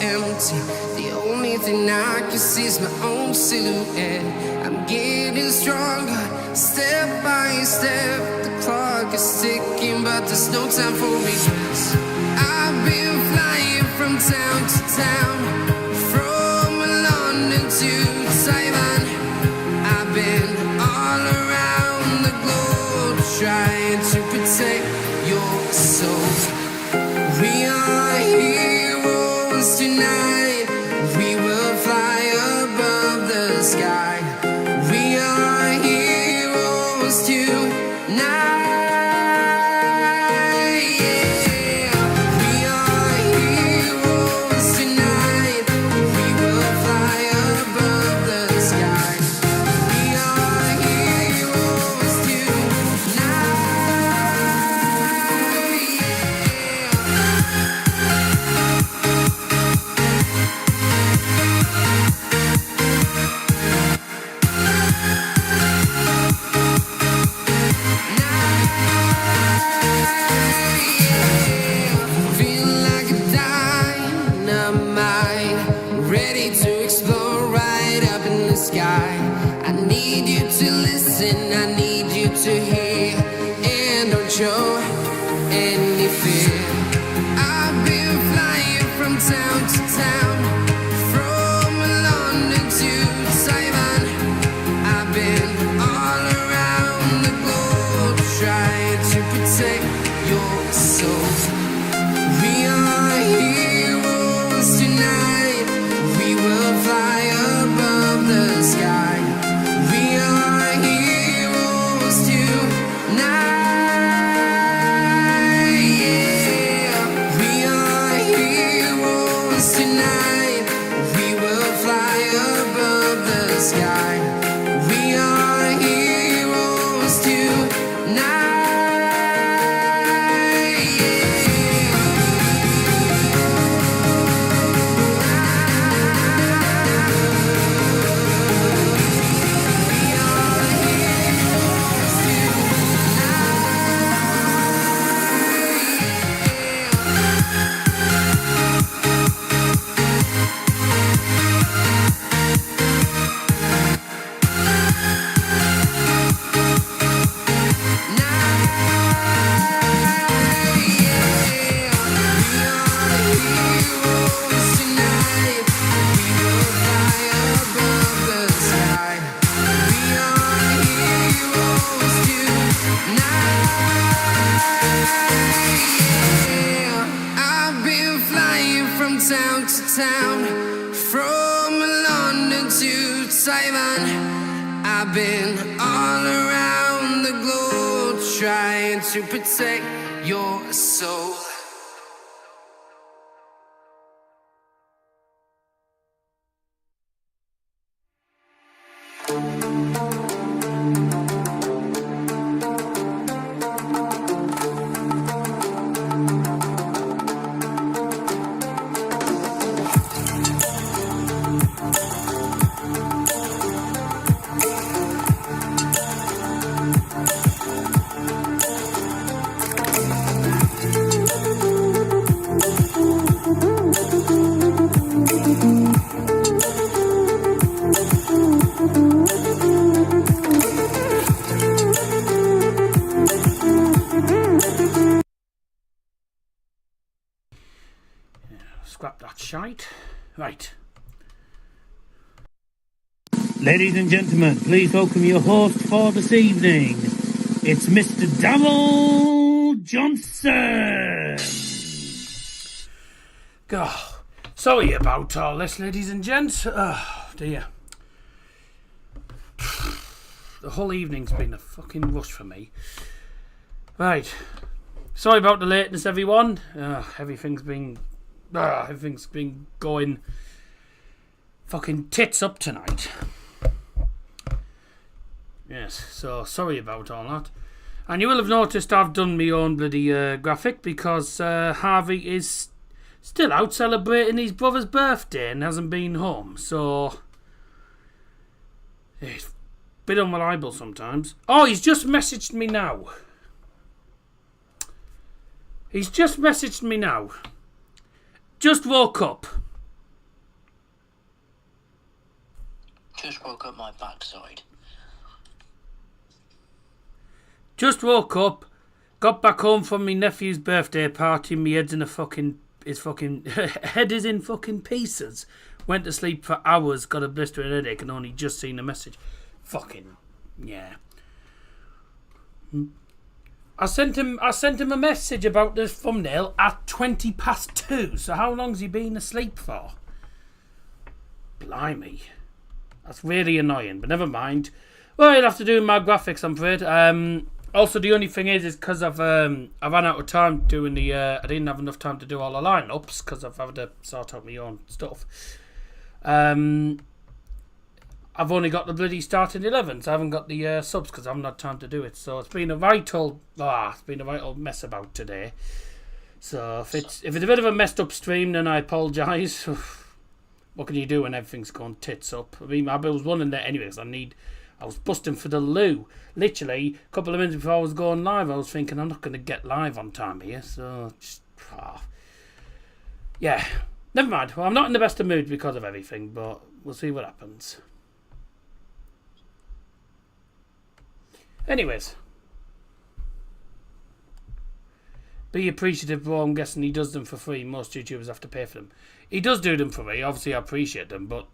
empty. The only thing I can see is my own silhouette. I'm getting stronger, step by step. The clock is ticking, but there's no time for regrets. I've been flying from town to town, from London to Taiwan. I've been all around the globe, trying to protect your soul. We are heroes tonight. We will fly above the sky. We are heroes tonight. Show any fear. I've been flying from town to town, from London to Taiwan. I've been all around the globe, trying to protect your soul. We are heroes tonight. We will fly above the sky. We are heroes tonight. Town to town, from London to Taiwan. I've been all around the globe, trying to protect your soul. Scrap that shite. Right. Ladies and gentlemen, please welcome your host for this evening. It's Mr. Darryl Johnson. God, sorry about all this, ladies and gents. Oh, dear. The whole evening's been a fucking rush for me. Right. Sorry about the lateness, everyone. Everything's been going fucking tits up tonight. Yes, so sorry about all that. And you will have noticed I've done my own bloody graphic because Harvey is still out celebrating his brother's birthday and hasn't been home. So it's a bit unreliable sometimes. Oh, he's just messaged me now. Just woke up. just woke up my backside. Just woke up, got back home from my nephew's birthday party, my head's in his fucking head is in fucking pieces. Went to sleep for hours, got a blistering headache, and only just seen the message. Fucking yeah. I sent him a message about this thumbnail at 2:20. So how long's he been asleep for? Blimey. That's really annoying, but never mind. Well, you'll have to do my graphics, I'm afraid. Also, the only thing is because I've ran out of time doing the. I didn't have enough time to do all the lineups because I've had to sort out my own stuff. I've only got the bloody starting 11, so I haven't got the subs because I haven't had time to do it. So it's been a vital mess about today. So if it's a bit of a messed up stream, then I apologise. What can you do when everything's going tits up? I mean, I was running there anyways. I was busting for the loo. Literally, a couple of minutes before I was going live, I was thinking I'm not going to get live on time here. So just yeah, never mind. Well, I'm not in the best of mood because of everything, but we'll see what happens. Anyways, be appreciative, bro. I'm guessing he does them for free. Most YouTubers have to pay for them. He does do them for free. Obviously, I appreciate them, but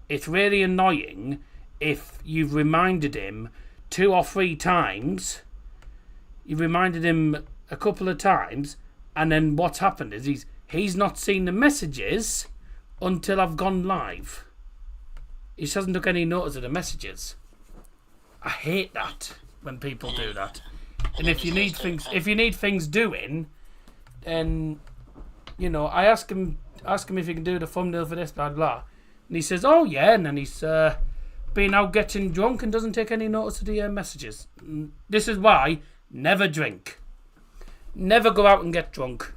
it's really annoying if you've reminded him 2 or 3 times. You've reminded him a couple of times, and then what's happened is he's not seen the messages until I've gone live. He just hasn't took any notice of the messages. I hate that when people do that. And if you need things doing, then you know, I ask him if he can do the thumbnail for this, blah blah, and he says, "Oh yeah," and then he's been out getting drunk and doesn't take any notice of the messages. This is why never drink, never go out and get drunk.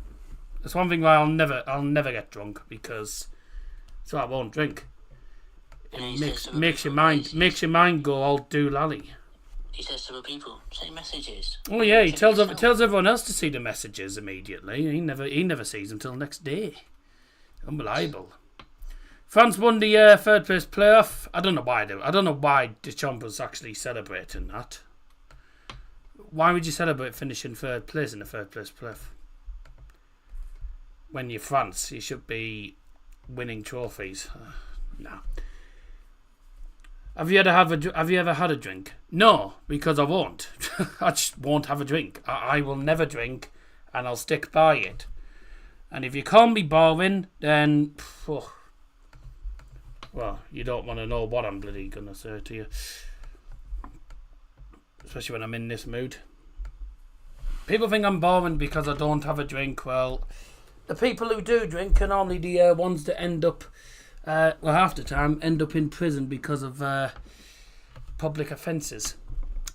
That's one thing why I'll never get drunk, because so I won't drink. It makes your mind go all doolally. He says to other people, "Send messages." Oh yeah, he tells everyone else to see the messages immediately. He never sees them till the next day. Unbelievable. France won the third place playoff. I don't know why Deschamps was actually celebrating that. Why would you celebrate finishing third place in the third place playoff? When you're France, you should be winning trophies. No. Have you ever had a drink? No, because I won't. I just won't have a drink. I will never drink, and I'll stick by it. And if you call me boring, then well, you don't want to know what I'm bloody gonna say to you. Especially when I'm in this mood. People think I'm boring because I don't have a drink. Well, the people who do drink are normally the ones that end up, half the time, end up in prison because of public offences.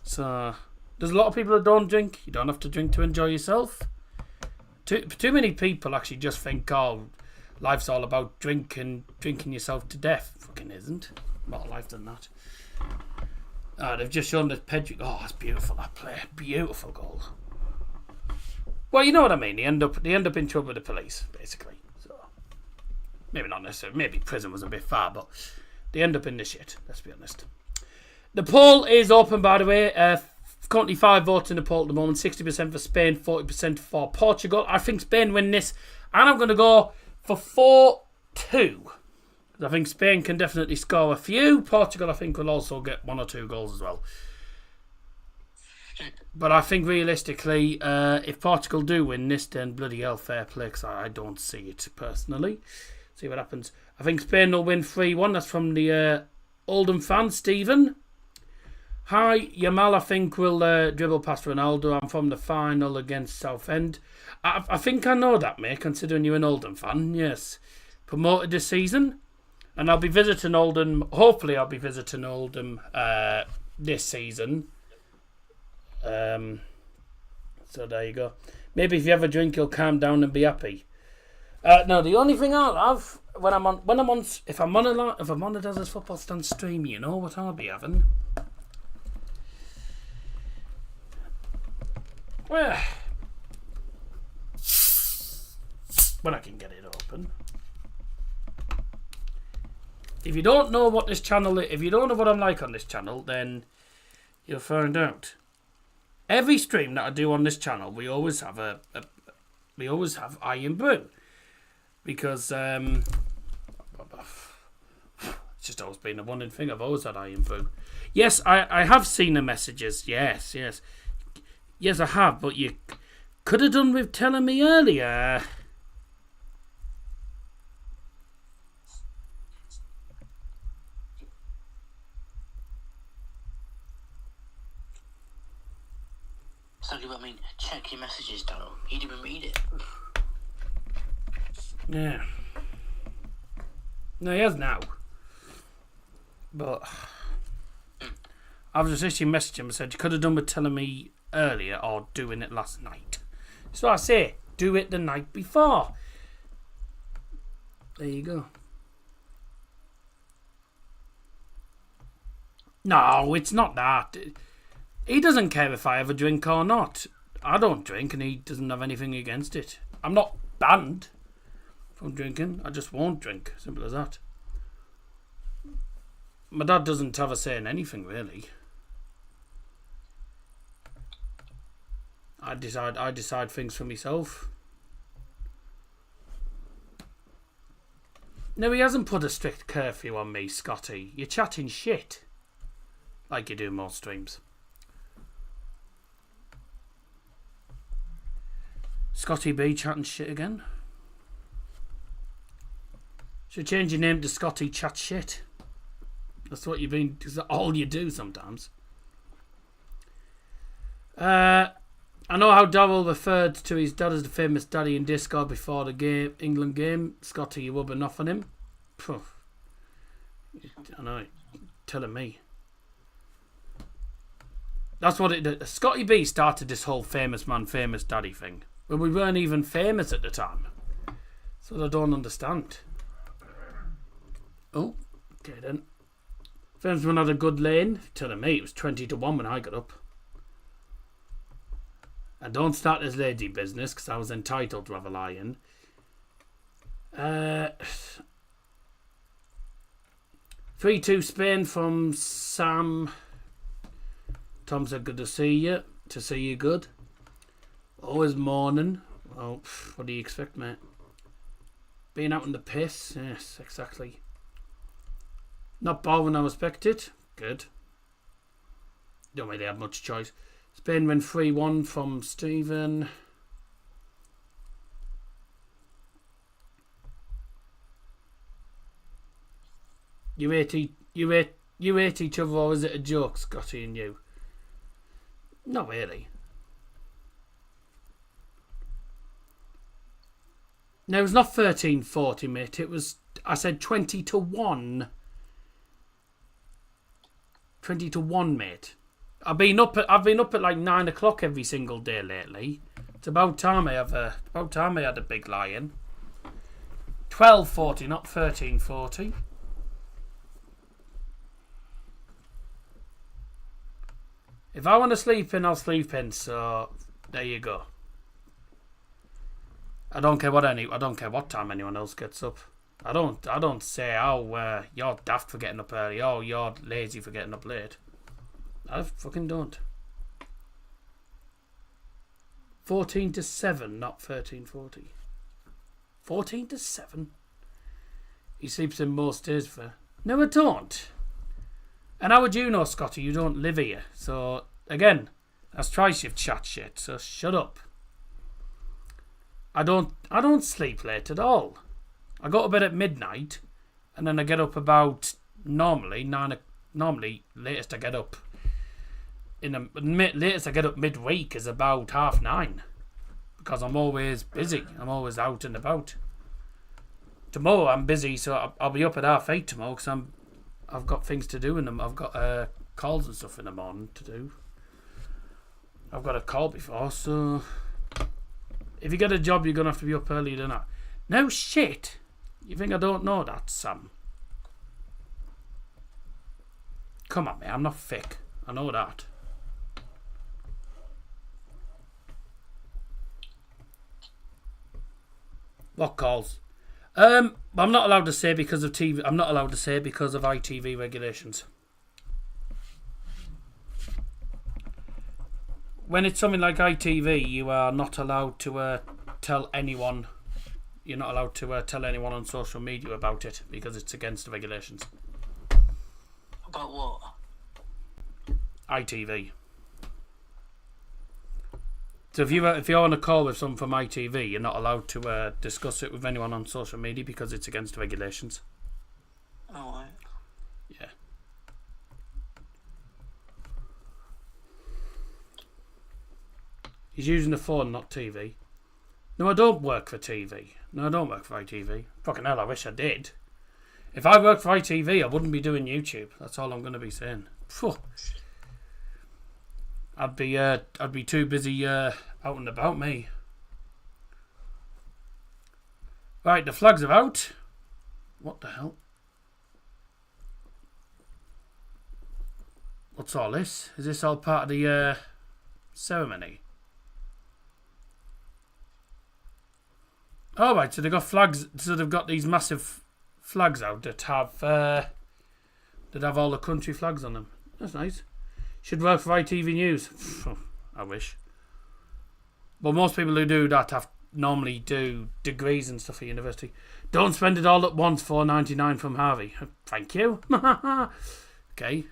So, there's a lot of people that don't drink. You don't have to drink to enjoy yourself. Too many people actually just think, oh, life's all about drinking yourself to death. Fucking isn't. More life than that. They've just shown that Pedri. Oh, that's beautiful, that play. Beautiful goal. Well, you know what I mean. They end up in trouble with the police, basically. So maybe not necessarily. Maybe prison was a bit far, but they end up in the shit. Let's be honest. The poll is open, by the way. Currently 5 votes in the poll at the moment. 60% for Spain, 40% for Portugal. I think Spain win this, and I'm going to go for 4-2. I think Spain can definitely score a few. Portugal, I think, will also get 1 or 2 goals as well. But I think realistically, if Portugal do win this, then bloody hell, fair play, because I don't see it personally. See what happens. I think Spain will win 3-1. That's from the Oldham fan, Stephen. Hi, Yamal, I think, will dribble past Ronaldo. I'm from the final against Southend. I think I know that, mate, considering you're an Oldham fan. Yes. Promoted this season. And I'll be visiting Oldham. Hopefully I'll be visiting Oldham this season. So there you go. Maybe if you have a drink, you'll calm down and be happy. No, the only thing I'll have if I'm on a Desert Football Stand stream, you know what I'll be having. Well, when I can get it open. If you don't know what this channel is, if you don't know what I'm like on this channel, then you'll find out. Every stream that I do on this channel, we always have Iron Brew. Because it's just always been a wondering thing. I've always had Iron Brew. Yes, I have seen the messages. Yes, I have. But you could have done with telling me earlier. Exactly what I mean. Check your messages, Darryl. You didn't even read it. Yeah. No, he has now. But I've just actually messaged him and said you could have done with telling me earlier or doing it last night. So I say, do it the night before. There you go. No, it's not that. He doesn't care if I ever drink or not. I don't drink and he doesn't have anything against it. I'm not banned from drinking. I just won't drink. Simple as that. My dad doesn't have a say in anything, really. I decide things for myself. No, he hasn't put a strict curfew on me, Scotty. You're chatting shit. Like you do most streams. Scotty B chatting shit again. Should change your name to Scotty Chat Shit. That's what you've been. That's all you do sometimes. I know how Darryl referred to his dad as the famous daddy in Discord before the England game. Scotty, you rubbing off on him? Phew. I know. You're telling me. That's what it did. Scotty B started this whole famous man, famous daddy thing. When we weren't even famous at the time. So I don't understand. Oh, okay then. Firmsman had a good lane. Telling me it was 20-1 when I got up. And don't start this lady business because I was entitled to have a lion. 3-2 Spain from Sam. Tom said good to see you. To see you good. Always morning. Well, what do you expect, mate? Being out in the piss. Yes, exactly. Not bad when I respect it. Good. Don't really have much choice. Spain win 3-1 from Stephen. You hate each other, or is it a joke, Scotty and you? Not really. No, it was not 13-40, mate. It was, I said 20-1. 20-1, mate. I've been up at like 9 o'clock every single day lately. It's about time I had a big lion. 12-40, not 13-40. If I want to sleep in, I'll sleep in. So there you go. I don't care what time anyone else gets up. I don't say, oh, you're daft for getting up early. Oh, you're lazy for getting up late. I fucking don't. 14-7, not 13-40. 14-7. He sleeps in most days for. No, I don't. And how would you know, Scotty? You don't live here. So again, that's twice you've chat shit. So shut up. I don't sleep late at all. I go to bed at midnight, and then I get up about normally latest I get up latest I get up midweek is about 9:30 because I'm always busy. I'm always out and about. Tomorrow I'm busy, so I'll be up at 8:30 tomorrow because I've got things to do in them. I've got calls and stuff in the morning to do. I've got a call before, so if you get a job, you're gonna have to be up early than that. No shit. You think I don't know that, Sam? Come on, mate. I'm not thick. I know that. What calls? I'm not allowed to say because of TV. I'm not allowed to say because of ITV regulations. When it's something like ITV, you are not allowed to tell anyone. You're not allowed to tell anyone on social media about it because it's against the regulations. About what? ITV. So if you're on a call with someone from ITV, you're not allowed to discuss it with anyone on social media because it's against the regulations. Oh, right. Yeah. He's using the phone, not TV. No, I don't work for TV. No, I don't work for ITV. Fucking hell, I wish I did. If I worked for ITV, I wouldn't be doing YouTube. That's all I'm going to be saying. Phew. I'd be too busy out and about, me. Right, the flags are out. What the hell? What's all this? Is this all part of the ceremony? Oh, right, so they've got flags. So they've got these massive flags out that have all the country flags on them. That's nice. Should work for ITV News. I wish. But most people who do that normally do degrees and stuff at university. Don't spend it all at once. $4.99 from Harvey. Thank you. Okay.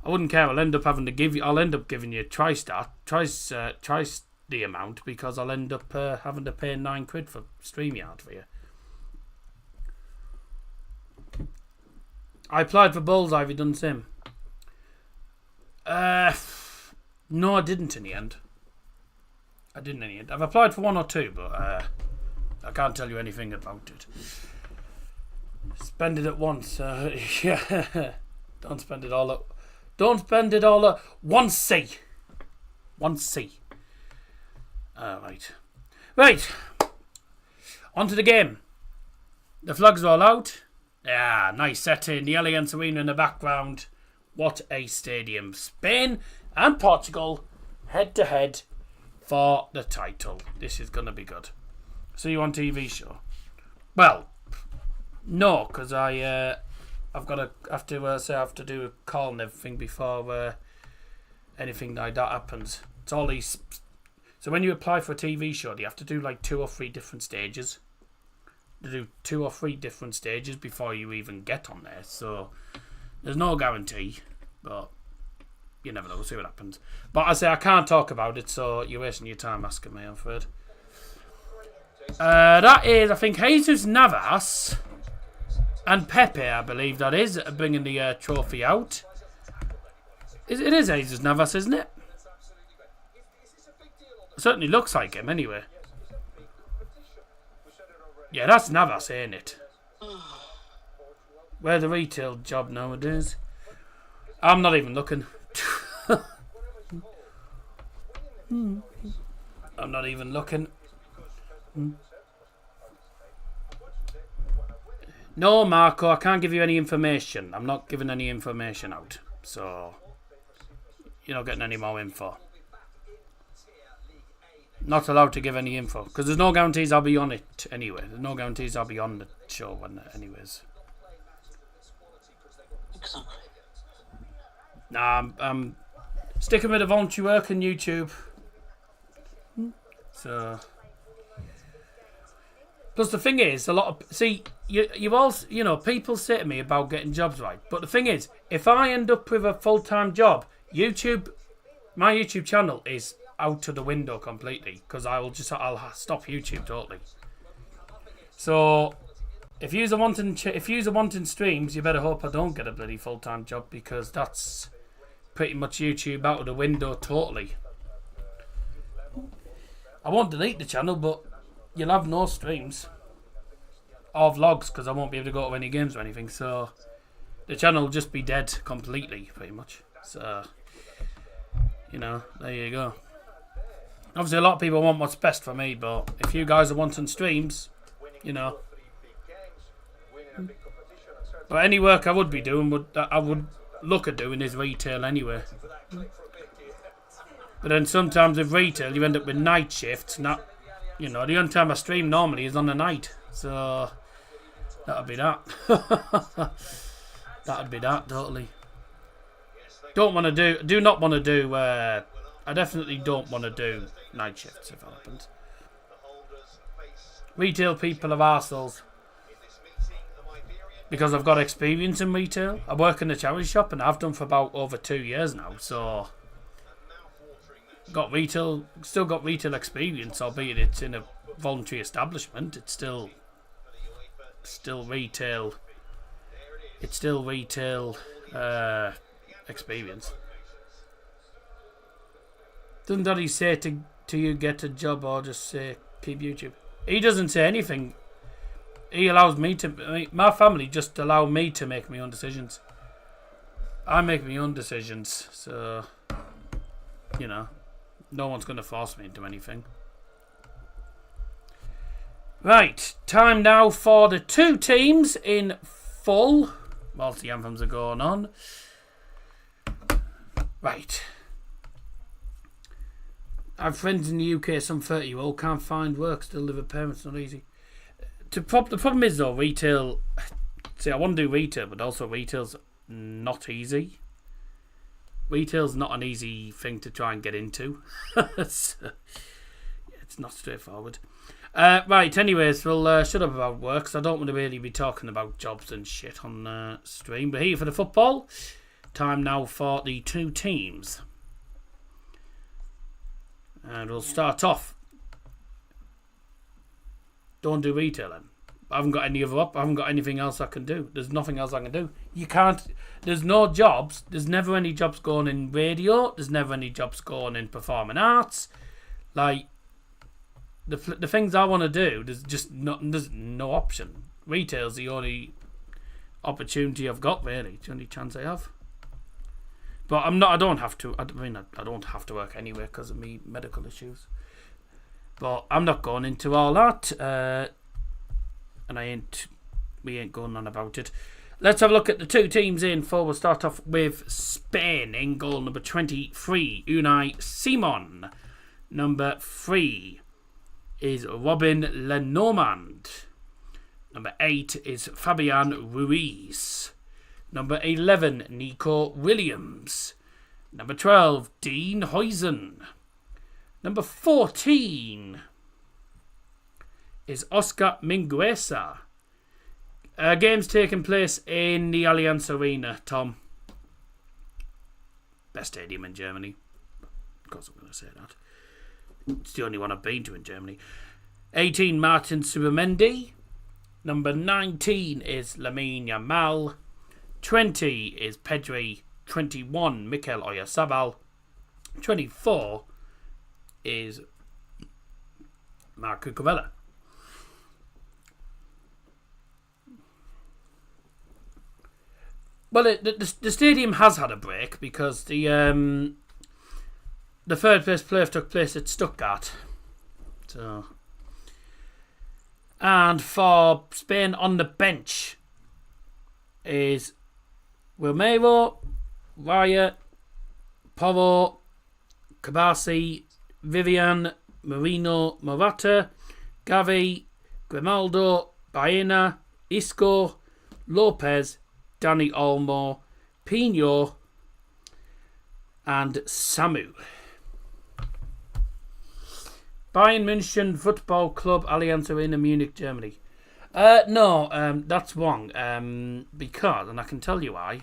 I wouldn't care. I'll end up giving you twice the amount because I'll end up having to pay £9 for StreamYard for you. I applied for Bullseye. Have you done Sim? No, I didn't in the end. I've applied for one or two, but I can't tell you anything about it. Spend it at once. Yeah. Don't spend it all at one C. Right. On to the game. The flags are all out. Yeah, nice setting. The Allianz Arena in the background. What a stadium. Spain and Portugal head to head for the title. This is going to be good. See you on TV show. Well, no, because I have to do a call and everything before anything like that happens. It's all these. So when you apply for a TV show, you have to do like 2 or 3 different stages. To do 2 or 3 different stages before you even get on there. So there's no guarantee, but you never know. We'll see what happens. But I can't talk about it, so you're wasting your time asking me, I'm afraid. That is, I think, Jesus Navas and Pepe, I believe that is, bringing the trophy out. It is Jesus Navas, isn't it? It certainly looks like him, anyway. Yeah, that's Navas, ain't it? Where's the retail job nowadays? I'm not even looking. I'm not even looking. No, Marco, I can't give you any information. I'm not giving any information out. So, you're not getting any more info. Not allowed to give any info. Because there's no guarantees I'll be on it anyway. There's no guarantees I'll be on the show anyways. Nah, I'm sticking with the voluntary work on YouTube. So, plus the thing is, a lot of you also, people say to me about getting jobs right, but the thing is, if I end up with a full-time job, my YouTube channel is out of the window completely because I'll stop YouTube totally. So, if you're wanting streams, you better hope I don't get a bloody full-time job because that's pretty much YouTube out of the window totally. I won't delete the channel, but you'll have no streams or vlogs because I won't be able to go to any games or anything. So the channel will just be dead completely, pretty much. So, there you go. Obviously, a lot of people want what's best for me, but if you guys are wanting streams, But any work I would be doing, I would look at doing is retail anyway. But then sometimes with retail, you end up with night shifts. The only time I stream normally is on the night. So that'd be that. That'd be that, totally. Do not want to do, I definitely don't want to do night shifts if it happens. Retail people are arseholes. Because I've got experience in retail. I work in a charity shop and I've done for about over 2 years now, so still got retail experience, albeit it's in a voluntary establishment. It's still retail. It's still retail experience. Doesn't Daddy say to you get a job or just say keep YouTube? He doesn't say anything. He allows me to. My family just allow me to make my own decisions. I make my own decisions, so no one's going to force me into anything. Right, time now for the two teams in full, whilst the anthems are going on. Right. I have friends in the UK, some 30-year-old can't find work, still live with parents, not easy. The problem is though, retail. See, I want to do retail, but also retail's not easy. Retail's not an easy thing to try and get into. It's not straightforward. Right, anyways, we'll shut up about work, because I don't want to really be talking about jobs and shit on the stream. But here for the football. Time now for the two teams. And we'll start off. Don't do retail then. I haven't got any other up. I haven't got anything else I can do. There's nothing else I can do. You can't. There's no jobs. There's never any jobs going in radio. There's never any jobs going in performing arts. Like the things I want to do. There's no option. Retail's the only opportunity I've got. Really, it's the only chance I have. But I'm not. I don't have to. I don't have to work anywhere because of me medical issues. But I'm not going into all that, and we ain't going on about it. Let's have a look at the two teams in full. We'll start off with Spain in goal number 23, Unai Simon. Number 3 is Robin Lenormand. Number 8 is Fabian Ruiz. Number 11, Nico Williams. Number 12, Dean Huijsen. Number 14 is Oscar Mingueza. Games taking place in the Allianz Arena, Tom. Best stadium in Germany. Of course I'm going to say that. It's the only one I've been to in Germany. 18, Martin Subamendi. Number 19 is Lamine Yamal. 20 is Pedri. 21, Mikel Oyarzabal. 24 is Marco Cucurella. Well, the stadium has had a break because the third place playoff took place at Stuttgart. So, and for Spain on the bench is Romero, Raya, Porro, Kabasi, Vivian, Marino, Morata, Gavi, Grimaldo, Baena, Isco, Lopez, Dani Olmo, Pino, and Samu. Bayern München Football Club, Allianz Arena, Munich, Germany. No, that's wrong. Because, and I can tell you why.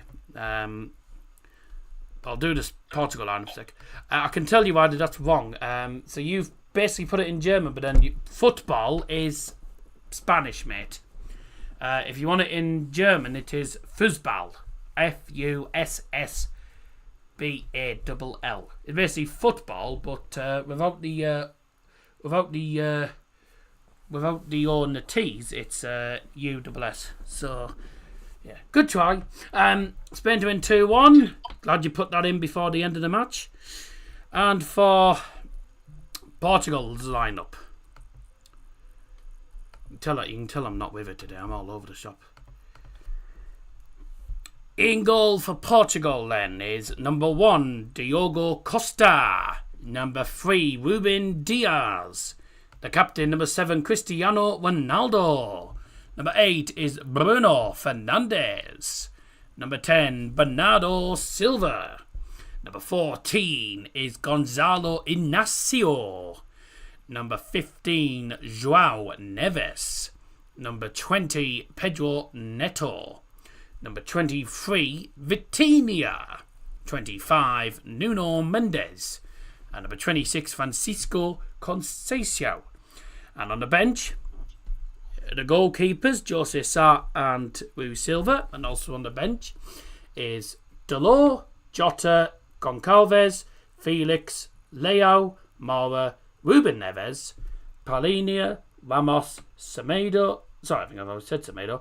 I'll do this Portugal line in a sec. I can tell you why that's wrong. So you've basically put it in German, but then football is Spanish, mate. If you want it in German, it is Fußball. Fussball. It's basically football, but without the O and the T's, it's USS. So, yeah, good try. Spain to win 2-1. Glad you put that in before the end of the match. And for Portugal's lineup. You can tell I'm not with it today. I'm all over the shop. In goal for Portugal then is number 1, Diogo Costa. Number 3, Ruben Diaz. The captain, number 7, Cristiano Ronaldo. Number 8 is Bruno Fernandes. Number 10, Bernardo Silva. Number 14 is Gonzalo Inacio. Number 15, João Neves. Number 20, Pedro Neto. Number 23, Vitinha. 25, Nuno Mendes. And number 26, Francisco Conceição. And on the bench, the goalkeepers, Jose Sa and Rui Silva. And also on the bench is Dalot, Jota, Goncalves, Felix, Leao, Mora, Ruben Neves, Paulinho, Ramos, Semedo. Sorry, I think I've always said Semedo.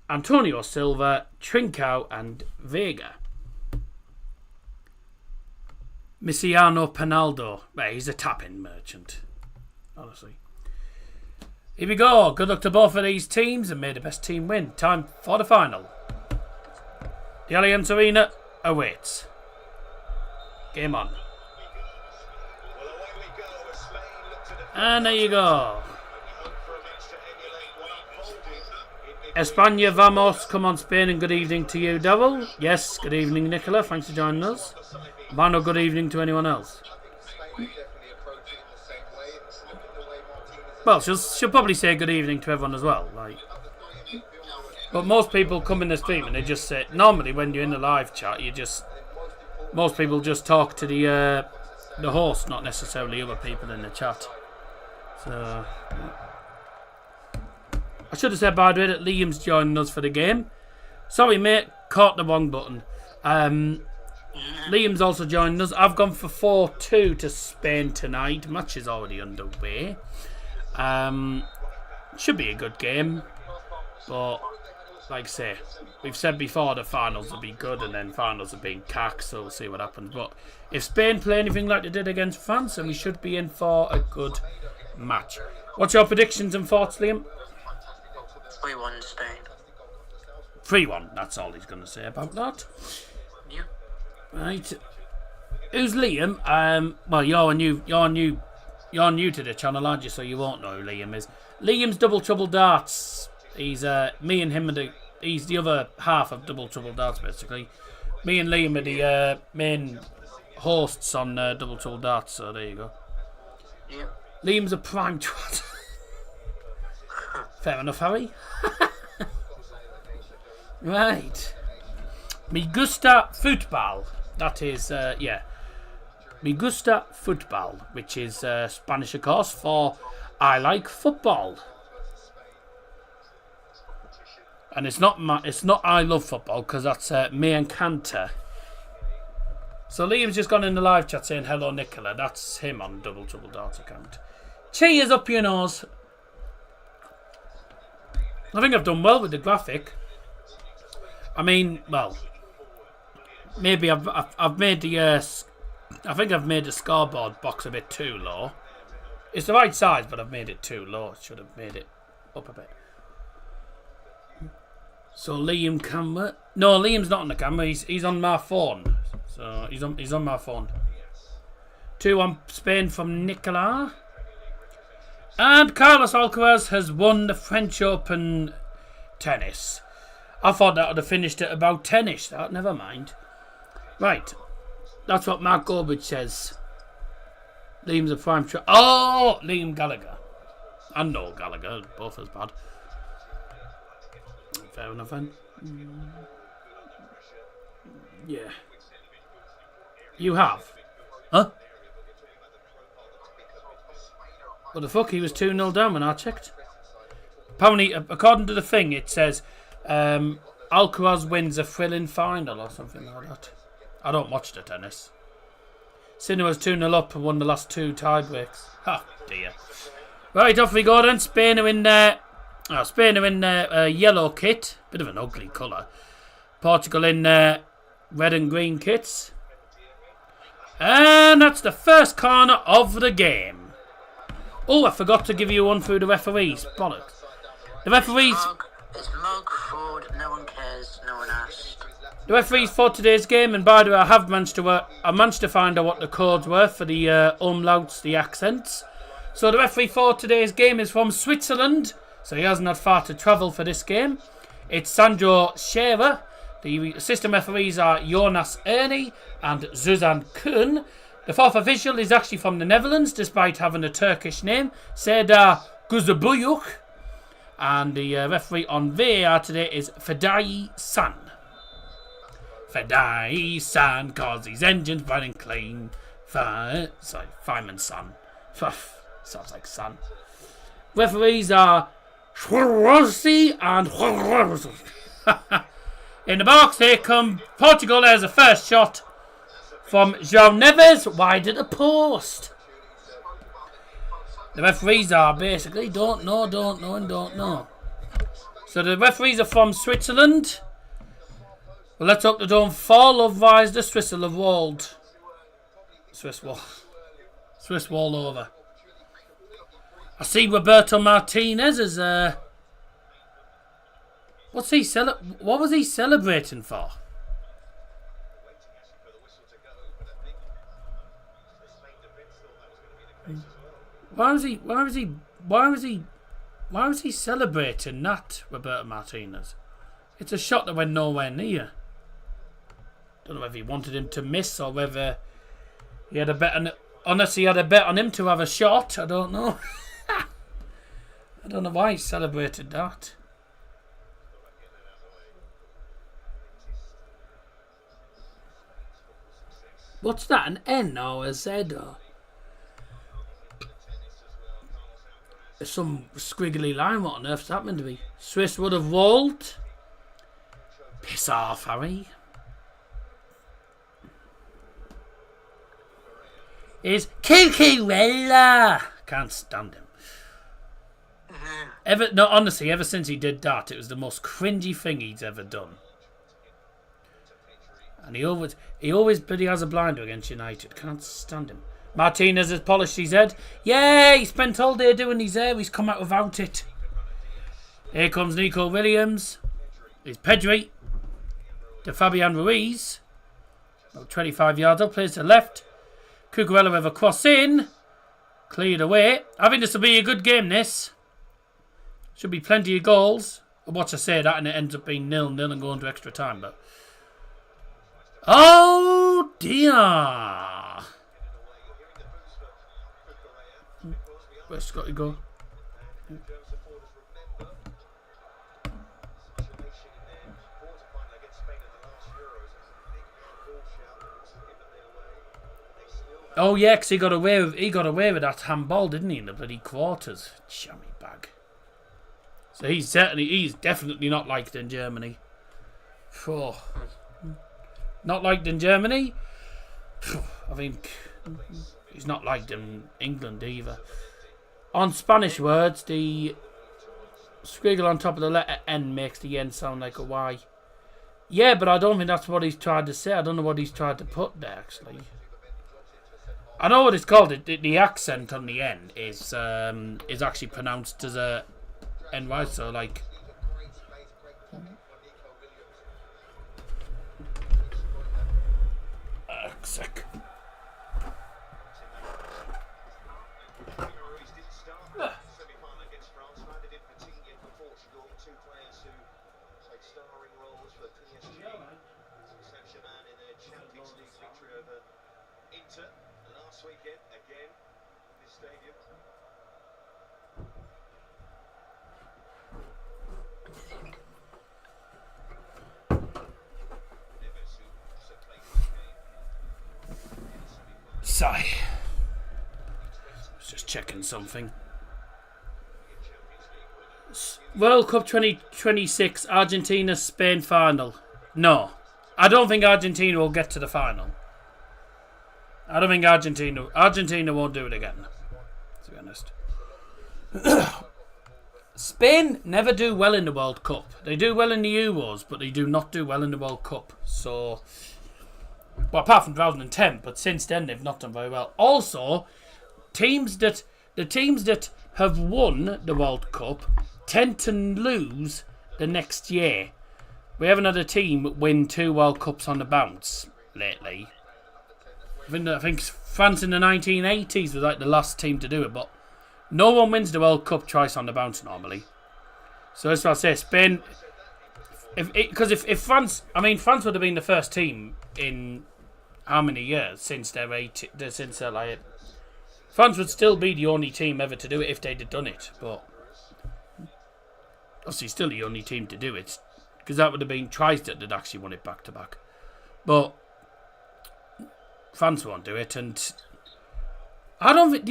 Antonio Silva, Trincao, and Vega. Messiano Pinaldo. Well, he's a tap-in merchant, honestly. Here we go. Good luck to both of these teams and may the best team win. Time for the final. The Allianz Arena awaits. Game on. And there you go. España vamos. Come on, Spain, and good evening to you, Darryl. Yes, good evening, Nicola. Thanks for joining us. Man, or good evening to anyone else. Well, she'll probably say good evening to everyone as well. But most people come in the stream and they just say, normally when you're in the live chat, most people just talk to the host, not necessarily other people in the chat. So, I should have said, by the way, that Liam's joining us for the game. Sorry, mate, caught the wrong button. Liam's also joining us. I've gone for 4-2 to Spain tonight. Match is already underway. Should be a good game, but like I say, we've said before the finals will be good, and then finals have been cack, so we'll see what happens. But if Spain play anything like they did against France, then we should be in for a good match. What's your predictions and thoughts, Liam? 3-1 Spain. 3-1. That's all he's going to say about that. Yeah. Right. Who's Liam? Well, you're new to the channel, aren't you? So you won't know who Liam is. Liam's Double Trouble Darts. He's me and him are he's the other half of Double Trouble Darts, basically. Me and Liam are the main hosts on Double Trouble Darts. So there you go. Yeah. Liam's a prime twat. Fair enough, Harry. Right. Me gusta futbol. That is, yeah. Me gusta futbol, which is Spanish, of course, for I like football. And it's not I love football, because that's me encanta. So Liam's just gone in the live chat saying hello, Nicola. That's him on Double Trouble Darts account. Cheers up your nose. I think I've done well with the graphic. I mean, well, maybe I've made the I think I've made the scoreboard box a bit too low. It's the right size, but I've made it too low. Should have made it up a bit. So Liam camera. No, Liam's not on the camera. He's on my phone. So he's on my phone. 2-1 Spain from Nicola. And Carlos Alcaraz has won the French Open tennis. I thought that would have finished at about 10ish. That, never mind. Right. That's what Mark Gorbridge says. Liam's a prime shot. Oh! Liam Gallagher. And Noel Gallagher. Both as bad. Fair enough then. Yeah. You have? Huh? What the fuck? He was 2-0 down when I checked. Apparently, according to the thing, it says Alcaraz wins a thrilling final or something like that. I don't watch the tennis. Sinner was 2-0 up and won the last 2 tiebreaks. Ha, dear. Right, off we go then. Spain are in there. Spain are in their yellow kit. Bit of an ugly colour. Portugal in their red and green kits. And that's the first corner of the game. Oh, I forgot to give you one through the referees. Bollocks. The referees... It's mug, fraud, no one cares, no one asked. The referees for today's game, and by the way, I managed to find out what the codes were for the umlauts, the accents. So the referee for today's game is from Switzerland, so he hasn't had far to travel for this game. It's Sandro Scherer. The assistant referees are Jonas Ernie and Suzanne Kuhn. The fourth official is actually from the Netherlands, despite having a Turkish name, Serdar Guzabuyuk. And the referee on VAR today is Fedai San. Fedai San, cause his engine's running clean. Fireman's son. Sounds like son. Referees are Schwarzi and in the box, here come Portugal. There's a first shot from João Neves, wide at the post. The referees are basically don't know, and don't know. So the referees are from Switzerland. Well, let's hope they don't fall, otherwise the Swiss will have walled. Swiss wall over. I see Roberto Martinez is what was he celebrating for? Why was he celebrating that, Roberto Martinez? It's a shot that went nowhere near. Don't know whether he wanted him to miss or whether he had a bet on, unless he had a bet on him to have a shot. I don't know. I don't know why he celebrated that. What's that? An N or a Z or some squiggly line? What on earth's that meant to be? Swiss would have walled. Piss off, Harry. Is Cucurella. Can't stand him. Honestly, ever since he did that, it was the most cringy thing he's ever done. And he always bloody has a blinder against United. Can't stand him. Martinez has polished his head. Yeah, he spent all day doing his hair. He's come out without it. Here comes Nico Williams. It's Pedri. To Fabian Ruiz. About 25 yards up. Plays to the left. Cucurella with a cross in. Cleared away. I think this will be a good game, this. Should be plenty of goals. I watch I say that and it ends up being 0-0 and going to extra time, but... Oh dear! Where's Scotty go? Oh yeah, because he got away with that handball, didn't he, in the bloody quarters? Chummy bag. So he's definitely not liked in Germany. Oh. Not liked in Germany. I think he's not liked in England either. On Spanish words, the squiggle on top of the letter N makes the N sound like a Y. Yeah, but I don't think that's what he's tried to say. I don't know what he's tried to put there, actually. I know what it's called. The accent on the N is actually pronounced as a NY, so like... Sick. Sigh. Just checking something. World Cup 2026 Argentina Spain final. No, I don't think Argentina will get to the final. I don't think Argentina won't do it again, to be honest. Spain never do well in the World Cup. They do well in the Euros, but they do not do well in the World Cup. So, well, apart from 2010, but since then they've not done very well. Also, the teams that have won the World Cup tend to lose the next year. We haven't had a team win 2 World Cups on the bounce lately. I think France in the 1980s was like the last team to do it, but no one wins the World Cup twice on the bounce normally. So that's what I say. Spain, if France, France would have been the first team in how many years since they're like, France would still be the only team ever to do it if they'd have done it, but obviously still the only team to do it, because that would have been tries that had actually won it back to back, but France won't do it, and I don't think.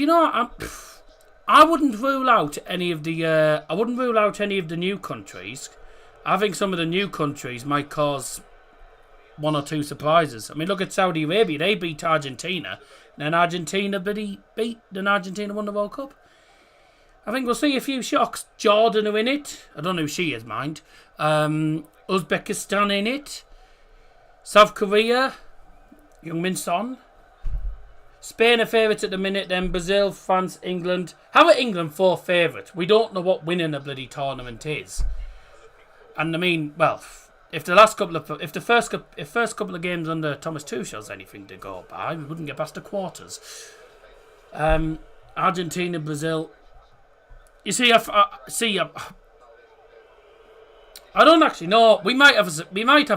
I wouldn't rule out any of the new countries. I think some of the new countries might cause 1 or 2 surprises. I mean, look at Saudi Arabia. They beat Argentina. Then Argentina won the World Cup. I think we'll see a few shocks. Jordan are in it. I don't know who she is, mind. Uzbekistan in it. South Korea. Young-Min Son. Spain are favourites at the minute, then Brazil, France, England. How are England 4th favourite? We don't know what winning a bloody tournament is. And I mean, well, if the first couple of games under Thomas Tuchel's anything to go by, we wouldn't get past the quarters. Argentina, Brazil. You see, I don't actually know. We might have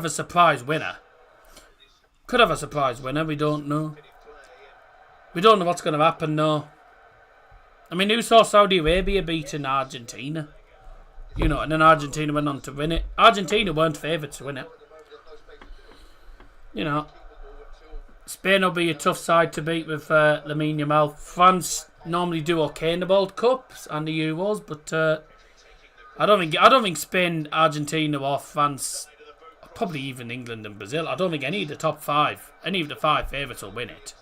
a surprise winner. Could have a surprise winner. We don't know. We don't know what's going to happen, no. I mean, who saw Saudi Arabia beating Argentina? And then Argentina went on to win it. Argentina weren't favourites to win it. Spain will be a tough side to beat with Lamine Yamal. France normally do okay in the World Cups and the Euros, but I don't think Spain, Argentina, or France, probably even England and Brazil. I don't think any of the 5 favourites will win it.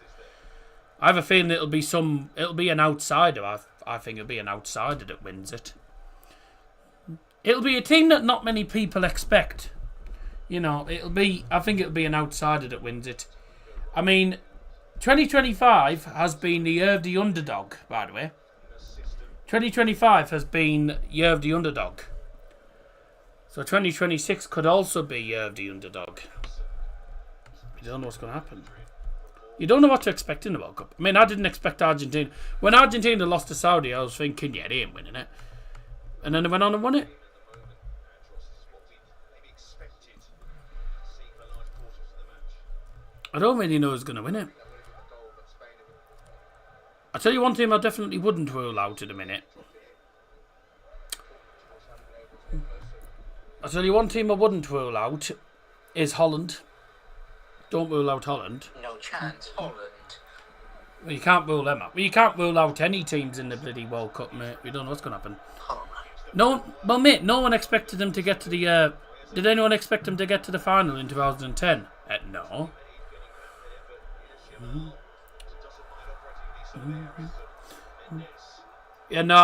I have a feeling it'll be an outsider. I think it'll be an outsider that wins it. It'll be a team that not many people expect. I think it'll be an outsider that wins it. I mean, 2025 has been the year of the underdog, by the way. 2025 has been year of the underdog. So 2026 could also be year of the underdog. You don't know what's going to happen. You don't know what to expect in the World Cup. I mean, I didn't expect Argentina. When Argentina lost to Saudi, I was thinking, yeah, they ain't winning it. And then they went on and won it. I don't really know who's going to win it. I'll tell you one team I definitely wouldn't rule out in a minute. I'll tell you one team I wouldn't rule out is Holland. Don't rule out Holland. No chance, Holland. Well, you can't rule them out. Well, you can't rule out any teams in the bloody World Cup, mate. We don't know what's going to happen. Mate, no one expected them to get to the... did anyone expect them to get to the final in 2010? No. Yeah, no,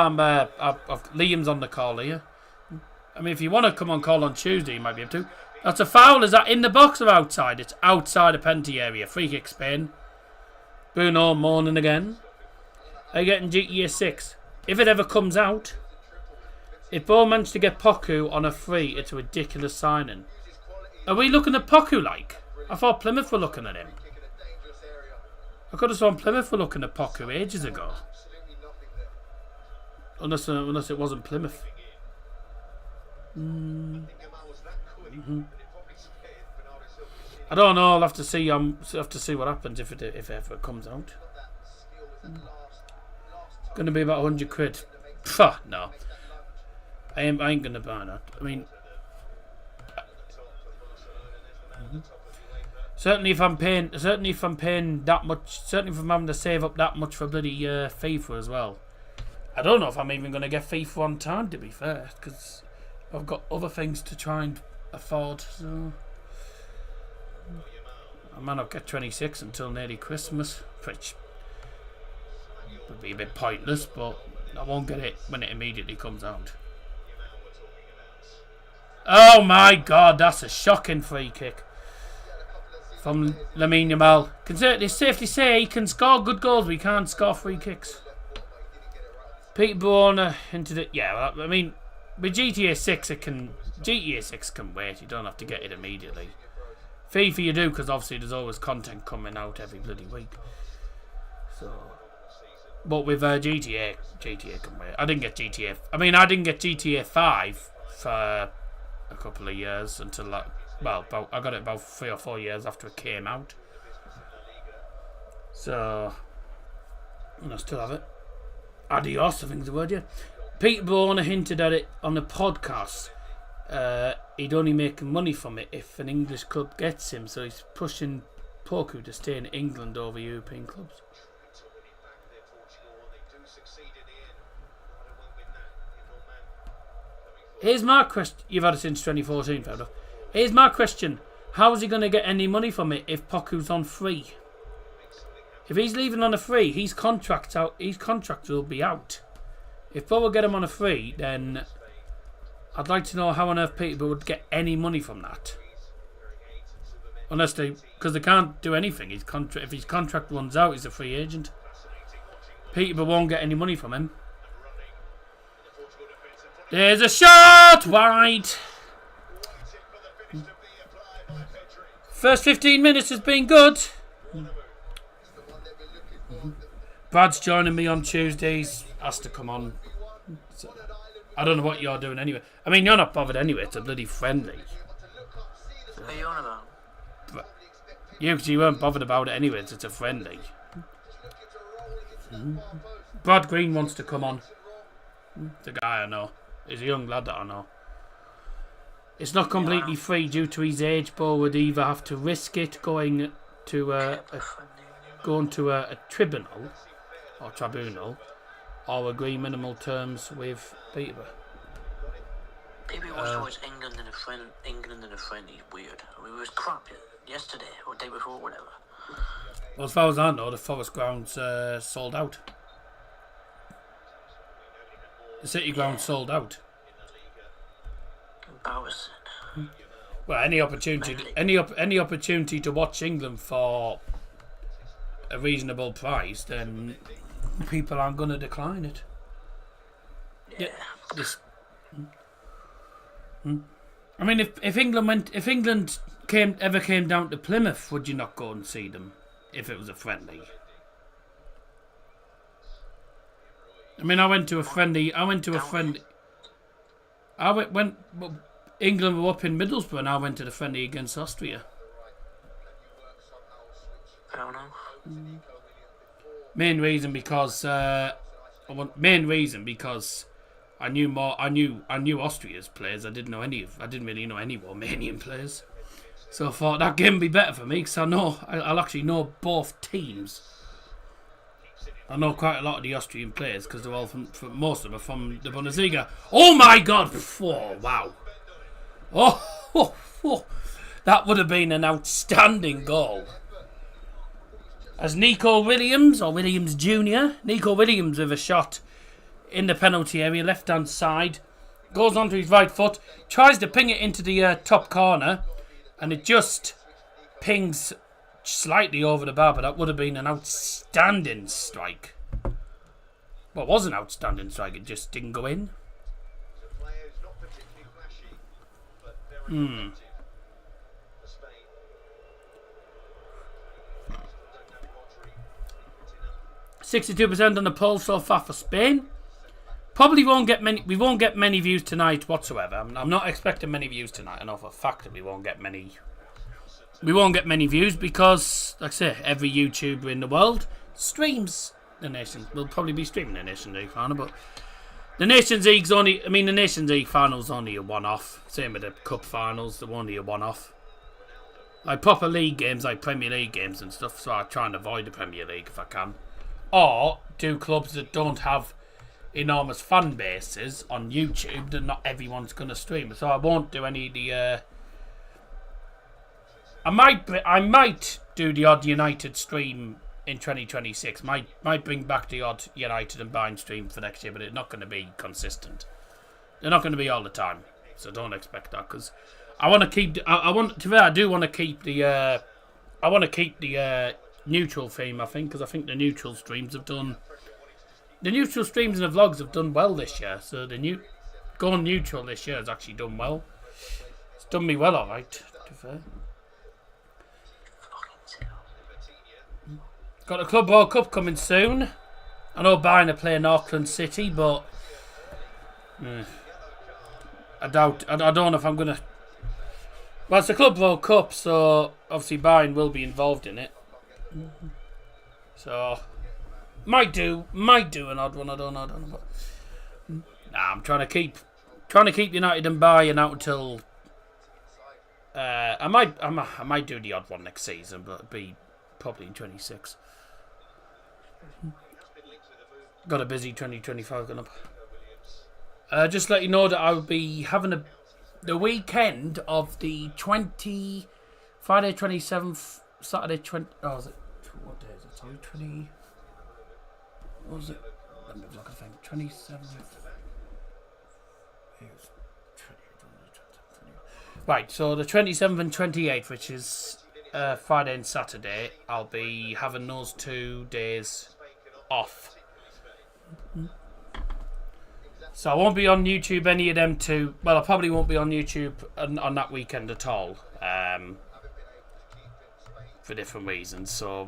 Liam's on the call here. I mean, if you want to come on call on Tuesday, you might be able to. That's a foul. Is that in the box or outside? It's outside the penalty area. Free kick Spain. Bruno moaning again. Are you getting GTA 6? If it ever comes out, if Bo managed to get Poku on a free, it's a ridiculous signing. Are we looking at Poku like? I thought Plymouth were looking at him. I could have sworn Plymouth were looking at Poku ages ago. Unless it wasn't Plymouth. I don't know. I'll have to see. What happens if it ever comes out. Going to be about 100 quid. Pfft, no, I ain't going to buy that. I mean, certainly if I'm paying that much, certainly if I'm having to save up that much for bloody FIFA as well. I don't know if I'm even going to get FIFA on time, to be fair, because I've got other things to try and afford. So I might not get 26 until nearly Christmas, which would be a bit pointless, but I won't get it when it immediately comes out. Oh my God, that's a shocking free kick from Lamine Yamal. It's safe to say he can score good goals, but he can't score free kicks. Peter Brona into the... Yeah, I mean, With GTA 6, GTA 6 can wait. You don't have to get it immediately. FIFA you do, because obviously there's always content coming out every bloody week. So, but with GTA can wait. I didn't get GTA 5 for a couple of years until I got it about 3 or 4 years after it came out. So, and I still have it. Adios, I think is the word, yeah. Peter Bourne hinted at it on the podcast. He'd only make money from it if an English club gets him, so he's pushing Poku to stay in England over European clubs. Here's my question. You've had it since 2014, Fowler. Here's my question. How is he going to get any money from it if Poku's on free? If he's leaving on a free, his contract will be out. If Bo would get him on a free, then I'd like to know how on earth Peter would get any money from that. Unless because they can't do anything. If his contract runs out, he's a free agent. Peter won't get any money from him. There's a shot wide. First 15 minutes has been good. Brad's joining me on Tuesdays. Has to come on. So, I don't know what you're doing anyway. I mean, you're not bothered anyway. It's a bloody friendly. What are you on about? You weren't bothered about it anyway. It's a friendly. Brad Green wants to come on. The guy I know. He's a young lad that I know. It's not completely free due to his age. Bo would either have to risk it going to a tribunal or agree minimal terms with Peter. People who watch towards England and a friendly is weird. I mean, it was crap yesterday or the day before, whatever. Well, as far as I know, the Forest ground's sold out. The City ground sold out. Embarrassing. Well, any opportunity to watch England for a reasonable price, then people aren't going to decline it. Yeah. I mean, if England ever came down to Plymouth, would you not go and see them if it was a friendly? I mean, I went to a friendly. When England were up in Middlesbrough, and I went to the friendly against Austria. I don't know. Main reason because I knew Austria's players. I didn't really know any Romanian players. So I thought that game would be better for me because I'll actually know both teams. I know quite a lot of the Austrian players because they're all from most of them are from the Bundesliga. Oh my God! Oh, wow! Oh, that would have been an outstanding goal. As Nico Williams, or Williams Jr., Nico Williams with a shot in the penalty area, left-hand side, goes onto his right foot, tries to ping it into the top corner, and it just pings slightly over the bar, but that would have been an outstanding strike. Well, it was an outstanding strike, it just didn't go in. 62% on the poll so far for Spain. Probably won't get many. We won't get many views tonight whatsoever. I'm not expecting many views tonight. I know for a fact that we won't get many. We won't get many views because, like I say, every YouTuber in the world streams the Nations. We'll probably be streaming the Nations League final, but the Nations League's only. I mean, the Nations League finals only a one-off. Same with the Cup finals. They're only a one-off. Like proper league games, like Premier League games and stuff. So I try and avoid the Premier League if I can, or do clubs that don't have enormous fan bases on YouTube that not everyone's going to stream. So I won't do any of the. I might do the odd United stream in 2026. Might bring back the odd United and Bayern stream for next year, but it's not going to be consistent. They're not going to be all the time, so don't expect that. Because I want to keep. I do want to keep the. I want to keep the neutral theme. I think because I think the neutral streams have done. The neutral streams and the vlogs have done well this year. So going neutral this year has actually done well. It's done me well, alright, to be fair. Got the Club World Cup coming soon. I know Bayern are playing Auckland City, but I don't know if I'm going to... Well, it's the Club World Cup, so obviously Bayern will be involved in it. So, might do an odd one, I don't know. But, I'm trying to keep United and Bayern out until... I might do the odd one next season, but it'll be probably in 26. Got a busy 2025 going up. Just let you know that I'll be having the weekend of the Friday 27th, Saturday 20. Oh, is it? What day is it? Sorry, 20. What was it? Let me look at the thing. 27th. Right, so the 27th and 28th, which is Friday and Saturday, I'll be having those 2 days off. So I won't be on YouTube any of them two. Well, I probably won't be on YouTube on that weekend at all. For different reasons. So,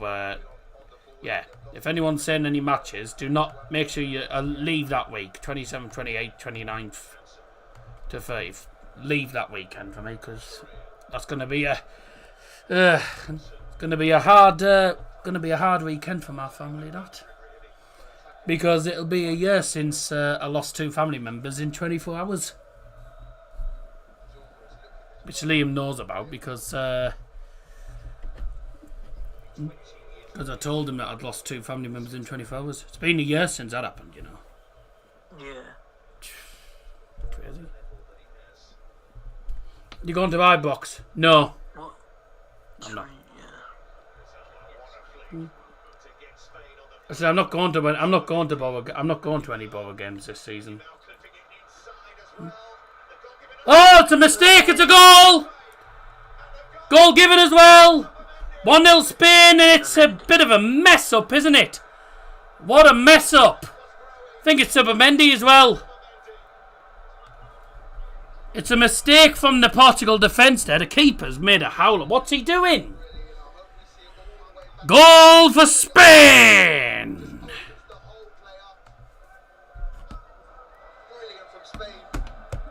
yeah. If anyone's saying any matches, do not make sure you leave that week. 27th, 28th, 29th to 30th. Leave that weekend for me, because that's going to be a hard weekend for my family, that. Because it'll be a year since I lost 2 family members in 24 hours. Which Liam knows about, because I told him that I'd lost 2 family members in 24 hours. It's been a year since that happened, you know. Yeah. Crazy. You going to iBox? No. What? I'm not. Yeah. I said I'm not going to any Borough games this season. Oh, it's a mistake! It's a goal! Goal given as well! 1-0 Spain, and it's a bit of a mess up, isn't it? What a mess up! I think it's Subamendi as well. It's a mistake from the Portugal defence there. The keeper's made a howler. What's he doing? Goal for Spain!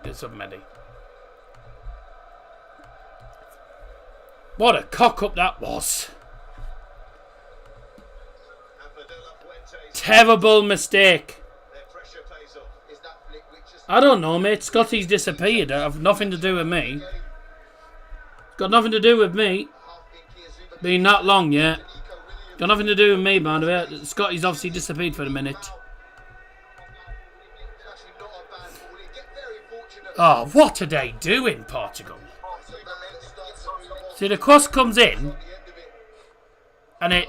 It's Subamendi. What a cock-up that was. Terrible mistake. I don't know, mate. Scotty's disappeared. I've nothing to do with me. Got nothing to do with me. Been that long yet. Got nothing to do with me, man. Scotty's obviously disappeared for a minute. Oh, what are they doing, Portugal? See, the cross comes in, and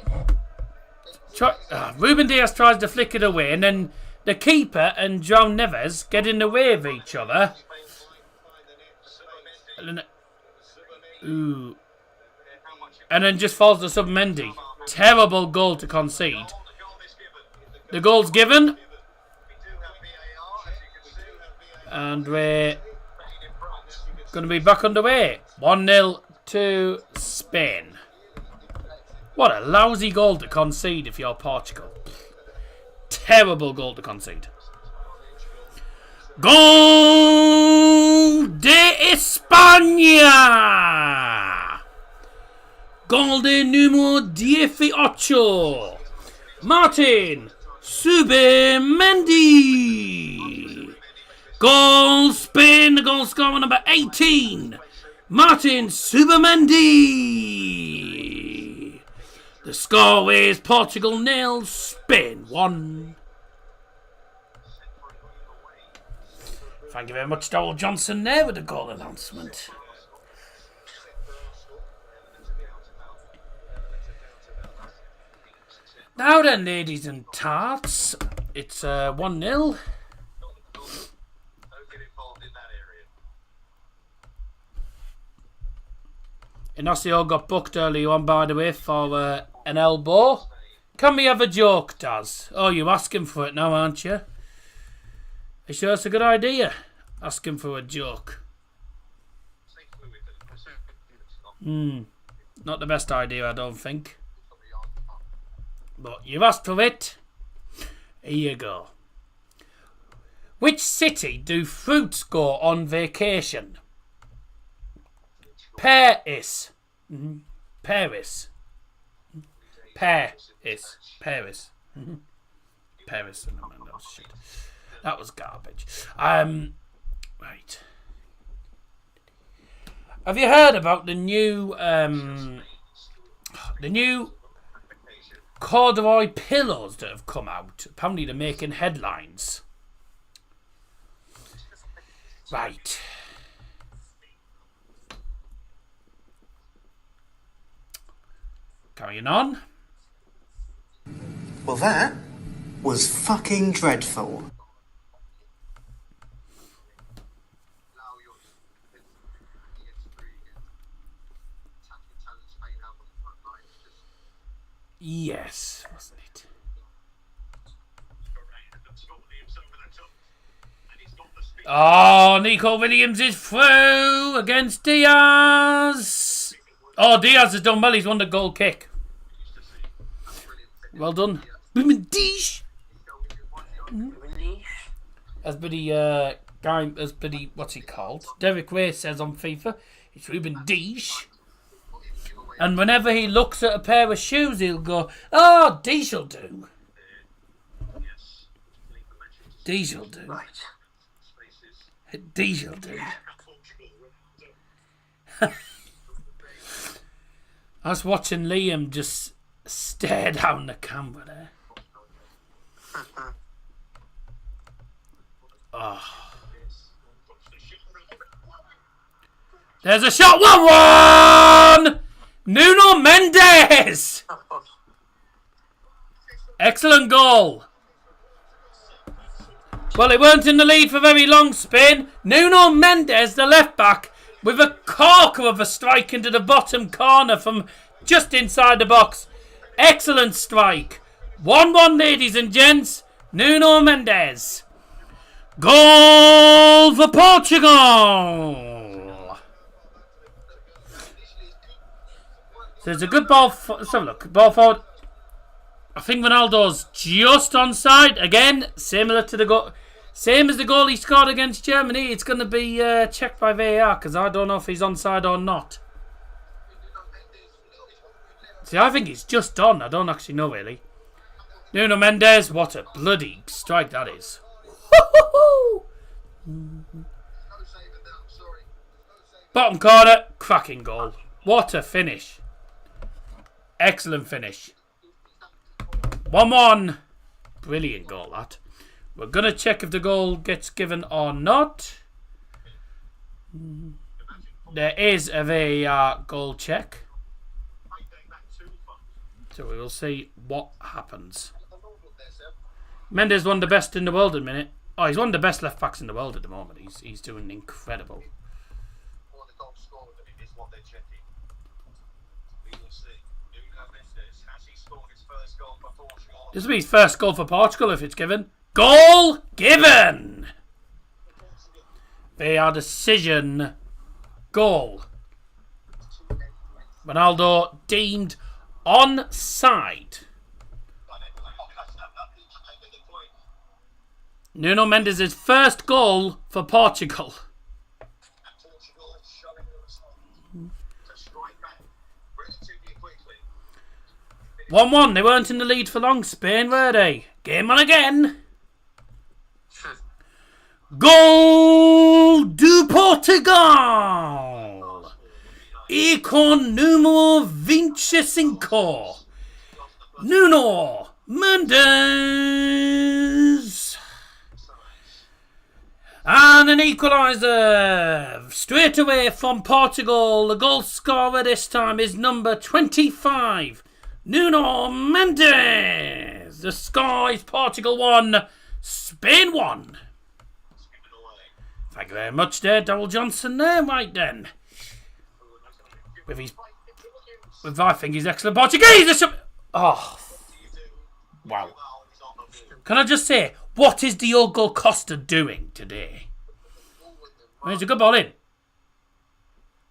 Ruben Dias tries to flick it away, and then the keeper and João Neves get in the way of each other. And then just falls to Subamendi. Terrible goal to concede. The goal's given. And we're going to be back underway. 1-0 to Spain. What a lousy goal to concede if you're Portugal. Terrible goal to concede. Gol de España! Gol de número 18. Martin Subamendi. Goal Spain, the goal scorer number 18. Martin Subamendi. The score is Portugal 0, Spain 1. Thank you very much, Darryl Johnson there with the goal announcement. Now then, ladies and tarts, it's 1-0. Inacio got booked early on, by the way, for an elbow. Can we have a joke, Daz? Oh, you're asking for it now, aren't you? Are you sure it's a good idea? Ask him for a joke. Not the best idea, I don't think. But you've asked for it. Here you go. Which city do fruits go on vacation? Paris. Paris. Paris. Paris. Paris. No, shit. That was garbage. Right. Have you heard about the new corduroy pillows that have come out? Apparently they're making headlines. Right. Carrying on. Well, that was fucking dreadful. Yes, wasn't it? Oh, Nico Williams is through against Diaz. Oh, Diaz has done well. He's won the goal kick. Well done. Women Deesh. As Buddy what's he called? Derek Ray says on FIFA, it's Ruben Deesh. And whenever he looks at a pair of shoes, he'll go, oh, Deesh'll do. Deesh'll do. Right. Deesh'll do. I was watching Liam just stare down the camera there. Oh. There's a shot. 1-1! Nuno Mendes! Excellent goal. Well, it weren't in the lead for very long, Spain. Nuno Mendes, the left back, with a corker of a strike into the bottom corner from just inside the box. Excellent strike. 1-1, ladies and gents. Nuno Mendes. Goal for Portugal. So it's a good ball. Let's have a look. Ball forward. I think Ronaldo's just onside. Again, similar to the goal. Same as the goal he scored against Germany. It's going to be checked by VAR because I don't know if he's onside or not. See, I think he's just on. I don't actually know, really. Nuno Mendes, what a bloody strike that is. Bottom corner, cracking goal. What a finish. Excellent finish. 1-1. Brilliant goal, that. We're going to check if the goal gets given or not. There is a VAR goal check. So we will see what happens. Mendes one of the best in the world at the minute. Oh, he's one of the best left backs in the world at the moment. He's doing incredible. This will be his first goal for Portugal if it's given. Goal given! VAR decision. Goal. Ronaldo deemed onside. Nuno Mendes' first goal for Portugal. 1-1. They weren't in the lead for long, Spain, were they? Game on again. Gol do Portugal! E con número 25. Nuno Mendes! And an equaliser straight away from Portugal. The goal scorer this time is number 25, Nuno Mendes. The score is Portugal 1, Spain 1. Thank you very much there, Darryl Johnson there. Right then. With I think he's excellent Portuguese. Oh. Wow. Can I just say, what is Diogo Costa doing today? I mean, it's a good ball in.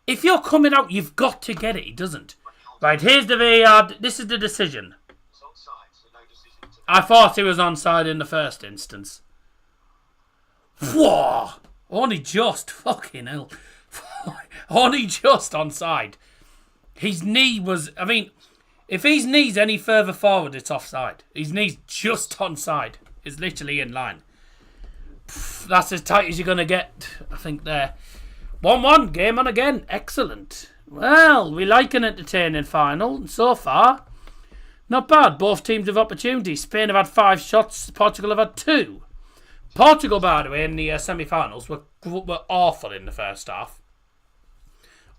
If you're coming out, you've got to get it. He doesn't. Right, here's the VAR. This is the decision. I thought he was onside in the first instance. Whoa! Only just. Fucking hell. Only just onside. His knee was... I mean, if his knee's any further forward, it's offside. His knee's just onside. It's literally in line. That's as tight as you're going to get, I think, there. 1-1, game on again. Excellent. Well, we like an entertaining final. And so far, not bad. Both teams have opportunities. Spain have had 5 shots. Portugal have had 2. Portugal, by the way, in the semi-finals were awful in the first half.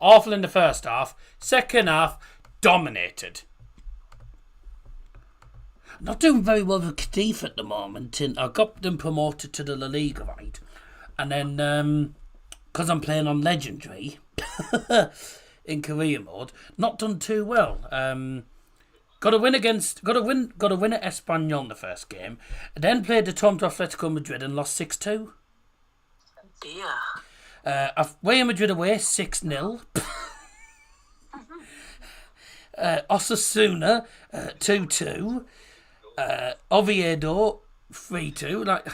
Awful in the first half. Second half, dominated. Not doing very well with Cadiz at the moment. I got them promoted to the La Liga, right? And then, because I'm playing on Legendary in career mode, not done too well. Got a win at Espanyol in the first game. Then played the Toronto Atletico Madrid and lost 6-2. Dear. Real Madrid away 6-0. Osasuna 2-2. Oviedo 3-2. Like,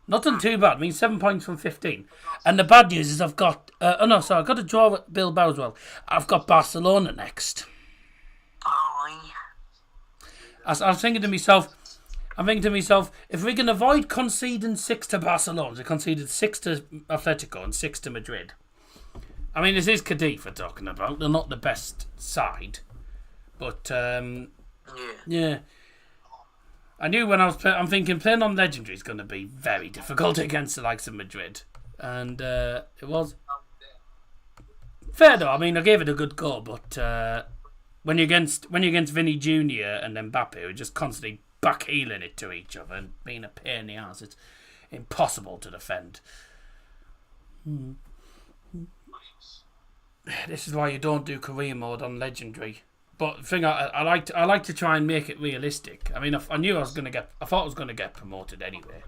not done too bad. I mean, 7 points from 15. And the bad news is I've got... I've got a draw at Bilbao as well. I've got Barcelona next. I was thinking to myself, if we can avoid conceding 6 to Barcelona, we conceded 6 to Atletico and 6 to Madrid. I mean, this is Cadiz we're talking about. They're not the best side. But, yeah. I knew when I was I'm thinking playing on Legendary is going to be very difficult against the likes of Madrid. And it was. Fair though, I mean, I gave it a good go, but when you're against Vinny Jr. and Mbappe, who are just constantly backheeling it to each other and being a pain in the ass, it's impossible to defend. This is why you don't do career mode on Legendary. But the thing I like to try and make it realistic. I mean, I thought I was gonna get promoted anyway.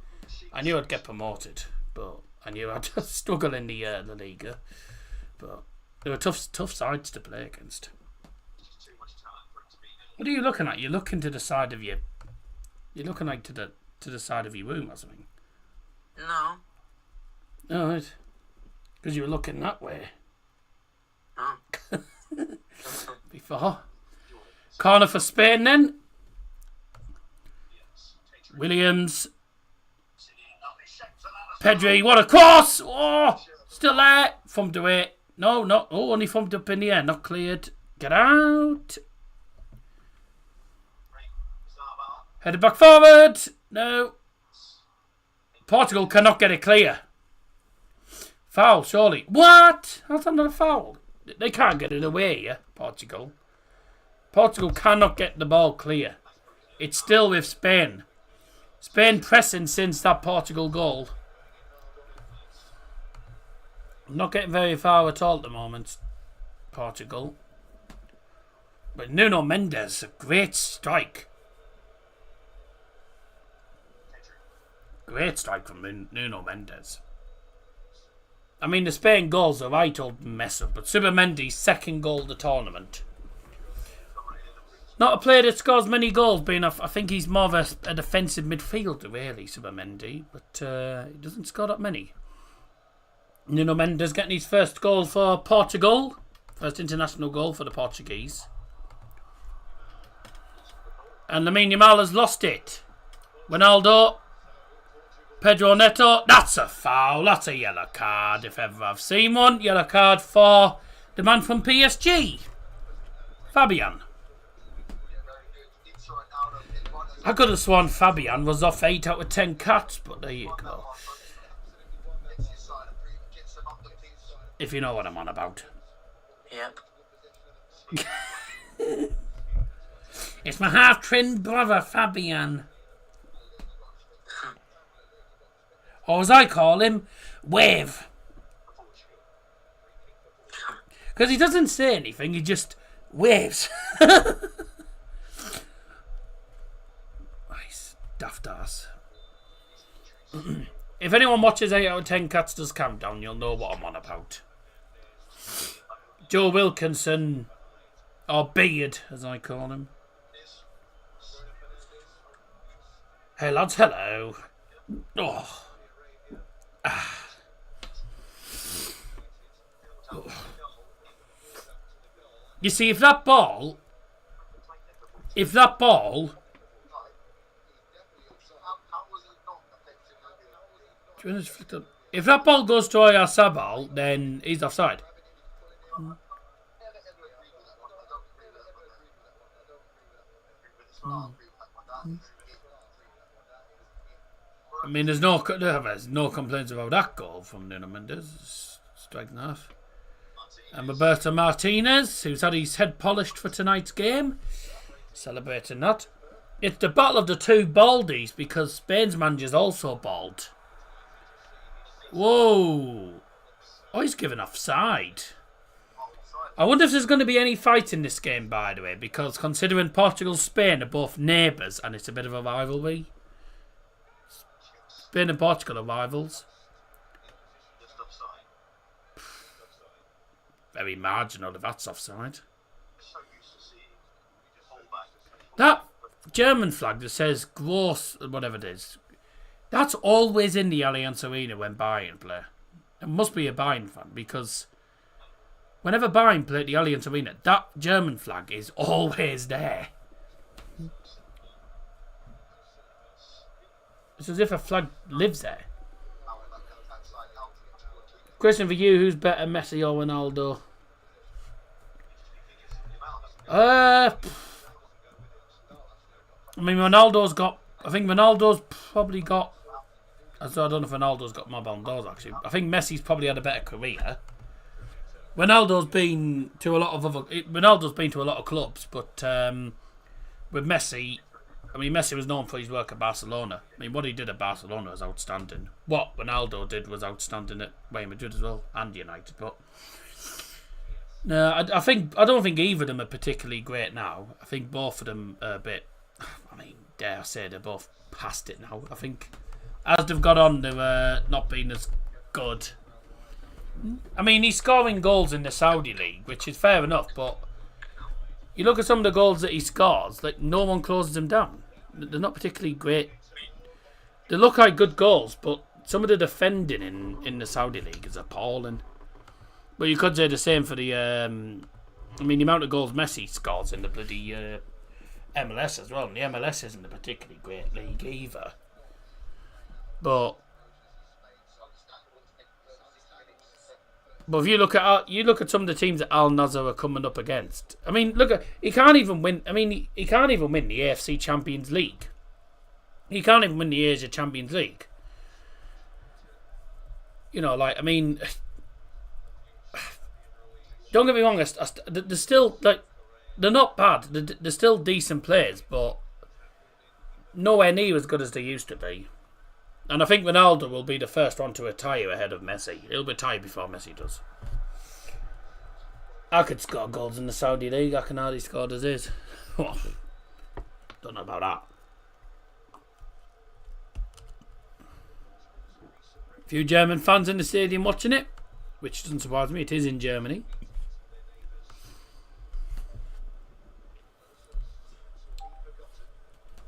I knew I'd get promoted, but I knew I'd struggle in the La Liga. But there were tough sides to play against. What are you looking at? You're looking to the side of your. You're looking like to the side of your room or something. No. Oh, right. Because you were looking that way. No. Before. Corner for Spain then. Williams. Pedri, what a cross! Oh, still there. Thumped away. No, not. Oh, only thumped up in the air. Not cleared. Get out. Headed back forward. No. Portugal cannot get it clear. Foul, surely. What? How's that not a foul? They can't get it away, yeah, Portugal. Portugal cannot get the ball clear. It's still with Spain. Spain pressing since that Portugal goal. Not getting very far at all at the moment, Portugal. But Nuno Mendes, a great strike. Great strike from Nuno Mendes. I mean, the Spain goals are right old mess up, but Subamendi's second goal of the tournament. Not a player that scores many goals, being I think he's more of a defensive midfielder, really, Subamendi, but he doesn't score that many. Nuno Mendes getting his first goal for Portugal, first international goal for the Portuguese. And Lamine Yamal has lost it. Ronaldo. Pedro Neto, that's a foul, that's a yellow card if ever I've seen one. Yellow card for the man from PSG, Fabian. I could have sworn Fabian was off 8 out of 10 cuts, but there you go. If you know what I'm on about. Yep. It's my half-twin brother, Fabian. Or as I call him, Wave. Because he doesn't say anything, he just waves. Nice. Daft ass. if anyone watches 8 out of 10 Cats Does Countdown, you'll know what I'm on about. Joe Wilkinson, or Beard, as I call him. Hey lads, hello. Oh. Ah. Oh. You see, if that ball, if that ball goes to Oyarzabal, then he's offside. I mean, there's no complaints about that goal from Nuno Mendes. Strike and a half. And Roberto Martinez, who's had his head polished for tonight's game, celebrating that. It's the battle of the two baldies because Spain's manager's also bald. Whoa. Oh, he's given offside. I wonder if there's going to be any fight in this game, by the way, because considering Portugal and Spain are both neighbours and it's a bit of a rivalry. Spain and Portugal are rivals. Very marginal if that's offside. That German flag that says gross, whatever it is, that's always in the Allianz Arena when Bayern play. It must be a Bayern fan because whenever Bayern play at the Allianz Arena, that German flag is always there. It's as if a flag lives there. Question for you, who's better, Messi or Ronaldo? I mean, I think Ronaldo's probably got... I don't know if Ronaldo's got more Ballon d'Ors, actually. I think Messi's probably had a better career. Ronaldo's been to a lot of clubs, but with Messi... I mean, Messi was known for his work at Barcelona. I mean, what he did at Barcelona was outstanding. What Ronaldo did was outstanding at Real Madrid as well, and United. But no, I don't think either of them are particularly great now. I think both of them are a bit. I mean, dare I say they're both past it now. I think as they've got on, they've not been as good. I mean, he's scoring goals in the Saudi League, which is fair enough, but you look at some of the goals that he scores, like no one closes him down. They're not particularly great. They look like good goals, but some of the defending in the Saudi League is appalling. But you could say the same for the... I mean, the amount of goals Messi scores in the bloody MLS as well. And the MLS isn't a particularly great league either. But if you look at some of the teams that Al Nassr are coming up against. I mean, he can't even win. I mean, he can't even win the AFC Champions League. He can't even win the Asia Champions League. You know, like, I mean, don't get me wrong. They're still they're not bad. They're still decent players, but nowhere near as good as they used to be. And I think Ronaldo will be the first one to retire ahead of Messi. He'll retire before Messi does. I could score goals in the Saudi League. I can hardly score as is. Don't know about that. A few German fans in the stadium watching it, which doesn't surprise me. It is in Germany.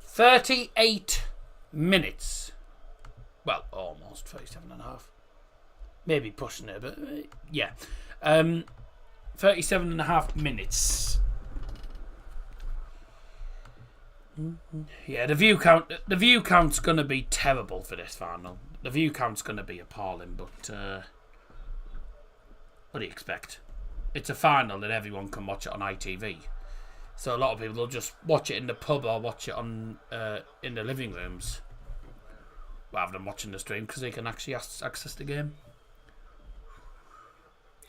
"38 minutes. Well, almost 37 and a half. Maybe pushing it a bit. Yeah. 37 and a half minutes. Yeah, the view count's going to be terrible for this final. The view count's going to be appalling, but what do you expect? It's a final and everyone can watch it on ITV. So a lot of people will just watch it in the pub or watch it on in the living rooms, rather than watching the stream because they can actually access the game.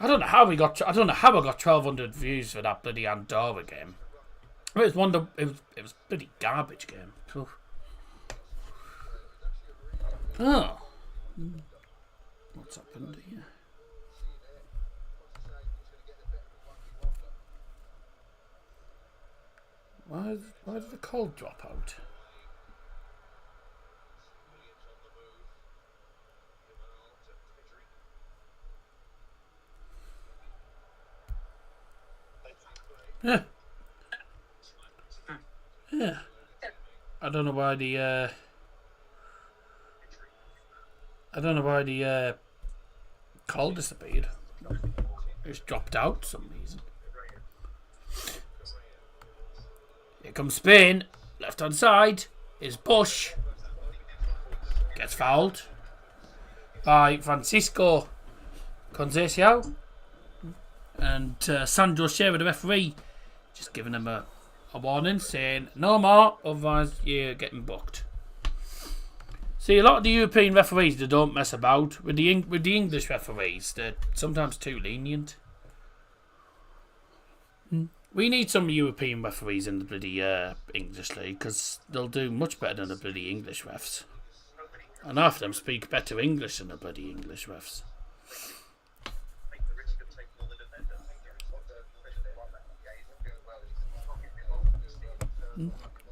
I don't know how I got 1,200 views for that bloody Andorra game. I mean, it was a bloody garbage game. Oh, what's happened here? Why did the call drop out? Yeah. Yeah. I don't know why the call disappeared. It's dropped out for some reason. Here comes Spain. Left hand side is Bush. Gets fouled by Francisco Conceição. And Sandro Shea, the referee, just giving him a warning, saying no more, otherwise you're getting booked. See, a lot of the European referees, they don't mess about. With the English referees, they're sometimes too lenient. We need some European referees in the bloody English league, because they'll do much better than the bloody English refs. And half of them speak better English than the bloody English refs.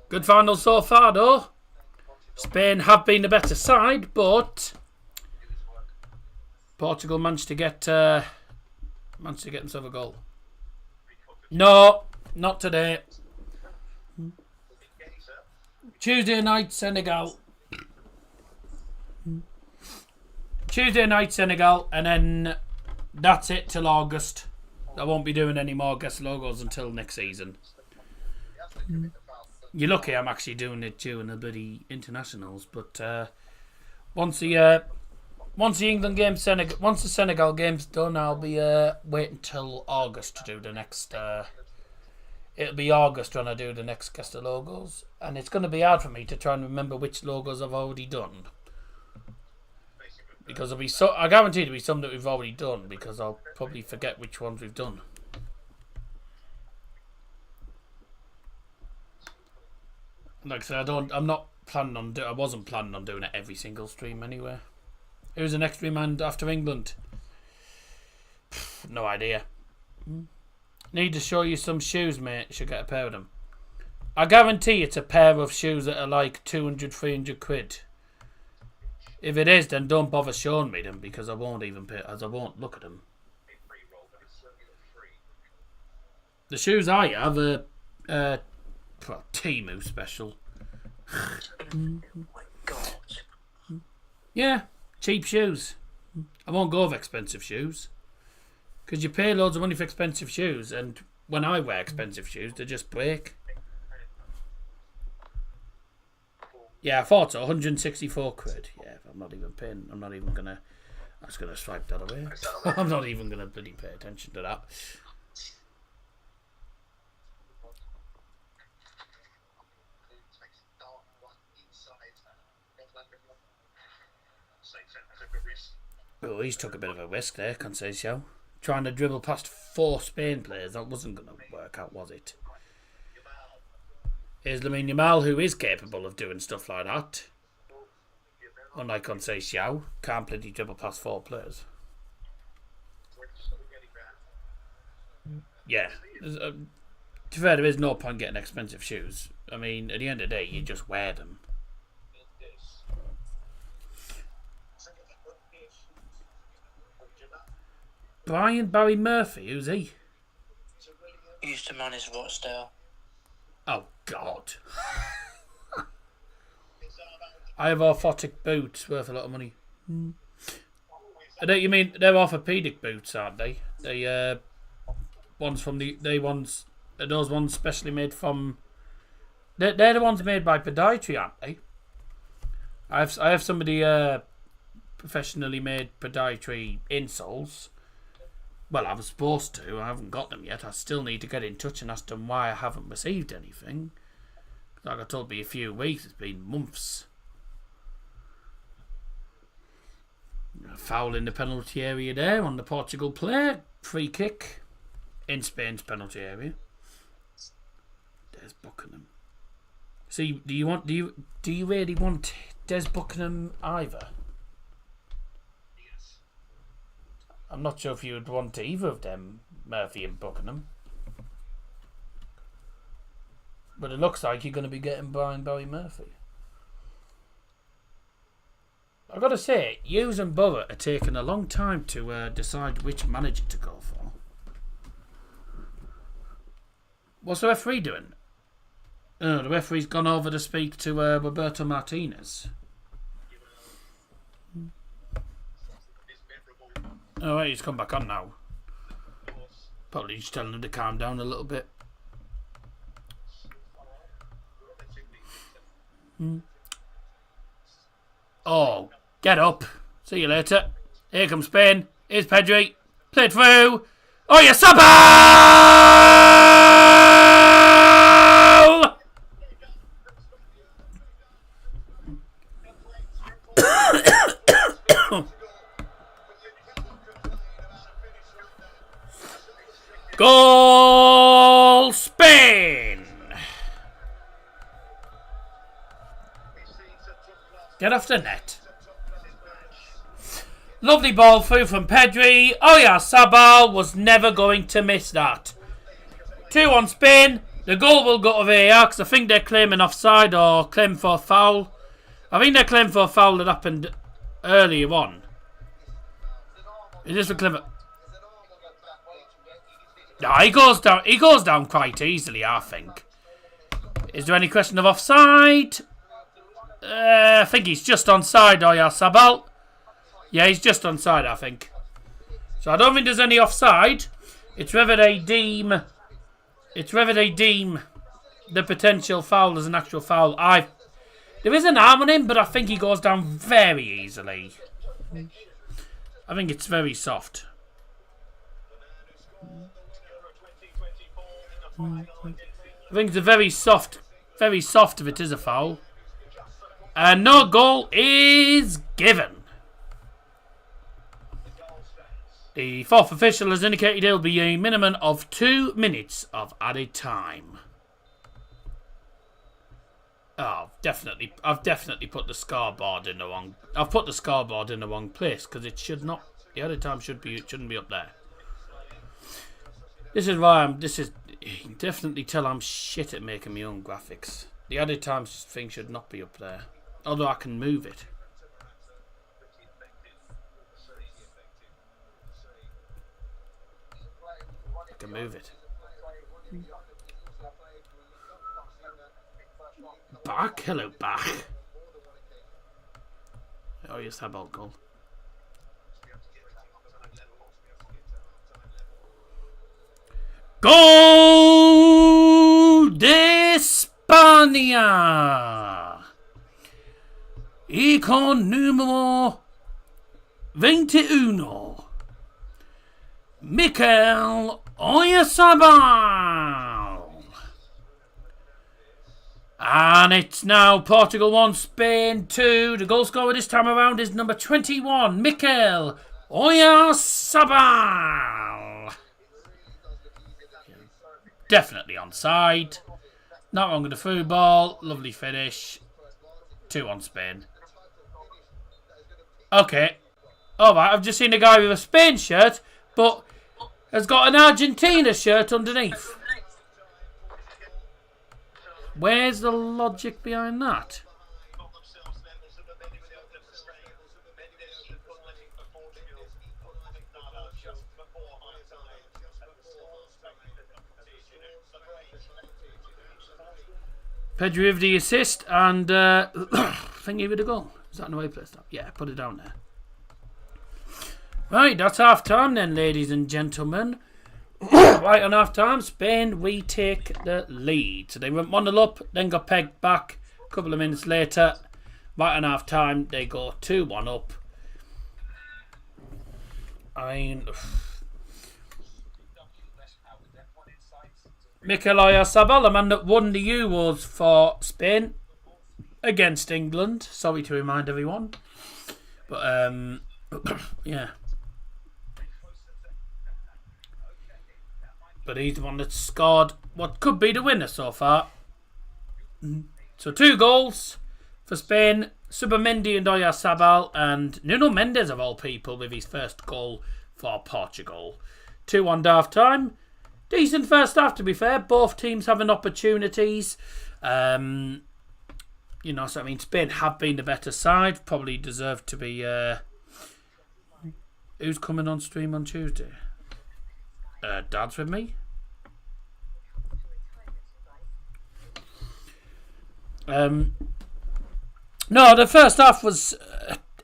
Good final so far, though. Spain have been the better side, but Portugal managed to get themselves a goal. No, not today. Tuesday night, Senegal. Tuesday night, Senegal, and then that's it till August. I won't be doing any more guest logos until next season. You're lucky I'm actually doing it during the bloody internationals, but once the England game, once the Senegal game's done, I'll be waiting till August to do the next. It'll be August when I do the next cast of logos, and it's going to be hard for me to try and remember which logos I've already done, because I guarantee there'll be some that we've already done, because I'll probably forget which ones we've done. Like I said, I wasn't planning on doing it every single stream anyway. Who's the next remand after England? No idea. Need to show you some shoes, mate. Should get a pair of them. I guarantee it's a pair of shoes that are like 200, 300 quid. If it is, then don't bother showing me them, because I won't even pay, as I won't look at them. The shoes I have are Temu special. Oh my God. Yeah, cheap shoes. I won't go with expensive shoes, because you pay loads of money for expensive shoes, and when I wear expensive shoes, they just break. Yeah, I thought so. 164 quid. Yeah, I'm not even paying. I'm just gonna swipe that away. I'm not even gonna bloody pay attention to that. Oh, he's took a bit of a risk there, Conceição. Trying to dribble past 4 Spain players. That wasn't going to work out, was it? Here's Lamine Yamal, who is capable of doing stuff like that. Unlike Conceição, can't bloody dribble past 4 players. Yeah. To be fair, there is no point getting expensive shoes. I mean, at the end of the day, you just wear them. Barry Murphy, who's he? He used to manage Rochdale. Oh, God. I have orthotic boots worth a lot of money. I don't, you mean they're orthopedic boots, aren't they? They ones from those ones specially made from. They're the ones made by podiatry, aren't they? I have somebody professionally made podiatry insoles. Well, I was supposed to. I haven't got them yet. I still need to get in touch and ask them why I haven't received anything. Like I told me a few weeks, it's been months. Foul in the penalty area there on the Portugal player. Free kick in Spain's penalty area. There's Buckingham. See, do you really want Des Buckingham either? I'm not sure if you would want either of them, Murphy and Buckingham. But it looks like you're going to be getting Brian Barry Murphy. I've got to say, Hughes and Borough are taking a long time to decide which manager to go for. What's the referee doing? Oh, the referee's gone over to speak to Roberto Martinez. Oh, right, he's come back on now. Probably just telling him to calm down a little bit. Oh, get up. See you later. Here comes Spain. Here's Pedri. Played through. Oh, you Sabal! Goal Spain! Get off the net. Lovely ball through from Pedri. Oh yeah, Sabal was never going to miss that. 2-1 Spain. The goal will go to VAR because I think they're claiming offside or claim for a foul. I think they're claiming for a foul that happened earlier on. Is this a claim? No, he goes down. He goes down quite easily, I think. Is there any question of offside? I think he's just onside, Oyarzabal. Yeah, he's just onside, I think. So I don't think there's any offside. It's whether they deem. It's whether they deem the potential foul as an actual foul. There is an arm on him, but I think he goes down very easily. I think it's very soft. I think it's a very soft if it is a foul. And no goal is given. The fourth official has indicated there will be a minimum of 2 minutes of added time. Oh, definitely. I've definitely put the scoreboard in the wrong. I've put the scoreboard in the wrong place because it should not. The added time shouldn't be up there. This is why This is. You can definitely tell I'm shit at making my own graphics. The added time thing should not be up there. Although I can move it. I can move it. Back? Hello, back. Oh, yes, that ball goal. Gol de España. Y con número 21. Mikel Oyarzabal. And it's now Portugal 1, Spain 2. The goal scorer this time around is number 21, Mikel Oyarzabal. Definitely onside. Not wrong with the through ball. Lovely finish. 2-1 Spain. Okay. Alright, I've just seen a guy with a Spain shirt, but has got an Argentina shirt underneath. Where's the logic behind that? Pedri with the assist and thingy with the goal. Is that the way he plays that? Yeah, put it down there. Right, that's half time then, ladies and gentlemen. Right on half time, Spain, we take the lead. So they went 1-0 up, then got pegged back. A couple of minutes later, right on half time, they go 2-1 up. I mean, Mikel Oyarzabal, the man that won the Euros for Spain against England. Sorry to remind everyone. But, yeah. But he's the one that scored what could be the winner so far. So 2 goals for Spain. Subamendi and Oyarzabal, and Nuno Mendes of all people with his first goal for Portugal. 2-1 half time. Decent first half, to be fair. Both teams having opportunities. You know, so I mean, Spain have been the better side. Probably deserve to be. Who's coming on stream on Tuesday? Dad's with me. No, the first half was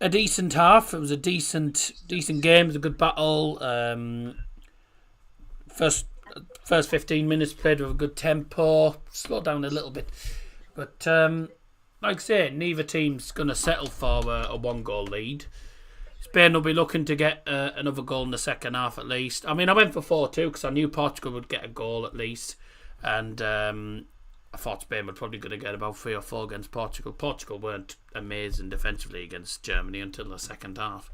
a decent half. It was a decent game. It was a good battle. First 15 minutes played with a good tempo. Slowed down a little bit. But, like I say, neither team's going to settle for a one-goal lead. Spain will be looking to get another goal in the second half at least. I mean, I went for 4-2 because I knew Portugal would get a goal at least. And I thought Spain were probably going to get about 3 or 4 against Portugal. Portugal weren't amazing defensively against Germany until the second half.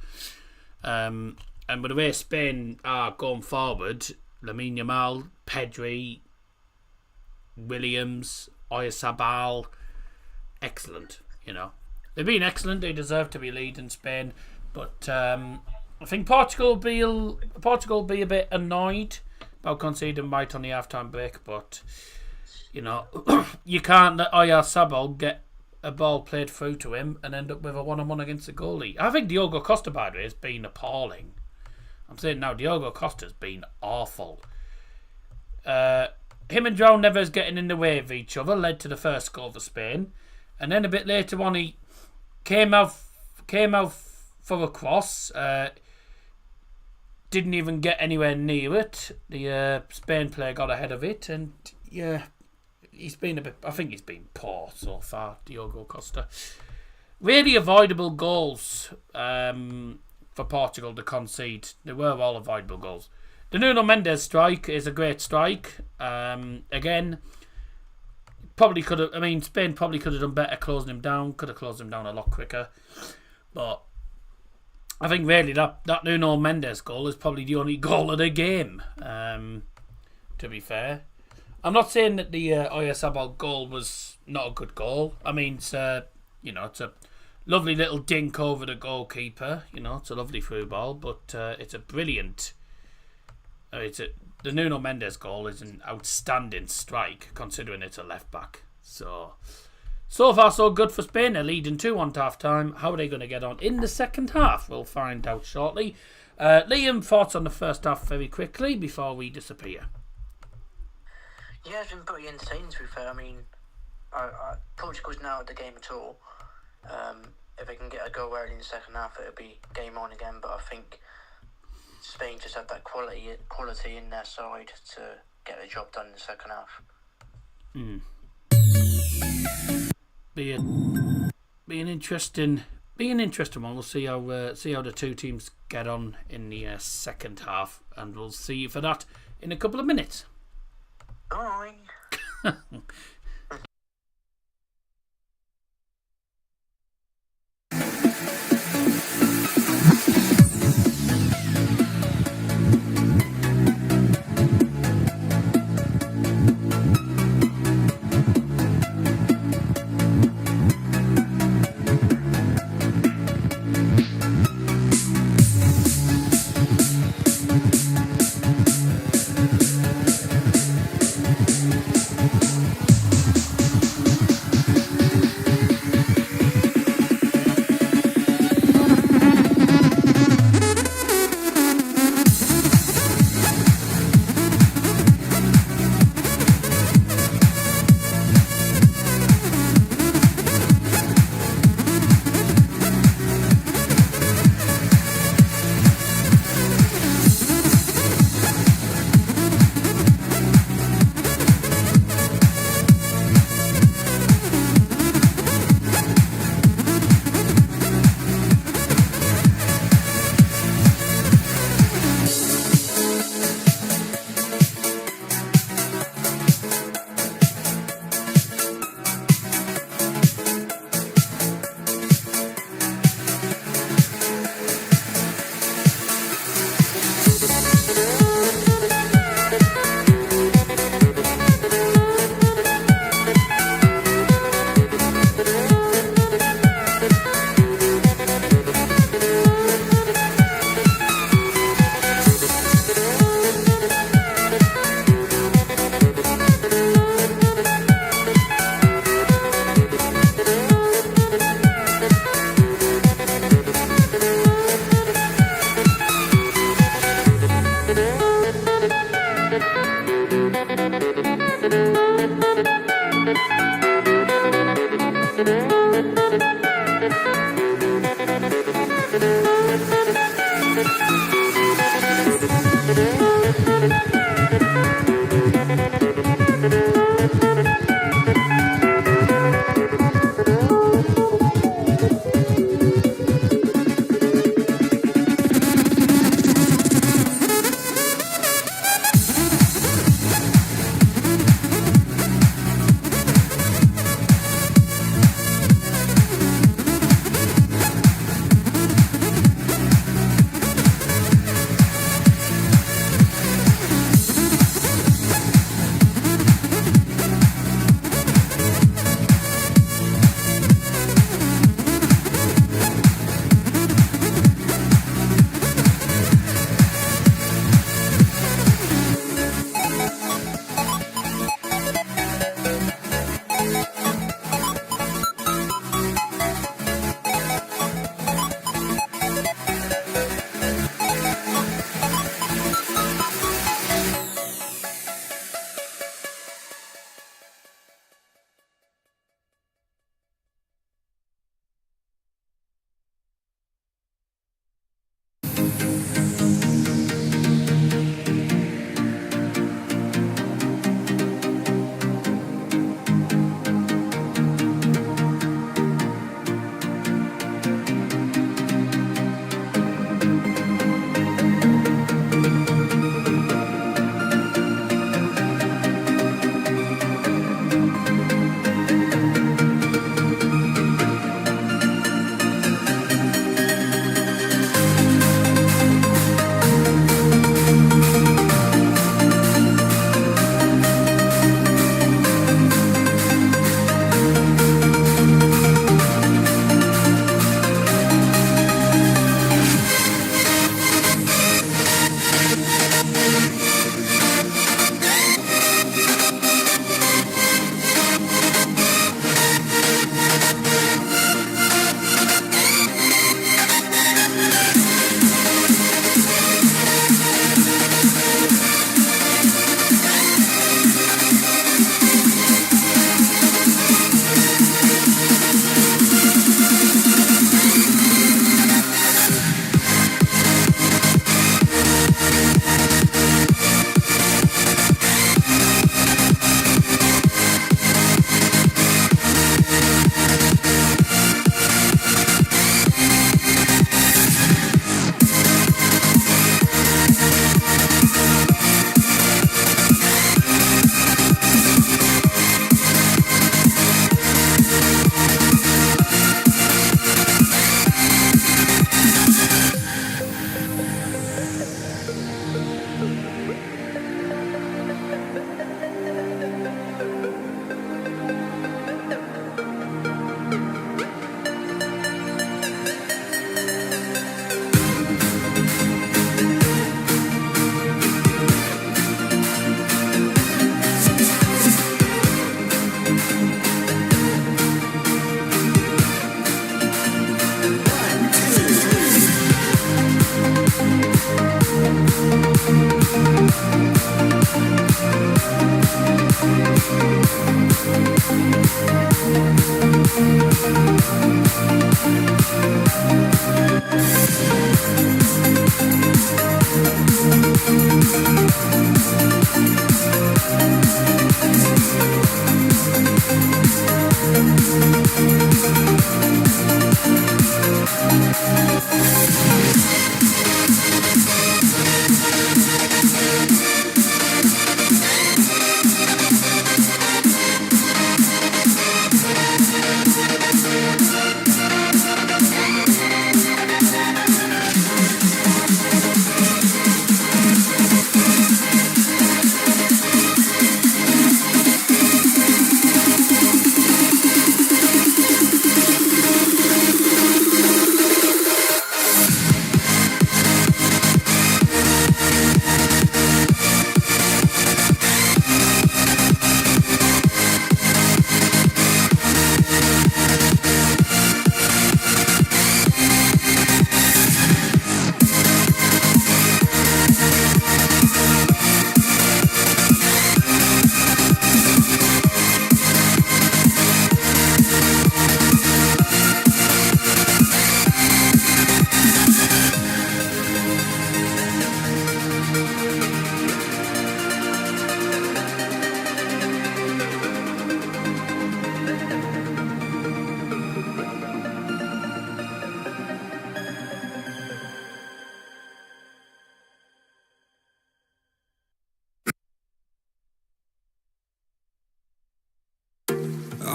And with the way Spain are going forward, Lamine Yamal, Pedri, Williams, Oyarzabal, excellent, you know. They've been excellent. They deserve to be leading Spain. But I think Portugal will be a bit annoyed about conceding right on the half-time break. But, you know, you can't let Oyarzabal get a ball played through to him and end up with a one-on-one against the goalie. I think Diogo Costa, by the way, has been appalling. I'm saying now, Diogo Costa's been awful. Him and João Neves getting in the way of each other led to the first goal for Spain. And then a bit later on, he came out for a cross. Didn't even get anywhere near it. The Spain player got ahead of it. And, yeah, I think he's been poor so far, Diogo Costa. Really avoidable goals for Portugal to concede. They were all avoidable goals. The Nuno Mendes strike is a great strike. Again, Spain probably could have done better closing him down. Could have closed him down a lot quicker. But I think really that Nuno Mendes goal is probably the only goal of the game. To be fair, I'm not saying that the Oyarzabal goal was not a good goal. I mean, it's a lovely little dink over the goalkeeper. You know, it's a lovely through ball, but it's a brilliant. The Nuno Mendes goal is an outstanding strike, considering it's a left back. So far so good for Spain. They're leading 2-1 to half time. How are they going to get on in the second half? We'll find out shortly. Liam, thoughts on the first half very quickly before we disappear. Yeah, it's been pretty insane to be fair. I mean, Portugal's now at the game at all. If they can get a goal early in the second half, it'll be game on again. But I think Spain just had that quality in their side to get the job done in the second half. Be an interesting one. We'll see how the two teams get on in the second half, and we'll see you for that in a couple of minutes. Bye.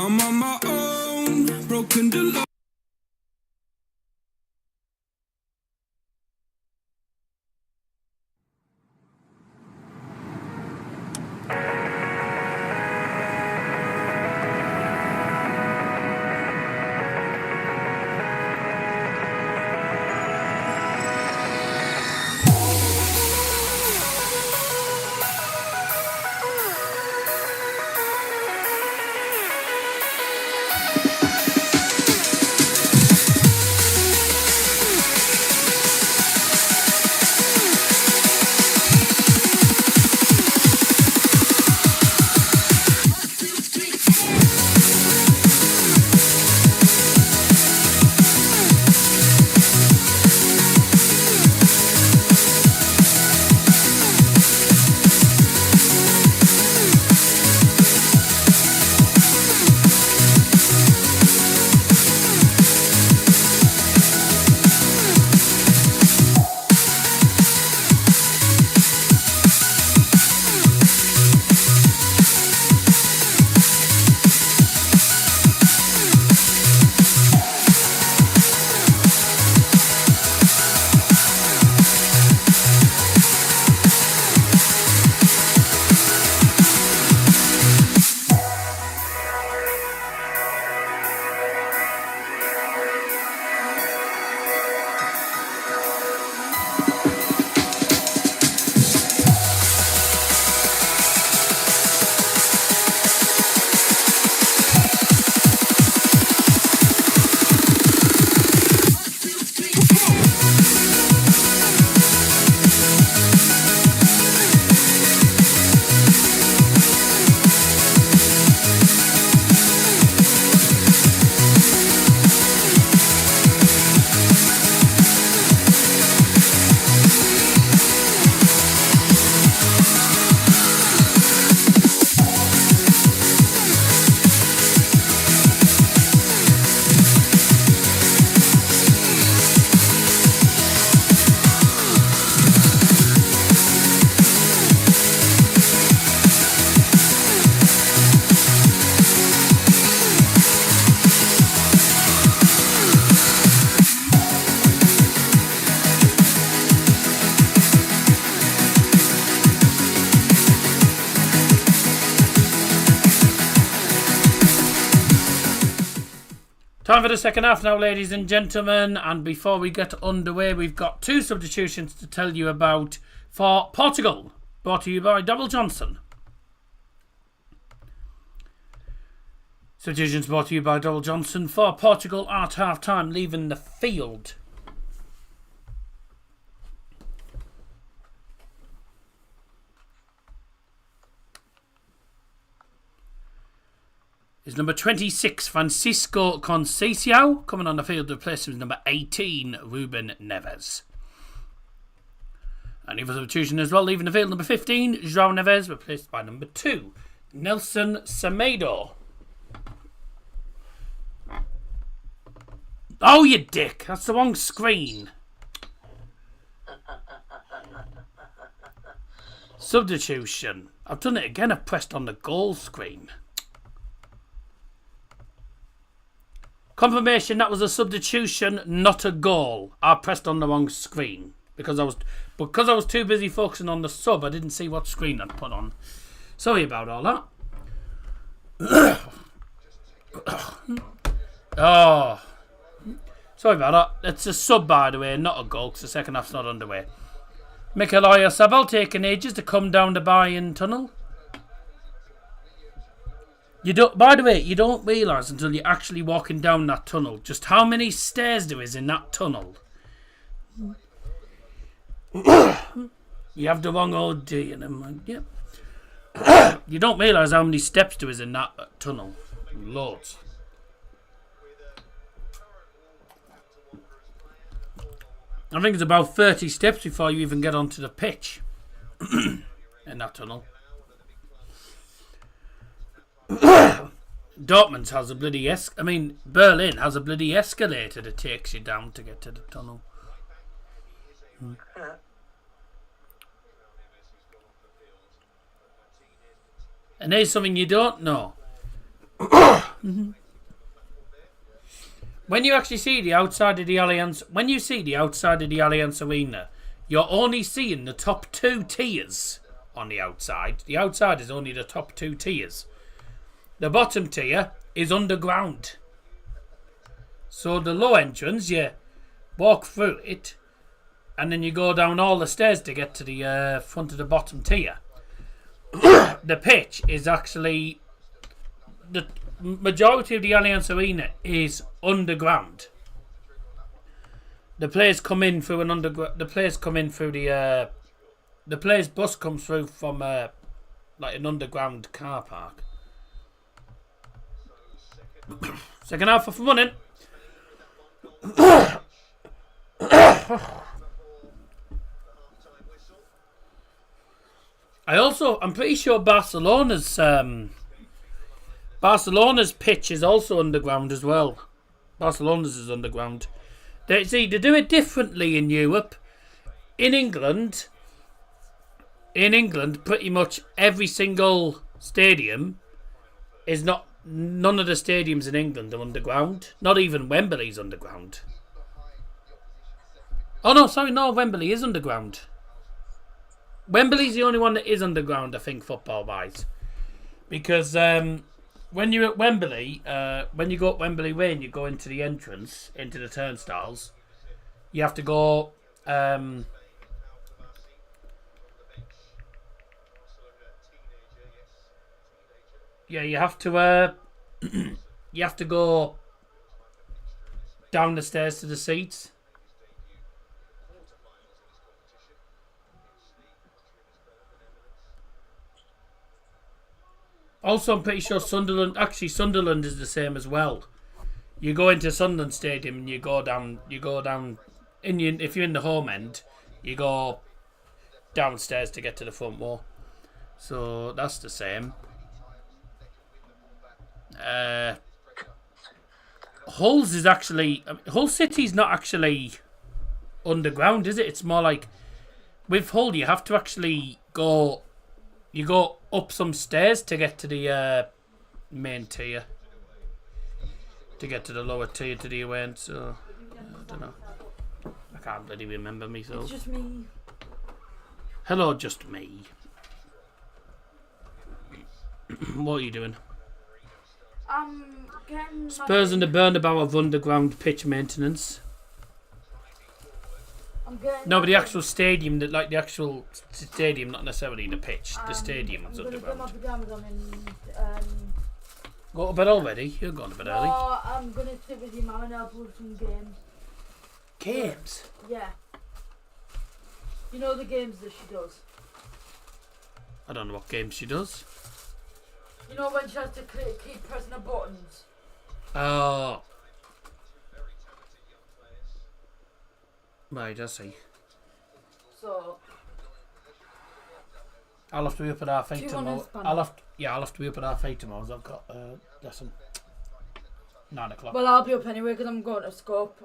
I'm on my own, broken the law. Time for the second half now, ladies and gentlemen, and before we get underway, we've got two substitutions to tell you about for Portugal, brought to you by Darryl Johnson. Substitutions brought to you by Darryl Johnson for Portugal at half-time, leaving the field. Is number 26, Francisco Conceição, coming on the field to replace him, number 18, Ruben Neves. And the other substitution as well, leaving the field, number 15, João Neves, replaced by number 2, Nelson Semedo. Oh, you dick, that's the wrong screen. Substitution. I've done it again, I've pressed on the goal screen. Confirmation that was a substitution, not a goal. I pressed on the wrong screen because I was too busy focusing on the sub. I didn't see what screen I'd put on. Sorry about all that. Oh, sorry about that. It's a sub, by the way, not a goal because the second half's not underway. Mikel Oyarzabal taking ages to come down the Bayern tunnel. By the way, you don't realise until you're actually walking down that tunnel just how many stairs there is in that tunnel. You have the wrong OD and I'm like, yep. You don't realise how many steps there is in that tunnel. Loads. I think it's about 30 steps before you even get onto the pitch in that tunnel. Dortmund has a bloody Berlin has a bloody escalator that takes you down to get to the tunnel. And here's something you don't know. When you actually see the outside of the Allianz, Arena, you're only seeing the top 2 tiers on the outside. The outside is only the top 2 tiers. The bottom tier is underground. So the low entrance, you walk through it, and then you go down all the stairs to get to the front of the bottom tier. The pitch is actually, the majority of the Allianz Arena is underground. The players come in through the players' bus comes through from like an underground car park. Second half for running. I'm pretty sure Barcelona's pitch is also underground as well. Barcelona's is underground. They do it differently in Europe. In England, pretty much every single stadium is not. None of the stadiums in England are underground. Not even Wembley's underground. Oh no, sorry, no, Wembley is underground. Wembley's the only one that is underground, I think, football-wise. Because when you're at Wembley, when you go up Wembley Way and you go into the entrance, into the turnstiles, you have to go... you have to you have to go down the stairs to the seats. Also, I'm pretty sure Sunderland is the same as well. You go into Sunderland Stadium and you go down, if you're in the home end, you go downstairs to get to the front row. So that's the same. Hull City's not actually underground, is it? It's more like with Hull you have to actually go up some stairs to get to the main tier, to get to the lower tier to the event. So I don't know. I can't bloody remember myself. It's just me. Hello, just me. What are you doing? Spurs and the Bernabeu of underground pitch maintenance. No, but the actual stadium, not necessarily the pitch. The stadium's underground. Go to bed already? You're going to bed early. No, I'm going to sit with your mum and I'll play some games. Games? Yeah. You know the games that she does? I don't know what games she does. You know when she has to keep pressing the buttons? Oh. Right, I see. So... I'll have to be up at half 8 tomorrow. I'll have to be up at half 8 tomorrow. I've got lesson 9 o'clock. Well, I'll be up anyway because I'm going to Scope.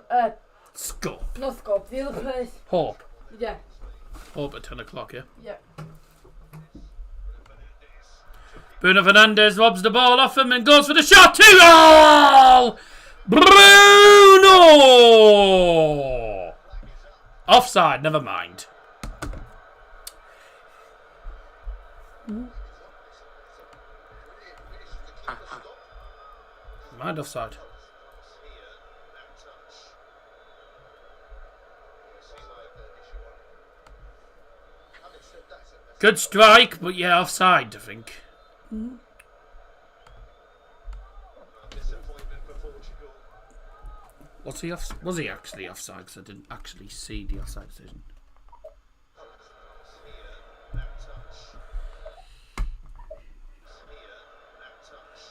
Scope? Not Scope, the other place. Hope? Yeah. Hope at 10 o'clock, yeah? Yeah. Bruno Fernandes robs the ball off him and goes for the shot. 2-0! Bruno! Offside, never mind. Mind offside. Good strike, but yeah, offside, I think. Was he actually offside? Because I didn't actually see the offside decision.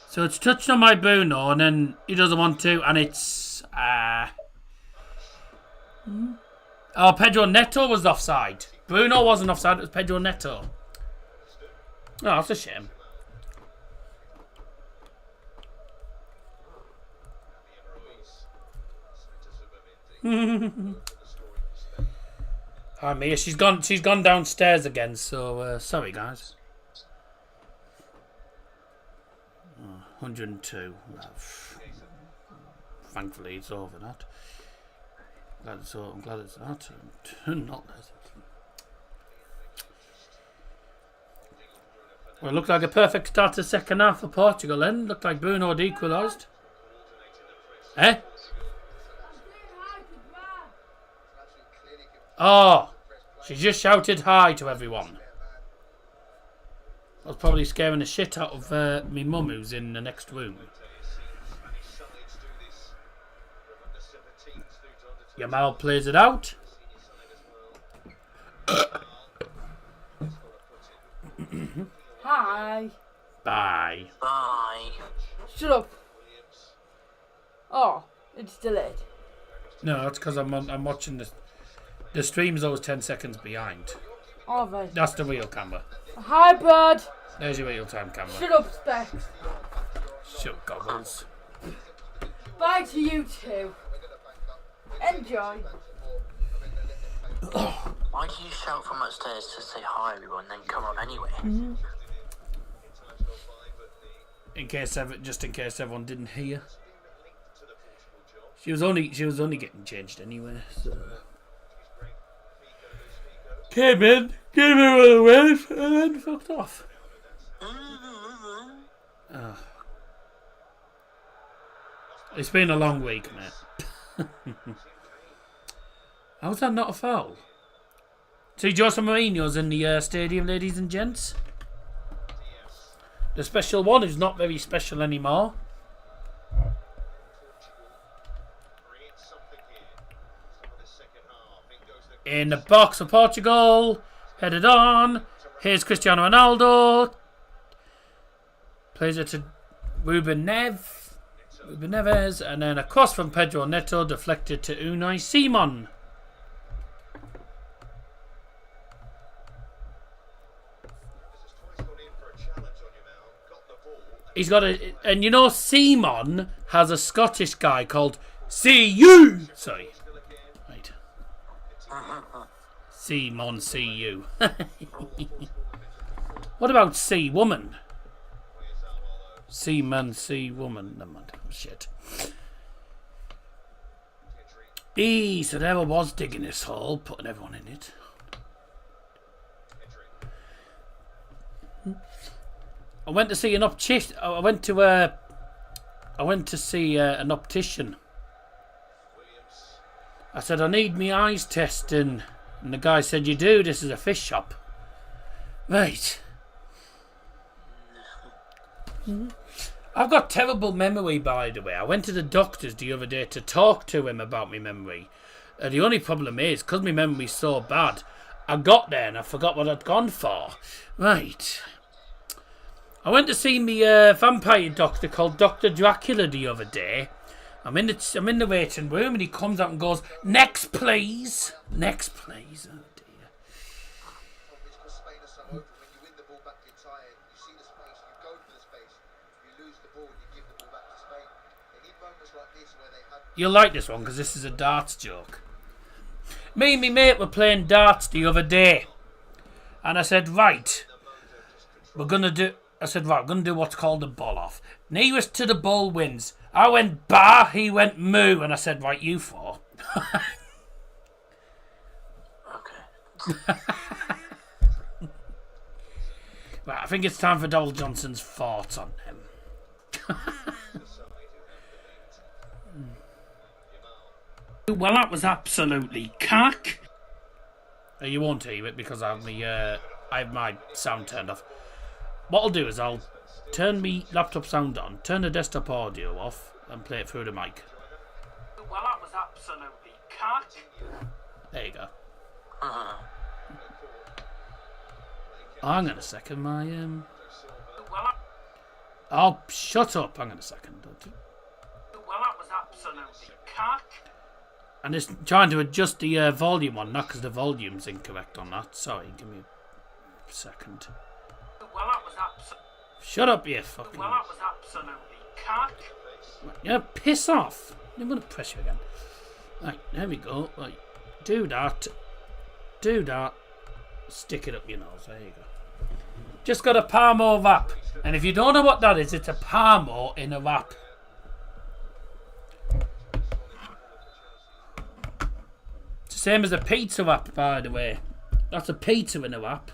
So it's touched on by Bruno, and then he doesn't want to, and it's oh, Pedro Neto was offside. Bruno wasn't offside; it was Pedro Neto. Oh, that's a shame. Hi, Mia. She's gone downstairs again. So sorry, guys. 102. Thankfully, it's over that. I'm glad it's not. Not that. Well, it looked like a perfect start to second half for Portugal then. Looked like Bruno had equalised. Eh? Oh, she just shouted hi to everyone. I was probably scaring the shit out of me mum who's in the next room. Yamal plays it out. Hi. Bye. Bye. Shut up. Oh, it's delayed. No, that's because I'm watching the stream's always 10 seconds behind. All right. That's the real camera. Hi, bud. There's your real time camera. Shut up, Specs. Shut goggles. Bye to you too. Enjoy. Why do you shout from upstairs to say hi everyone, then come up anyway? Just in case everyone didn't hear. She was only getting changed anyway. So. Came in, gave her a wave, and then fucked off. It's been a long week, mate. How's that not a foul? See, Jose Mourinho's in the stadium, ladies and gents. The special one is not very special anymore. In the box for Portugal. Headed on. Here's Cristiano Ronaldo. Plays it to Ruben Neves. And then across from Pedro Neto. Deflected to Unai Simon. He's got a... And you know Simon has a Scottish guy called C.U. Sorry. Right. Simon C.U. What about C-woman? C-man, C-woman. Never mind. Shit. So there I was digging this hole, putting everyone in it. I went to see an optician. I went to see an optician. I said I need my eyes testing, and the guy said, "You do. This is a fish shop." Right. I've got terrible memory, by the way. I went to the doctors the other day to talk to him about my memory. The only problem is, because my memory's so bad, I got there and I forgot what I'd gone for. Right. I went to see me vampire doctor called Dr. Dracula the other day. I'm in the waiting room and he comes out and goes, "Next, please. Next, please." Oh dear. You'll like this one because this is a darts joke. Me and my mate were playing darts the other day. And I said, right, we're going to do what's called a ball off. Nearest to the ball wins. I went bar, he went moo, and I said, right, you four. Okay. Right, I think it's time for Darryl Johnson's thoughts on him. Well, that was absolutely cack. You won't hear it because I have my sound turned off. What I'll do is I'll turn my laptop sound on, turn the desktop audio off, and play it through the mic. Well, that was absolutely cack. There you go. Hang on a second, Oh, shut up. Hang on a second. Well, that was absolutely cack. And it's trying to adjust the volume on that because the volume's incorrect on that. Sorry, give me a second. Well, that was shut up, you fucking... Well, that was absolutely cack. Yeah, piss off. I'm going to press you again. Right, there we go. Right, do that. Do that. Stick it up your nose. There you go. just got a Parmo wrap. And if you don't know what that is, it's a Parmo in a wrap. It's the same as a pizza wrap, by the way. That's a pizza in a wrap.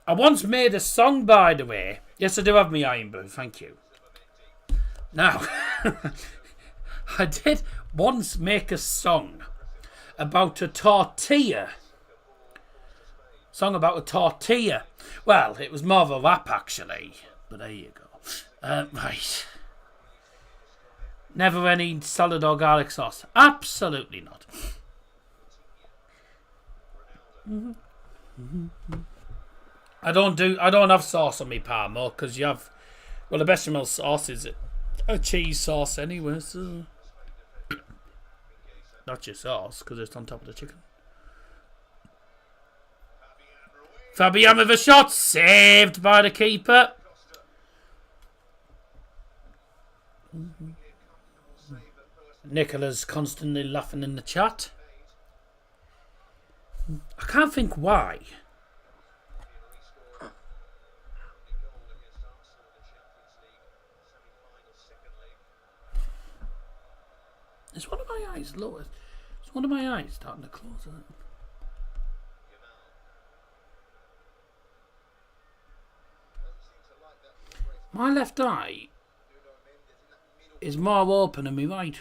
I once made a song, by the way. Yes, I do have my iron brew, thank you. Now, I did once make a song about a tortilla. Song about a tortilla. Well, it was more of a rap, actually. But there you go. Right. Never any salad or garlic sauce. Absolutely not. I don't have sauce on me Parmo because you have, well, the bechamel sauce is a cheese sauce anyway, so not your sauce because it's on top of the chicken. Fabian with a shot, saved by the keeper. Nicola's constantly laughing in the chat. I can't think why. Is one of my eyes lowered? Is one of my eyes starting to close out? My left eye is more open than my right.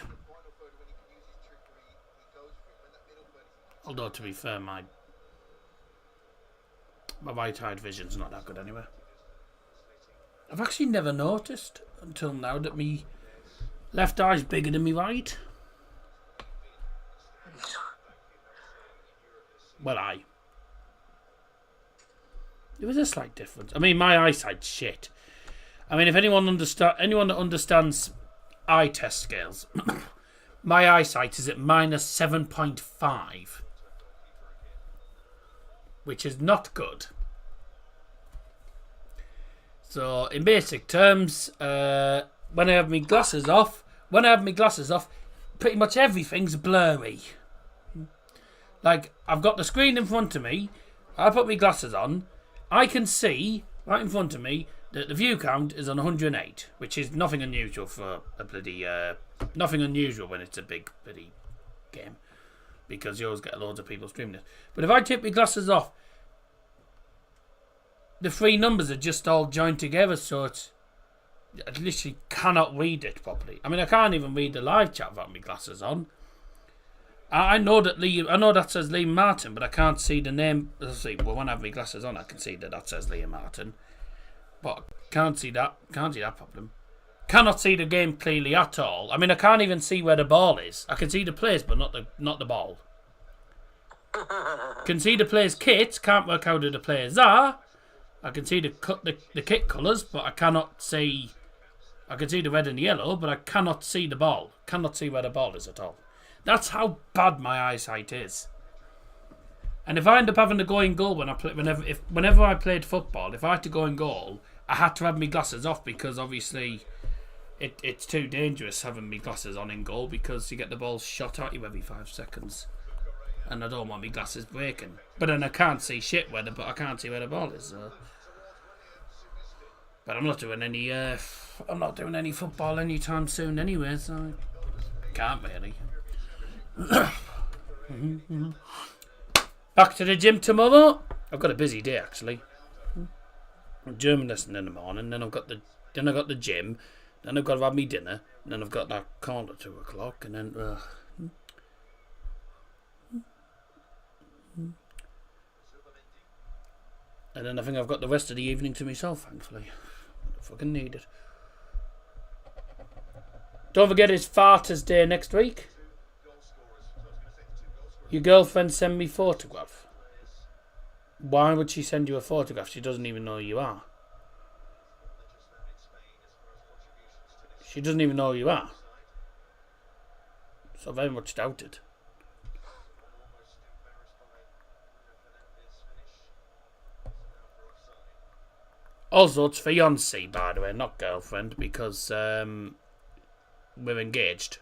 Although, to be fair, my right eye vision's not that good anyway. I've actually never noticed until now that my left eye's bigger than my right. Well, there was a slight difference. I mean, my eyesight's shit. I mean, if anyone that understands eye test scales, my eyesight is at minus 7.5, which is not good. So, in basic terms, when I have my glasses off, pretty much everything's blurry. Like, I've got the screen in front of me, I put my glasses on, I can see, right in front of me, that the view count is on 108, which is nothing unusual for a bloody, nothing unusual when it's a big bloody game, because you always get loads of people streaming it. But if I take my glasses off, the three numbers are just all joined together, so I literally cannot read it properly. I mean, I can't even read the live chat without my glasses on. I know that says Liam Martin, but I can't see the name. Let's see. Well, when I have my glasses on, I can see that says Liam Martin, but can't see that problem. Cannot see the game clearly at all. I mean, I can't even see where the ball is. I can see the players, but not the ball. Can see the players' kits. Can't work out who the players are. I can see the kit colours, but I cannot see. I can see the red and the yellow, but I cannot see the ball. Cannot see where the ball is at all. That's how bad my eyesight is. And if I end up having to go in goal whenever I played football, if I had to go in goal, I had to have my glasses off because obviously it's too dangerous having my glasses on in goal because you get the ball shot at you every 5 seconds, and I don't want my glasses breaking. But then I can't see shit I can't see where the ball is. So. But I'm not doing any football anytime soon anyway, so I can't really. Back to the gym tomorrow. I've got a busy day actually. German lesson in the morning, then I've got the gym, then I've got to have me dinner, then I've got that call at 2 o'clock, and then and then I think I've got the rest of the evening to myself, thankfully. I fucking need it. Don't forget it's Father's Day next week. Your girlfriend send me photograph. Why would she send you a photograph? She doesn't even know who you are. She doesn't even know who you are. So I very much doubt it. Also, it's fiancé, by the way, not girlfriend, because we're engaged.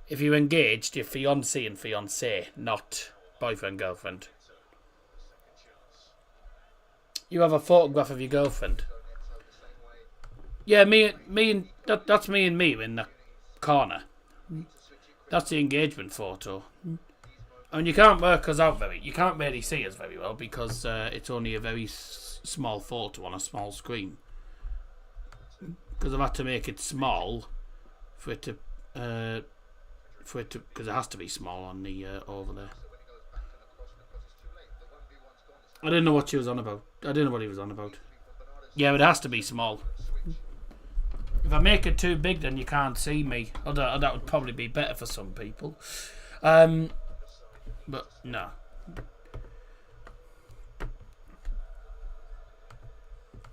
If you're engaged, you're fiancé and fiancée, not boyfriend, girlfriend. You have a photograph of your girlfriend. Yeah, that's me and me in the corner. That's the engagement photo. I mean, you can't work us out you can't really see us very well because it's only a very small photo on a small screen. Because I've had to make it small for it to, because it has to be small on the over there. I didn't know what she was on about. I didn't know what he was on about. Yeah, but it has to be small. If I make it too big, then you can't see me. Although that would probably be better for some people. But no.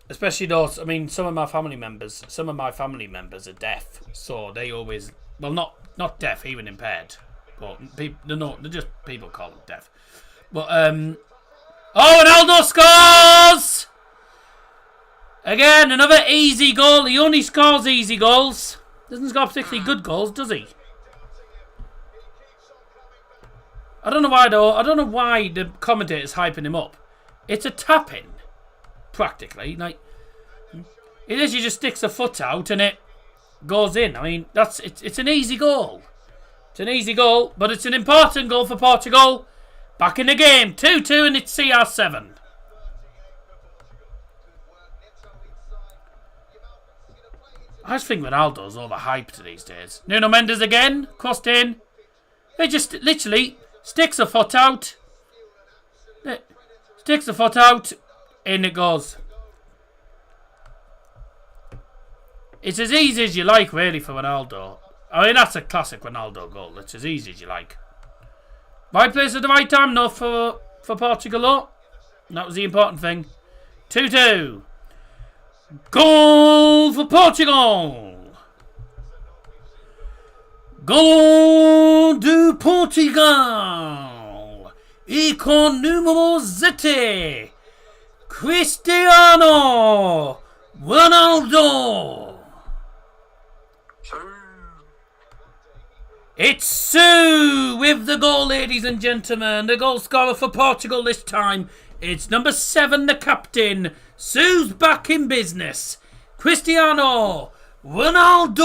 Especially those. I mean, some of my family members are deaf, so they always. Well, not deaf, even impaired. But they're just people call them deaf. But oh, Ronaldo scores! Again, another easy goal. He only scores easy goals. Doesn't score particularly good goals, does he? I don't know why though. I don't know why the commentator's hyping him up. It's a tap-in, practically. Like it is. He just sticks a foot out and it goes in. I mean, it's an easy goal. It's an easy goal, but it's an important goal for Portugal. Back in the game, 2-2, and it's CR7. I just think Ronaldo's overhyped these days. Nuno Mendes again, crossed in. He just literally sticks a foot out. Sticks a foot out, in it goes. It's as easy as you like, really, for Ronaldo. I mean, that's a classic Ronaldo goal. It's as easy as you like. Right place at the right time, no, for Portugal, though. That was the important thing. 2-2. Goal for Portugal. Goal de Portugal. E con numero 7. Cristiano Ronaldo. It's Sue with the goal, ladies and gentlemen. The goal scorer for Portugal this time. It's number 7, the captain. Sue's back in business. Cristiano Ronaldo.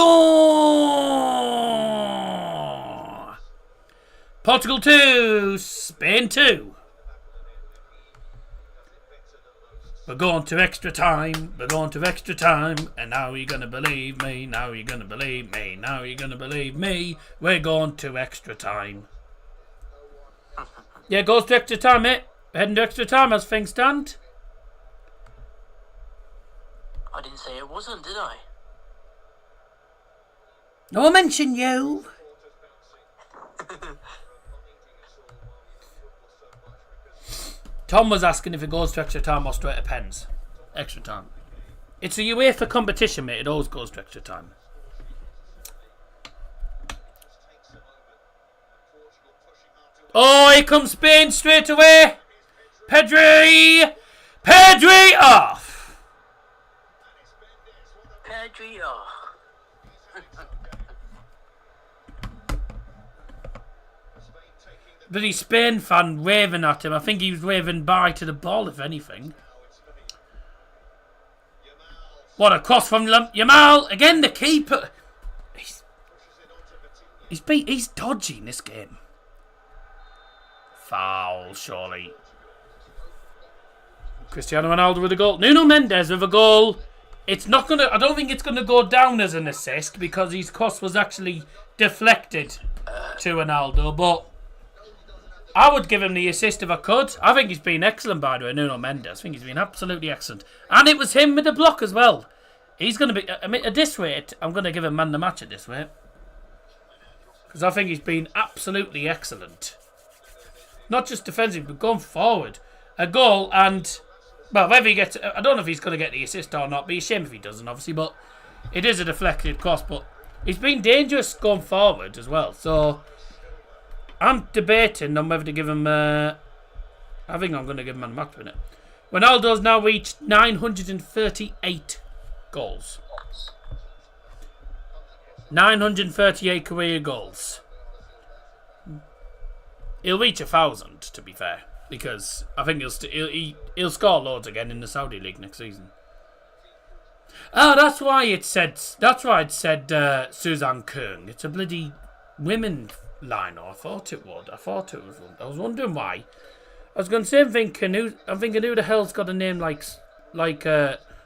Portugal 2, Spain 2. We're going to extra time. We're going to extra time. And now you're going to believe me. Now you're going to believe me. Now you're going to believe me. We're going to extra time. Yeah, goes to extra time, mate. Heading to extra time as things stand. I didn't say it wasn't, did I? No one mentioned you. Tom was asking if it goes to extra time or straight to pens. Extra time. It's a UEFA competition, mate. It always goes to extra time. Oh, here comes Spain straight away. Pedri off. Pedri off. Bloody Spain fan waving at him. I think he was waving bye to the ball, if anything. What a cross from Yamal. Again, the keeper. He's dodgy in this game. Foul, surely. Cristiano Ronaldo with a goal. Nuno Mendes with a goal. It's not gonna. I don't think it's gonna go down as an assist because his cross was actually deflected to Ronaldo. But I would give him the assist if I could. I think he's been excellent, by the way, Nuno Mendes. I think he's been absolutely excellent. And it was him with the block as well. He's going to be... I mean, at this rate, I'm going to give him man the match at this rate. Because I think he's been absolutely excellent. Not just defensive, but going forward. A goal and... Well, whether he gets... I don't know if he's going to get the assist or not. Be a shame if he doesn't, obviously. But it is a deflected cross. But he's been dangerous going forward as well. So... I'm debating on whether to give him... I think I'm going to give him a match with it. Ronaldo's now reached 938 goals. 938 career goals. He'll reach 1,000, to be fair, because I think he'll score loads again in the Saudi League next season. Oh, that's why it said Suzanne Kung. It's a bloody women line. I thought it would. I was wondering why. I was going to say, I'm thinking, who the hell's got a name like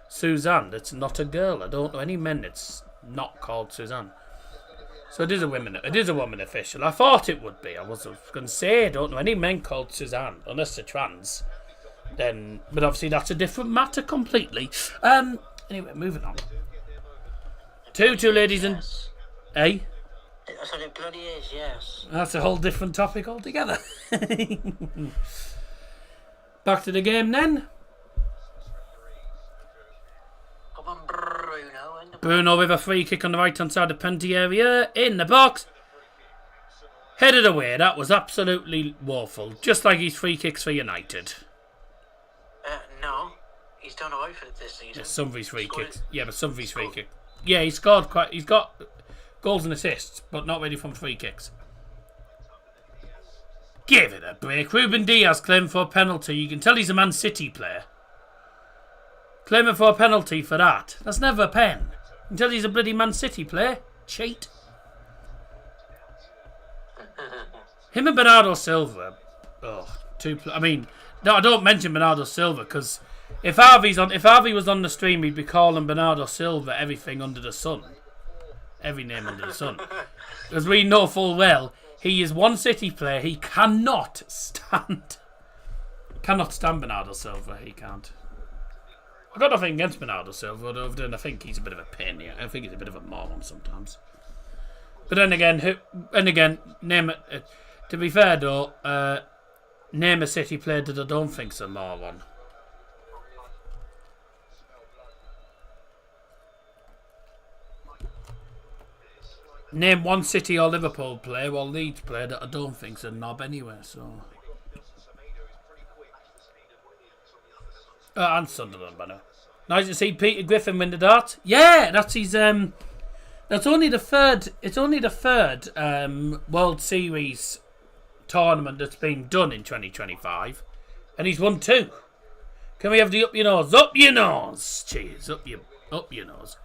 Suzanne? That's not a girl. I don't know any men that's not called Suzanne. So it is a woman official. I thought it would be. I was going to say, I don't know any men called Suzanne, unless they're trans. Then, but obviously that's a different matter completely. Anyway, moving on. Two ladies and... Eh? I said it bloody is, yes. That's a whole different topic altogether. Back to the game then. Come on, Bruno. Bruno with a free kick on the right hand side of penalty area. In the box. Headed away. That was absolutely woeful. Just like his free kicks for United. No. He's done away for it this season. Yeah, some of his free kicks. Yeah, but some of his free kicks. Yeah, he's got goals and assists, but not really from free kicks. Give it a break. Ruben Diaz claimed for a penalty. You can tell he's a Man City player. Claiming for a penalty for that. That's never a pen. You can tell he's a bloody Man City player. Cheat. Him and Bernardo Silva. I mean, no, I don't mention Bernardo Silva because if Harvey was on the stream, he'd be calling Bernardo Silva everything under the sun. Every name under the sun. As we know full well, he is one City player. He cannot stand Bernardo Silva. He can't. I've got nothing against Bernardo Silva, other than I think he's a bit of a pain. Yeah, I think he's a bit of a moron sometimes. But then again, name it. To be fair though, name a City player that I don't think's a moron. Name one City or Liverpool player or Leeds player that I don't think's a knob anyway. So. And Sunderland, by now. Nice to see Peter Griffin win the dart. Yeah, that's his. That's only the third. It's only the third World Series tournament that's been done in 2025, and he's won 2. Can we have the up your nose? Up your nose. Cheers. Up your nose.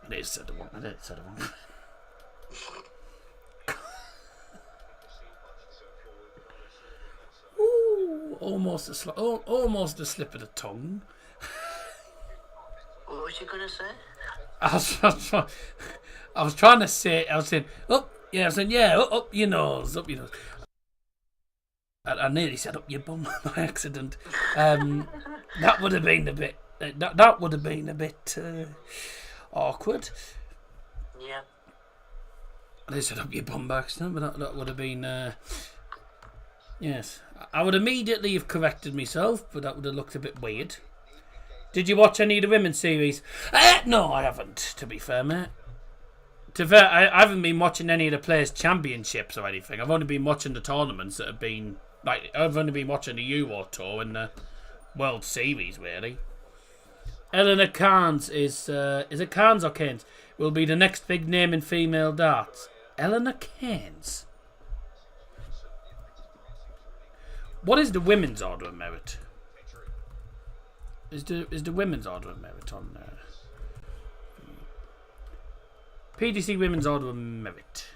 I did say the one. Ooh, almost a slip of the tongue. What was you going to say? I was trying to say. I was saying up. Yeah, I was saying up your nose. Up your nose. I nearly said up your bum by accident. That would have been a bit. That would have been a bit awkward. Yeah. I said up your bum by accident, but that would have been. Yes, I would immediately have corrected myself, but that would have looked a bit weird. Did you watch any of the women's series? No, I haven't, to be fair, mate. To be fair, I haven't been watching any of the Players' Championships or anything. I've only been watching the tournaments that have been... I've only been watching the Euro Tour and the World Series, really. Eleanor Carnes is it Carnes or Keynes? Will be the next big name in female darts. Eleanor Keynes. What is the women's order of merit? Is the women's order of merit on there? PDC women's order of merit.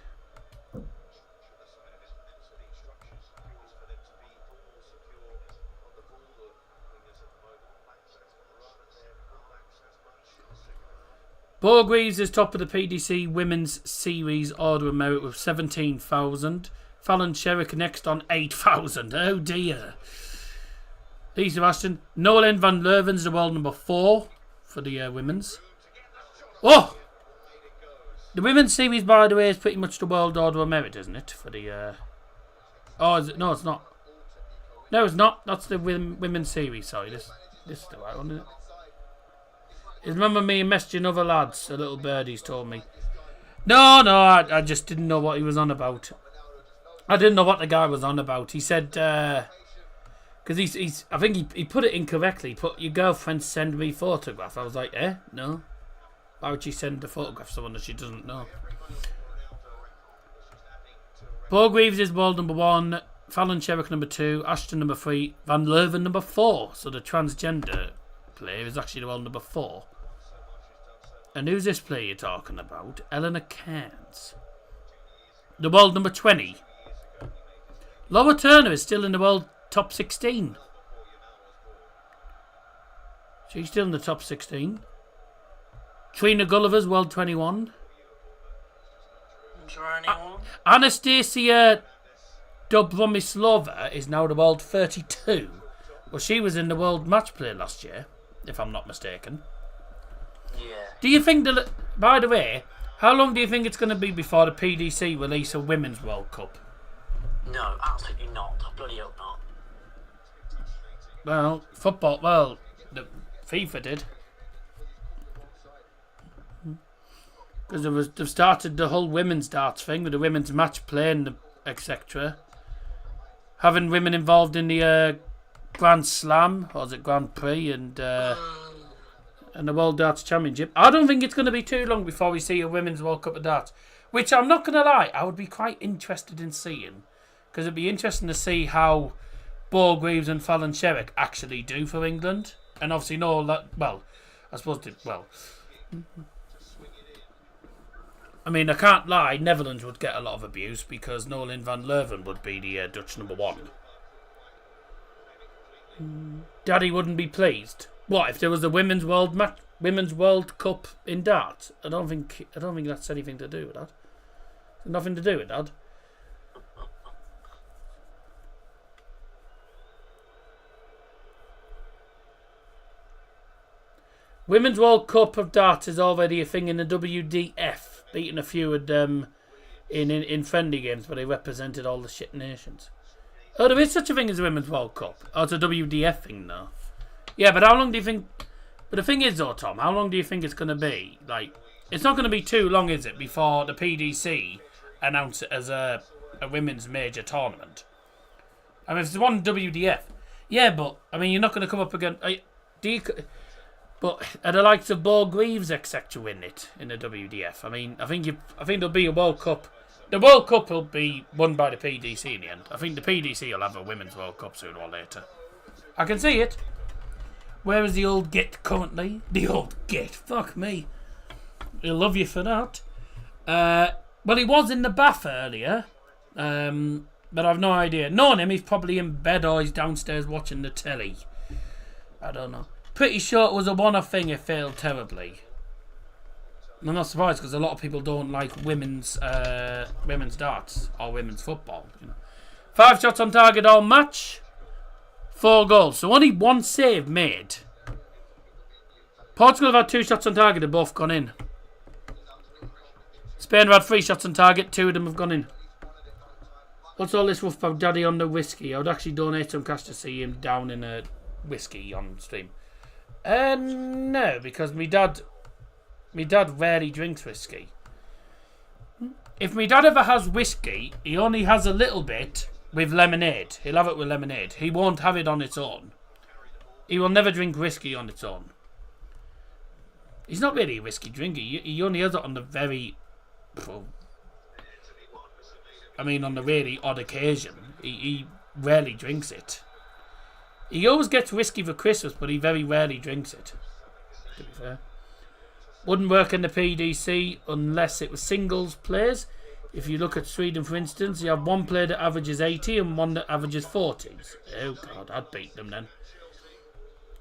Bo Greaves is top of the PDC Women's Series Order of Merit with 17,000. Fallon Sherrick next on 8,000. Oh dear. Lee Sebastian. Nolan van Leuven's the world number 4 for the women's. Oh! The Women's Series, by the way, is pretty much the World Order of Merit, isn't it? For the... Oh, is it? No, it's not. No, it's not. That's the Women's Series, sorry. This is the right one, isn't it? Remember me messaging other lads, the little birdies told me. No, I just didn't know what he was on about. I didn't know what the guy was on about. He said, because he's I think he put it incorrectly. He put, your girlfriend send me photograph. I was like, no. Why would she send a photograph to someone that she doesn't know? Paul Greaves is world number 1. Fallon Sherrick number 2. Ashton number 3. Van Leuven number 4. So the transgender player is actually the world number 4. And who's this player you're talking about? Eleanor Cairns. The world number 20. Laura Turner is still in the world top 16. She's still in the top 16. Trina Gulliver's world 21. Anastasia Dobromislova is now the world 32. Well, she was in the world match play last year, if I'm not mistaken. Yeah. Do you think that, by the way, how long do you think it's going to be before the PDC release a Women's World Cup? No, absolutely not. I bloody hope not. Well, football, well, the FIFA did. Because they've started the whole women's darts thing with the women's match play and etc. Having women involved in the Grand Slam, or is it Grand Prix, and the World Darts Championship. I don't think it's going to be too long before we see a Women's World Cup of Darts. Which I'm not going to lie, I would be quite interested in seeing. Because it'd be interesting to see how Bo Greaves and Fallon Sherrick actually do for England. And obviously know that, well, I suppose, I mean, I can't lie, Netherlands would get a lot of abuse because Nolan van Leuven would be the Dutch number 1. Daddy wouldn't be pleased. What if there was a Women's World Cup in darts? I don't think that's anything to do with that. Nothing to do with that. Women's World Cup of Darts is already a thing in the WDF, beating a few of them in friendly games where they represented all the shit nations. Oh, there is such a thing as a Women's World Cup. Oh, it's a WDF thing though. Yeah, but how long do you think... But the thing is though, Tom, how long do you think it's going to be? Like, it's not going to be too long, is it, before the PDC announce it as a women's major tournament? I mean, if it's one WDF, yeah, but, I mean, you're not going to come up against... But are the likes of Bo Greaves, etc., win it in the WDF? I mean, I think there'll be a World Cup. The World Cup will be won by the PDC in the end. I think the PDC will have a Women's World Cup sooner or later. I can see it. Where is the old git currently? The old git. Fuck me. He'll love you for that. Well, he was in the bath earlier. But I've no idea. Knowing him, he's probably in bed or he's downstairs watching the telly. I don't know. Pretty sure it was a one-off thing. It failed terribly. I'm not surprised because a lot of people don't like women's darts or women's football. You know. 5 shots on target all match. 4 goals. So only 1 save made. Portugal have had 2 shots on target. They've both gone in. Spain have had 3 shots on target. 2 of them have gone in. What's all this stuff about Daddy on the whiskey? I would actually donate some cash to see him down in a whiskey on stream. No, because me dad rarely drinks whiskey. If me dad ever has whiskey, he only has a little bit with lemonade. He'll have it with lemonade. He won't have it on its own. He will never drink whiskey on its own. He's not really a whiskey drinker. He only has it on the very... on the really odd occasion. He rarely drinks it. He always gets whiskey for Christmas, but he very rarely drinks it, to be fair. Wouldn't work in the PDC unless it was singles players. If you look at Sweden, for instance, you have 1 player that averages 80 and 1 that averages 40. Oh, God, I'd beat them then.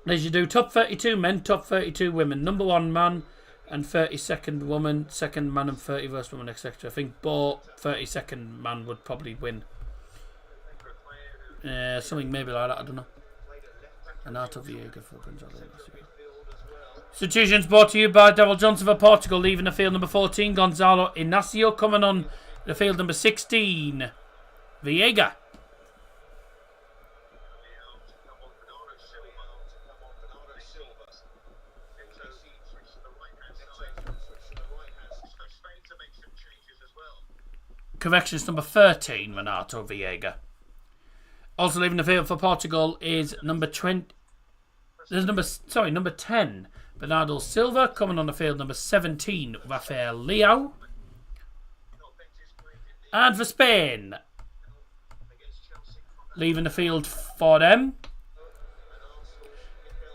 As you do top 32 men, top 32 women. Number 1 man and 32nd woman, 2nd man and 31st woman, etc. I think Bo, 32nd man, would probably win. Something maybe like that, I don't know. Renato Viega for Gonzalez. Substitutions brought to you by Darryl Johnson for Portugal, leaving the field number 14. Gonzalo Inacio coming on the field number 16. Viega. Corrections number 13, Renato Viega. Also leaving the field for Portugal is number 10, Bernardo Silva. Coming on the field, number 17, Rafael Leao. And for Spain, leaving the field for them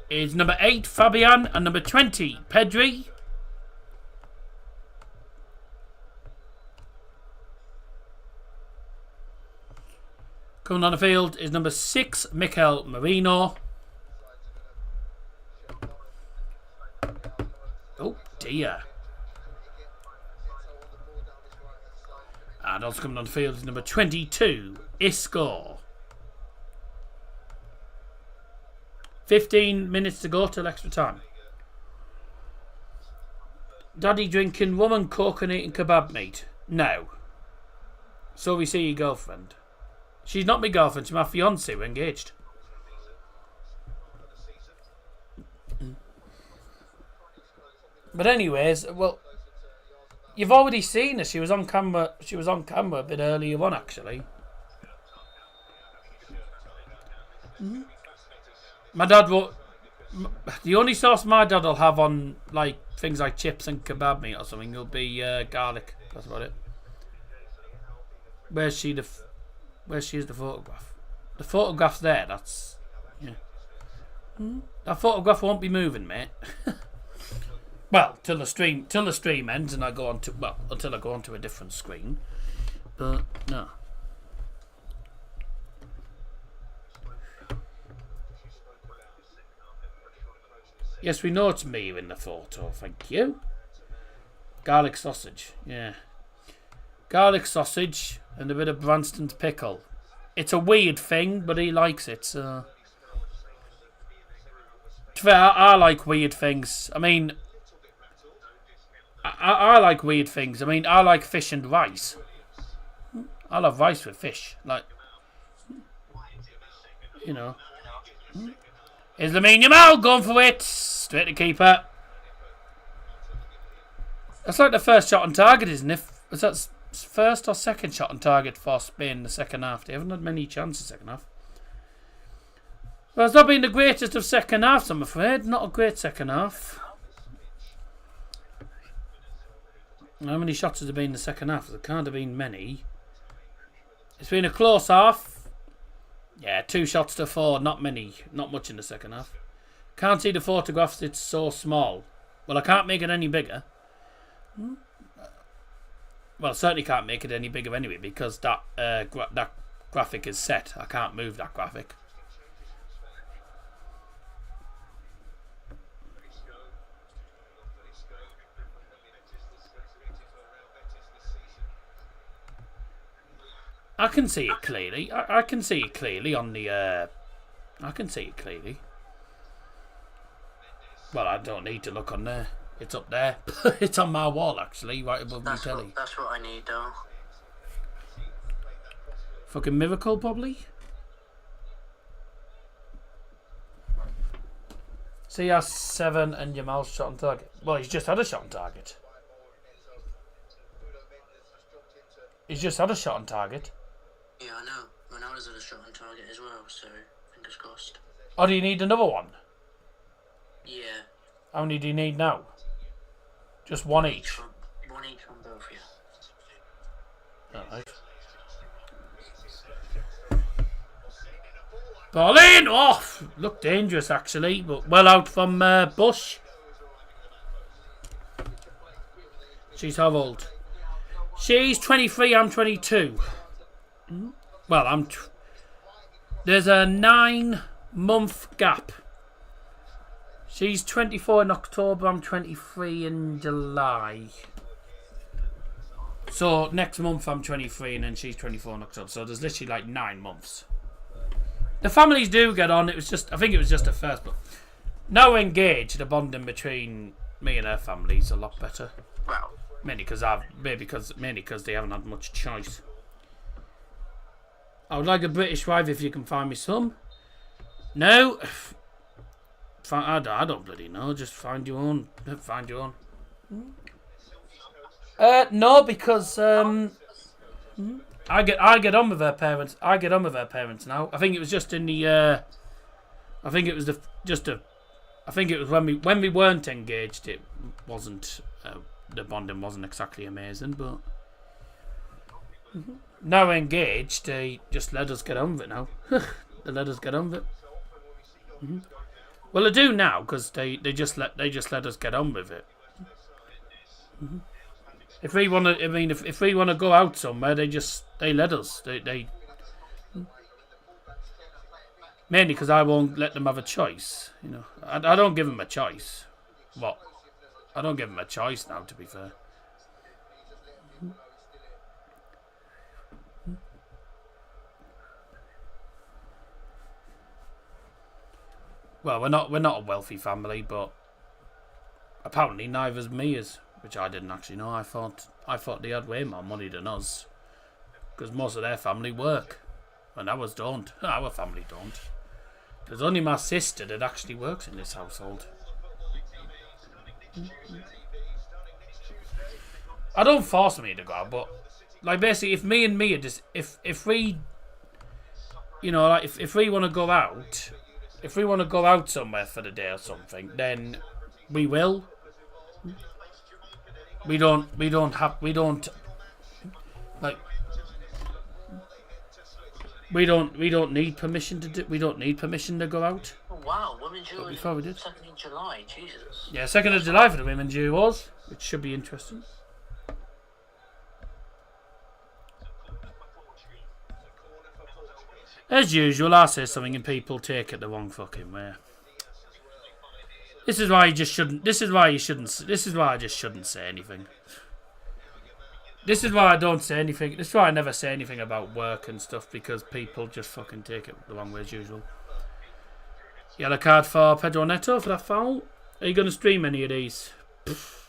is number 8, Fabian, and number 20, Pedri. Coming on the field is number 6, Mikel Merino. Oh dear. And also coming on the field is number 22, Isco. 15 minutes to go till extra time. Daddy drinking woman, coke and eating kebab meat. No. So we see your girlfriend. She's not my girlfriend, she's my fiancée. We're engaged. But anyways, well, you've already seen her. She was on camera. She was on camera a bit earlier on, actually. My dad will. The only sauce my dad will have on like things like chips and kebab meat or something will be garlic. That's about it. Where's she? Where she is the photograph? The photograph's there. That's that photograph won't be moving, mate. Well, till the stream ends, and I go on to until I go onto a different screen. But no. Yes, we know it's me in the photo. Thank you. Garlic sausage, yeah. Garlic sausage and a bit of Branston's pickle. It's a weird thing, but he likes it. So, to be fair, I like weird things. I mean, I like weird things. I mean, I like fish and rice. I love rice with fish. Like, you know. Is Lamine Yamal going for it? Straight to keeper. That's like the first shot on target, isn't it? Was that first or second shot on target for Spain in the second half? They haven't had many chances second half. Well, it's not been the greatest of second halves, I'm afraid. Not a great second half. How many shots has there been in the second half? There can't have been many. It's been a close half. Yeah, 2 shots to 4. Not many. Not much in the second half. Can't see the photographs. It's so small. Well, I can't make it any bigger. Well, certainly can't make it any bigger anyway because that that graphic is set. I can't move that graphic. I can see it clearly. I can see it clearly on the... I can see it clearly. Well, I don't need to look on there. It's up there. It's on my wall, actually, right above my telly. That's what I need, though. Fucking miracle, probably? CR7 and Yamal's shot on target. Well, he's just had a shot on target. He's just had a shot on target. Yeah, I know. Ronaldo's had a shot on target as well, so fingers crossed. Oh, do you need another one? Yeah. How many do you need now? Just one each? One each on both, yeah. Alright. Ball in! Oh! Looked dangerous, actually, but well out from Bush. She's how old? She's 23, I'm 22. Well, there's a 9-month gap. She's 24 in October, I'm 23 in July. So next month I'm 23 and then she's 24 in October. So there's literally like 9 months. The families do get on. It was just, I think it was just at first, but now we're engaged, the bonding between me and her family is a lot better. Well, Mainly because they haven't had much choice. I would like a British wife if you can find me some. No, I don't bloody know. Just find your own. Find your own. No, because I get on with her parents. I get on with her parents now. I think it was just in the. I think it was just a I think it was when we weren't engaged. It wasn't the bonding wasn't exactly amazing, but now engaged, they just let us get on with it now. They let us get on with it. Well, they do now because they just let us get on with it. If we want to, I mean, if we want to go out somewhere, they let us. They mainly because I won't let them have a choice. You know, I don't give them a choice. What? I don't give them a choice now. To be fair. Well, we're not a wealthy family, but apparently neither's Mia's, which I didn't actually know. I thought they had way more money than us, because most of their family work, and ours don't. Our family don't. There's only my sister that actually works in this household. I don't force me to go out, but like basically, if me and Mia just if we, you know, like if we want to go out. If we want to go out somewhere for the day or something, then we will. We don't need permission to do. We don't need permission to go out. Oh, wow, Women's Euro before we did. 2nd of July, Jesus. Yeah, 2nd of July for the Women's Euros, which should be interesting. As usual, I say something and people take it the wrong fucking way. This is why you just shouldn't. This is why you shouldn't. This is why I just shouldn't say anything. This is why I don't say anything. This is why I never say anything about work and stuff, because people just fucking take it the wrong way as usual. Yellow card for Pedro Neto for that foul. Are you going to stream any of these? Pfft.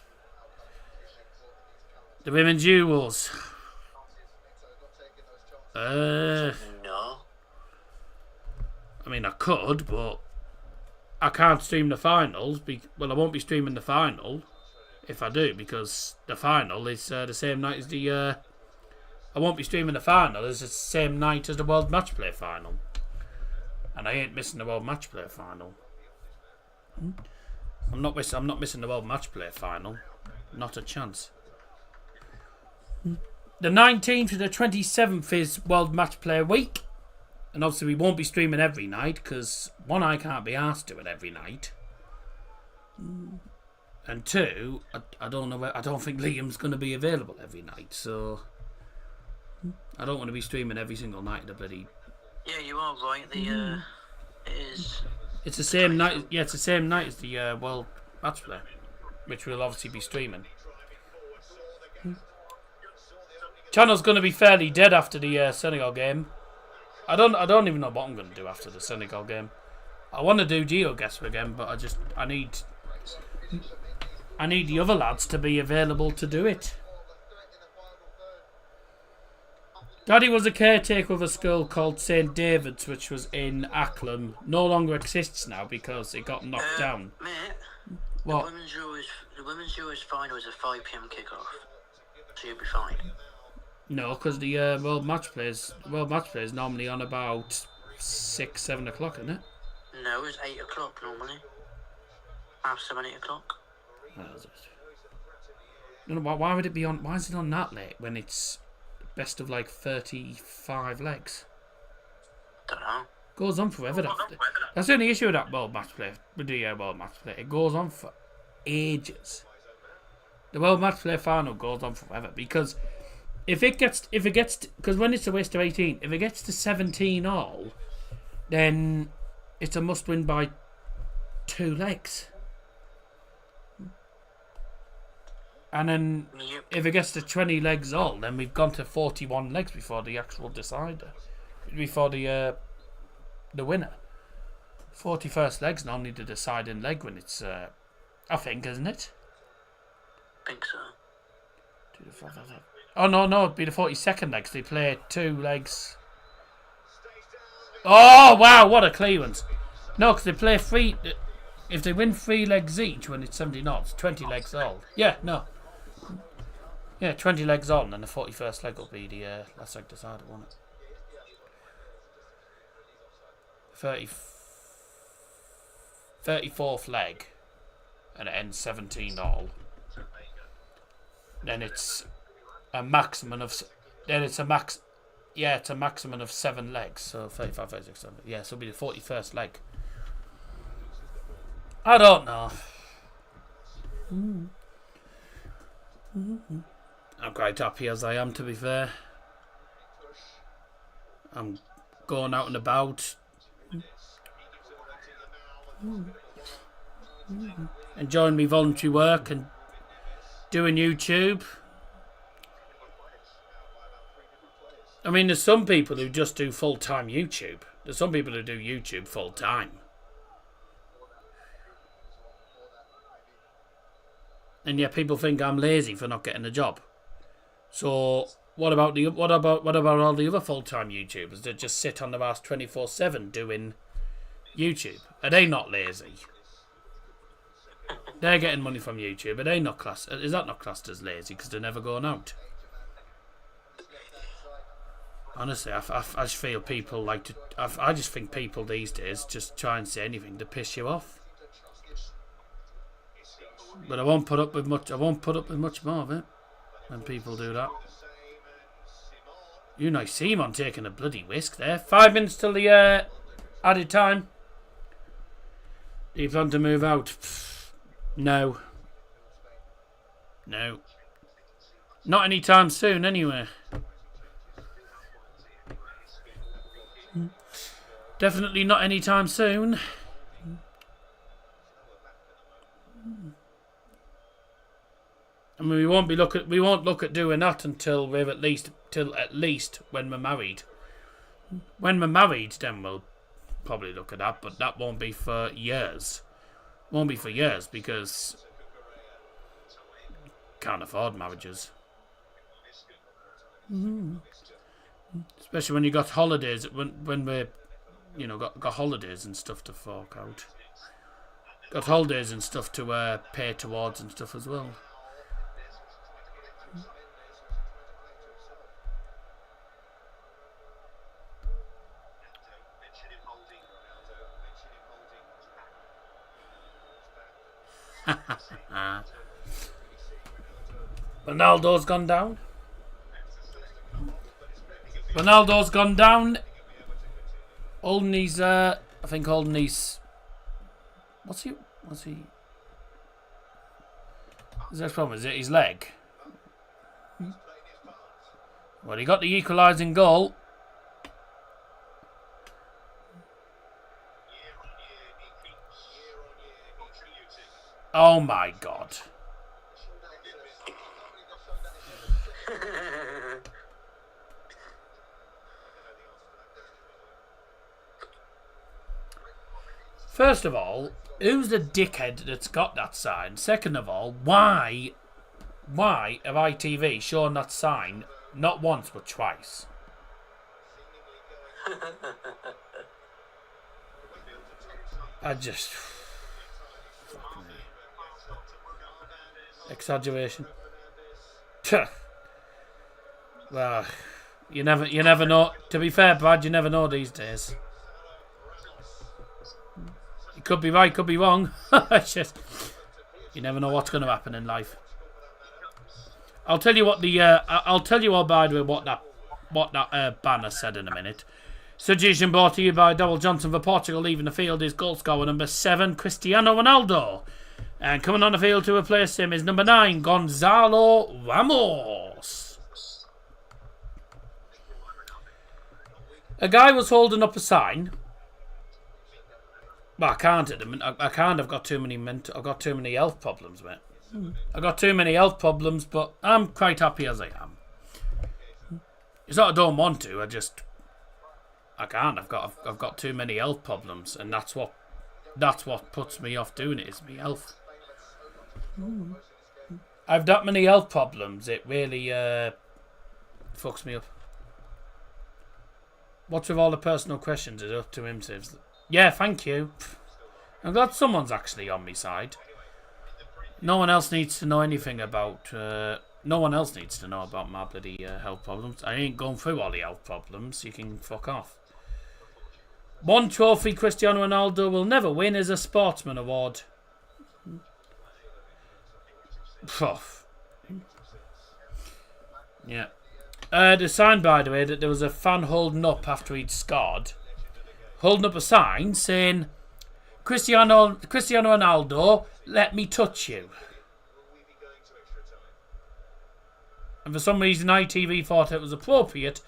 The Women's Euros. No. I mean, I could, but I can't stream the finals. Well, I won't be streaming the final if I do, because the final is the same night as the... I won't be streaming the final. It's the same night as the World Match Play final. And I ain't missing the World Match Play final. I'm not missing the World Match Play final. Not a chance. The 19th to the 27th is World Match Play week. And obviously we won't be streaming every night, because one, I can't be asked to do it every night. And two, I don't know. I don't think Liam's going to be available every night, so I don't want to be streaming every single night of the bloody... Yeah, you are right. It is... It's the same night. Yeah, it's the same night as the World Match Play, which we'll obviously be streaming. Channel's going to be fairly dead after the Senegal game. I don't even know what I'm going to do after the Senegal game. I want to do GeoGuessr again, but I need the other lads to be available to do it. Daddy was a caretaker of a school called St David's, which was in Acklam. No longer exists now because it got knocked down. Mate, What? The Women's Euros final is a 5 PM kickoff, so you'll be fine. No, because the World Match Play is normally on about 6, 7 o'clock, isn't it? No, it's 8 o'clock normally. 7, 8 o'clock. No, why would it be on? Why is it on that late when it's best of like 35 legs? Don't know. Goes on forever. That's the only issue with that World Match Play. With the World Match Play, it goes on for ages. The World Match Play final goes on forever because if it gets, because when it's a waste of 18, if it gets to 17 all, then it's a must win by 2 legs. And then if it gets to 20 legs all, then we've gone to 41 legs before the actual decider, before the winner. 41st leg's normally the deciding leg when it's, I think, isn't it? I think so. Oh no, it'd be the 42nd legs. They play 2 legs. Oh wow, what a clearance! No, because they play 3. If they win 3 legs each when it's 70 knots, 20 legs all. Yeah, no. Yeah, 20 legs on, and the 41st leg will be the last leg decider, won't it? 30. 34th leg and it ends 17 all, then it's a maximum of. Then it's a max. Yeah, it's a maximum of 7 legs. So 35, 36, 7. Yeah, so it'll be the 41st leg. I don't know. I'm quite happy as I am, to be fair. I'm going out and about. Enjoying my voluntary work and doing YouTube. I mean, there's some people who just do full-time YouTube. There's some people who do YouTube full-time. And yet people think I'm lazy for not getting a job. So what about all the other full-time YouTubers that just sit on their ass 24/7 doing YouTube? Are they not lazy? They're getting money from YouTube. Are they not classed? Is that not classed as lazy because they're never going out? Honestly, I just feel people like to. I just think people these days just try and say anything to piss you off. But I won't put up with much. I won't put up with much more of it when people do that. You nice Simon taking a bloody whisk there. 5 minutes till the added time. Do you plan to move out? No. No. Not anytime soon, anyway. Definitely not anytime soon. I mean, we won't look at doing that until we're at least when we're married. When we're married, then we'll probably look at that, but that won't be for years. Won't be for years because can't afford marriages. Especially when you got holidays, when we're, got holidays and stuff to fork out. Got holidays and stuff to pay towards and stuff as well. Ronaldo's gone down. Ronaldo's gone down. Holding his, I think holding his. What's he? His next problem is it his leg. Well, he got the equalising goal. Oh my God. First of all, who's the dickhead that's got that sign? Second of all, why have ITV shown that sign not once but twice? I just... Exaggeration. Well, you never know. To be fair, Brad, you never know these days. You could be right, could be wrong. It's just, you never know what's going to happen in life. I'll tell you what I'll tell you all, by the way, what that banner said in a minute. Suggestion brought to you by Darryl Johnson for Portugal. Leaving the field is goal scorer number 7, Cristiano Ronaldo. And coming on the field to replace him is number 9, Gonzalo Ramos. A guy was holding up a sign. Well, I can't at the minute. I can't. I've got too many health problems, mate. I've got too many health problems, but I'm quite happy as I am. It's not I don't want to. I can't. I've got too many health problems, and that's what puts me off doing it. Is my health. I've that many health problems. It really fucks me up. What's with all the personal questions? Is up to him, says. Yeah, thank you. I'm glad someone's actually on my side. No one else needs to know anything about. No one else needs to know about my bloody health problems. I ain't going through all the health problems. You can fuck off. One trophy Cristiano Ronaldo will never win is a sportsman award. Prof. Yeah. The sign, by the way, that there was a fan holding up after he'd scored. Holding up a sign saying, Cristiano Ronaldo, let me touch you. And for some reason ITV thought it was appropriate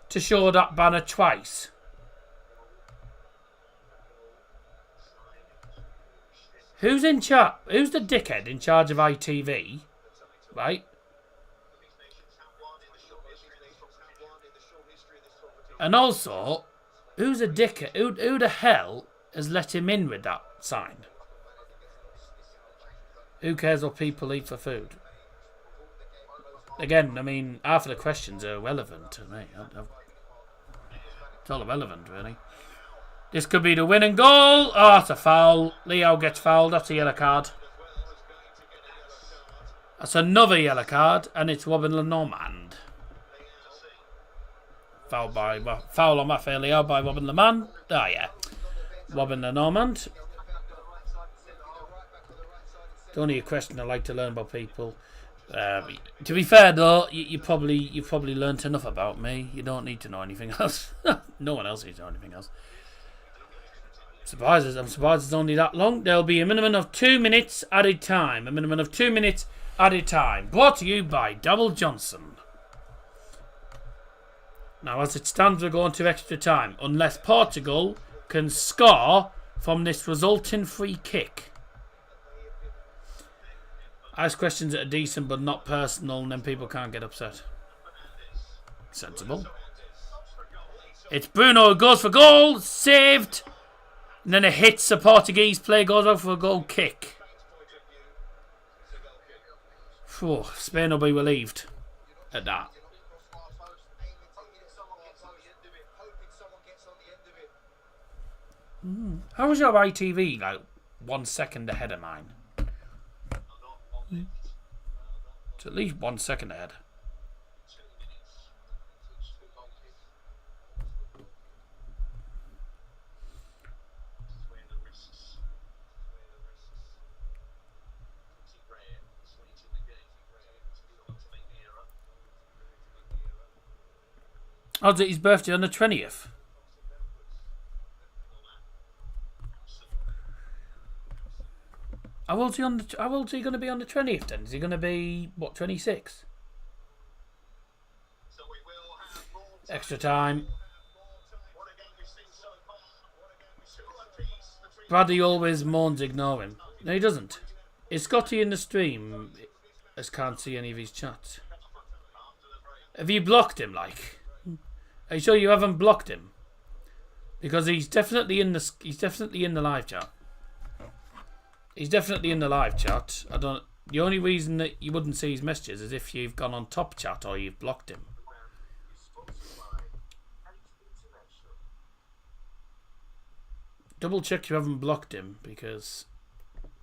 to show that banner twice. Who's in charge? Who's the dickhead in charge of ITV? Right? And also, who's a dickhead? Who the hell has let him in with that sign? Who cares what people eat for food? Again, I mean, half of the questions are irrelevant to me. It's all irrelevant, really. This could be the winning goal. Oh, it's a foul. Leo gets fouled. That's a yellow card. That's another yellow card, and it's Robin Lenormand. Foul on Rafael Leo by Robin Lenormand. Oh, yeah. Robin Lenormand. It's only a question I like to learn about people. To be fair though, you probably learnt enough about me. You don't need to know anything else. No one else needs to know anything else. I'm surprised it's only that long. There'll be a minimum of 2 minutes added time. A minimum of 2 minutes added time. Brought to you by Darryl Johnson. Now, as it stands, we're going to extra time, unless Portugal can score from this resulting free kick. Ask questions that are decent but not personal, and then people can't get upset. Sensible. It's Bruno who goes for goal, saved, and then it hits a Portuguese player, goes out for a goal kick. Whew, Spain will be relieved at that. How was your ITV like 1 second ahead of mine? It's at least 1 second ahead. Oh, is it his birthday on the 20th? How old's he going to be on the 20th then? Is he going to be, what, 26? Extra time. Bradley always moans ignore him. No, he doesn't. Is Scotty in the stream? As can't see any of his chats. Have you blocked him, like? Are you sure you haven't blocked him? Because he's definitely in the live chat. He's definitely in the live chat. The only reason that you wouldn't see his messages is if you've gone on top chat or you've blocked him. Double check you haven't blocked him, because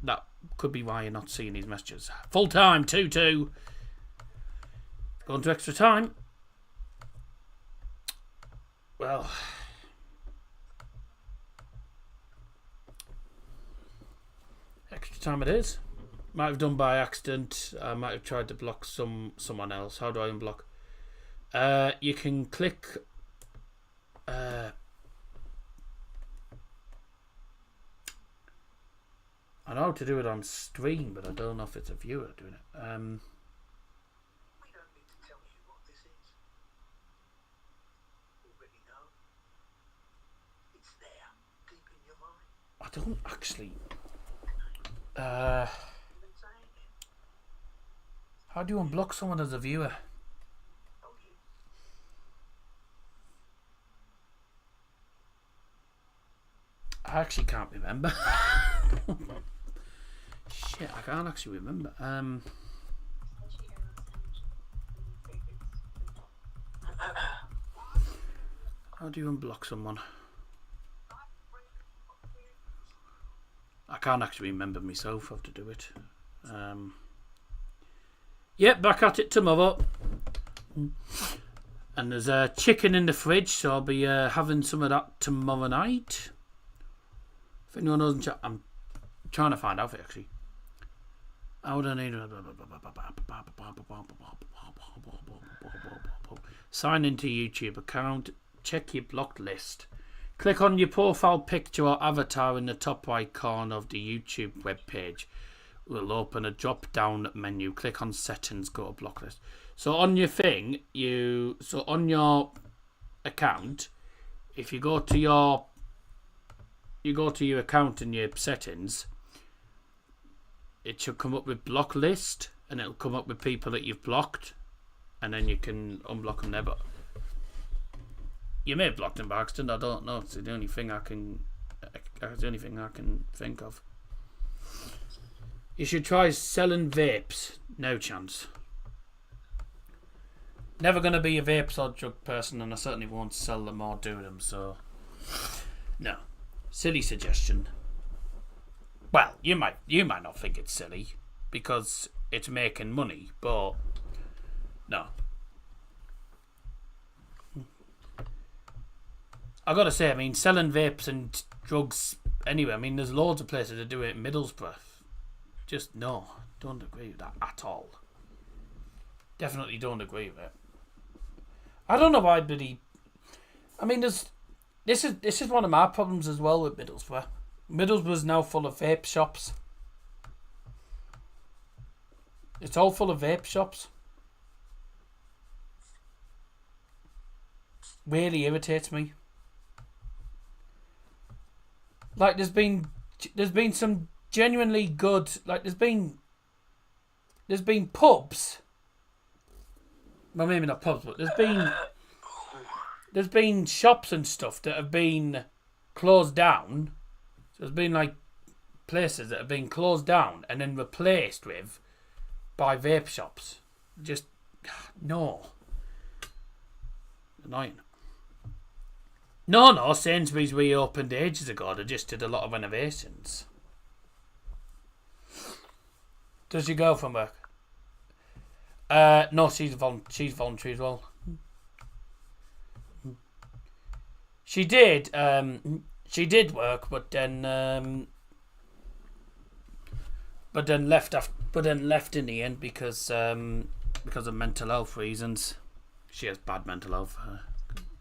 that could be why you're not seeing his messages. Full time, 2-2. Going to extra time. Well, extra time it is. Might have done by accident. I might have tried to block someone else. How do I unblock? You can click. I know how to do it on stream, but I don't know if it's a viewer doing it. We don't need to tell you what this is. Already know. It's there, deep in your mind. I don't actually. How do you unblock someone as a viewer? I actually can't remember. Shit, I can't actually remember. How do you unblock someone? I can't actually remember myself how to do it. Yep, back at it tomorrow. And there's a chicken in the fridge, so I'll be having some of that tomorrow night. If anyone knows in chat, I'm trying to find out actually. I would need sign into YouTube account, check your blocked list. Click on your profile picture or avatar in the top right corner of the YouTube web page. Will open a drop down menu. Click on settings, go to block list. So on your thing, on your account, if you go to your account and your settings, it should come up with block list, and it'll come up with people that you've blocked, and then you can unblock them there. But you may have blocked them by accident. I don't know. It's the only thing I can think of. You should try selling vapes. No chance. Never going to be a vapes or drug person, and I certainly won't sell them or do them, so no. Silly suggestion. Well, you might not think it's silly because it's making money, but no. I gotta say, I mean, selling vapes and drugs anyway, I mean, there's loads of places that do it in Middlesbrough. Just no, don't agree with that at all. Definitely don't agree with it. I don't know why, buddy. I mean, this is one of my problems as well with Middlesbrough. Middlesbrough's now full of vape shops. It's all full of vape shops. Really irritates me. Like there's been some genuinely good, like there's been pubs. Well, maybe not pubs, but there's been shops and stuff that have been closed down. So there's been like places that have been closed down and then replaced by vape shops. Just no. Annoying. No, Sainsbury's reopened ages ago. They just did a lot of renovations. Does your girlfriend work? No, she's voluntary as well. She did work, but then left in the end because of mental health reasons. She has bad mental health.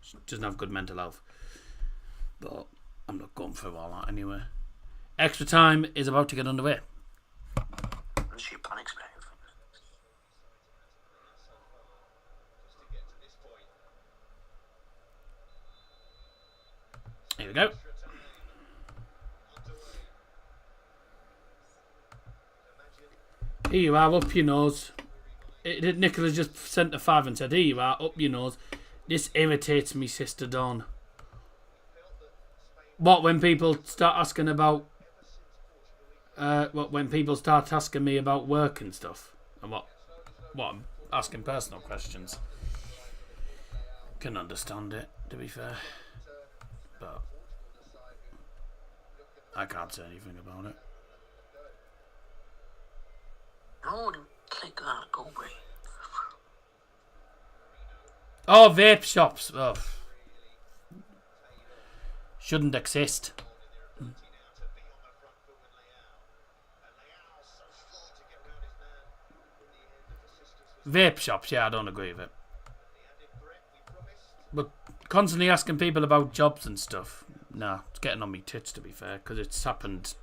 She doesn't have good mental health. But I'm not going through all that anyway. Extra time is about to get underway. She panics, babe. Here we go. Here you are, up your nose. Nicholas just sent a 5 and said, here you are, up your nose. This irritates me, Sister Dawn. What, when people start asking about... when people start asking me about work and stuff? And what I'm asking personal questions. Can understand it, to be fair. But I can't say anything about it. No, click that, go away. Oh, vape shops. Oh. Shouldn't exist. Vape shops, yeah, I don't agree with it. But constantly asking people about jobs and stuff, nah, it's getting on me tits, to be fair, because it's happened.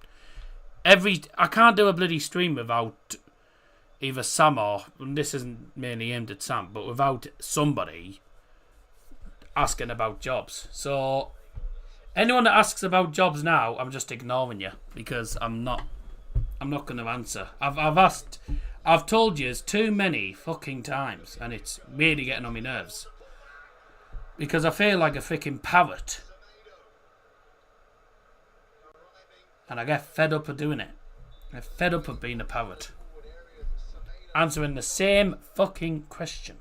I can't do a bloody stream without either Sam or, and this isn't mainly aimed at Sam, but without somebody asking about jobs. So anyone that asks about jobs now, I'm just ignoring you because I'm not going to answer. I've told you too many fucking times, and it's really getting on my nerves because I feel like a freaking parrot, and I get fed up of doing it. I get fed up of being a parrot, answering the same fucking question.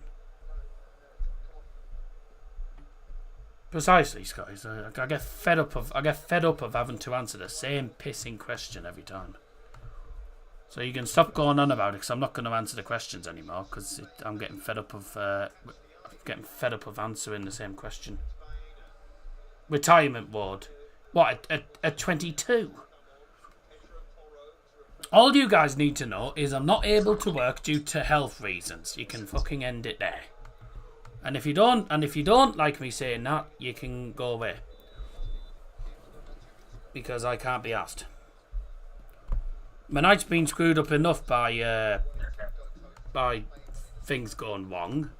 Precisely, Scotty. I get fed up of having to answer the same pissing question every time. So you can stop going on about it, because I'm not going to answer the questions anymore, because I'm getting fed up of getting fed up of answering the same question. Retirement ward. What, at 22? All you guys need to know is I'm not able to work due to health reasons. You can fucking end it there. And if you don't like me saying that, you can go away. Because I can't be asked. My night's been screwed up enough by things going wrong.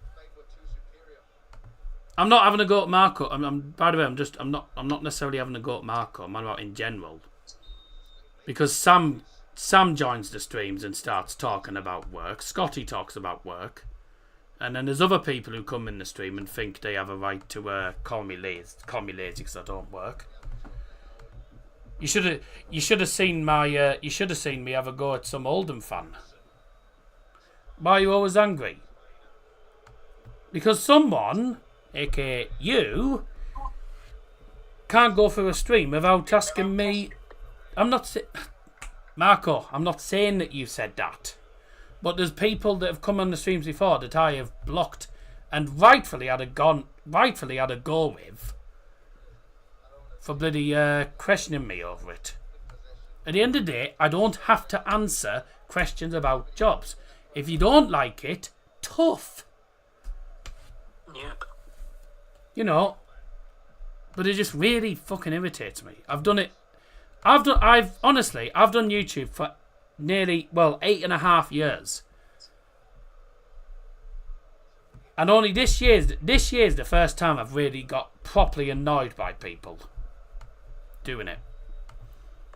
I'm not having a go at Marco. By the way, I'm not necessarily having a go at Marco. I'm about in general. Because Sam joins the streams and starts talking about work. Scotty talks about work. And then there's other people who come in the stream and think they have a right to call me lazy because I don't work. You should have seen me have a go at some Oldham fan. Why are you always angry? Because someone, aka you, can't go through a stream without asking me. Marco, I'm not saying that you said that. But there's people that have come on the streams before that I have blocked and rightfully had a go with for bloody questioning me over it. At the end of the day, I don't have to answer questions about jobs. If you don't like it, tough. Yep. You know, but it just really fucking irritates me. I've done YouTube for nearly 8.5 years. And only this year's the first time I've really got properly annoyed by people doing it.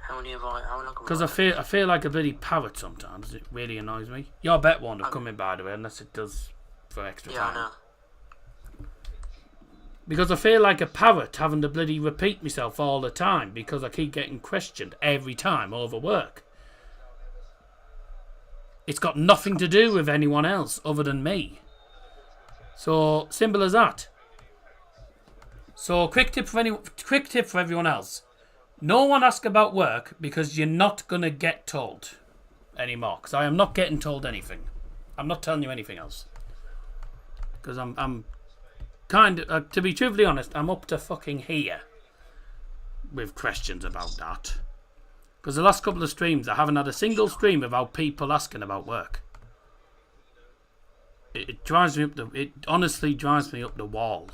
How long? Because I feel like a bloody parrot sometimes. It really annoys me. Your bet won't have come in, by the way, unless it does for extra time. I know. Because I feel like a parrot having to bloody repeat myself all the time because I keep getting questioned every time over work. It's got nothing to do with anyone else other than me. So, simple as that. So, quick tip for everyone else. No one ask about work because you're not going to get told anymore. Because I am not getting told anything. I'm not telling you anything else. Because I'm kind of, to be truthfully honest, I'm up to fucking here with questions about that. Because the last couple of streams, I haven't had a single stream without people asking about work. It drives me up it honestly drives me up the wall.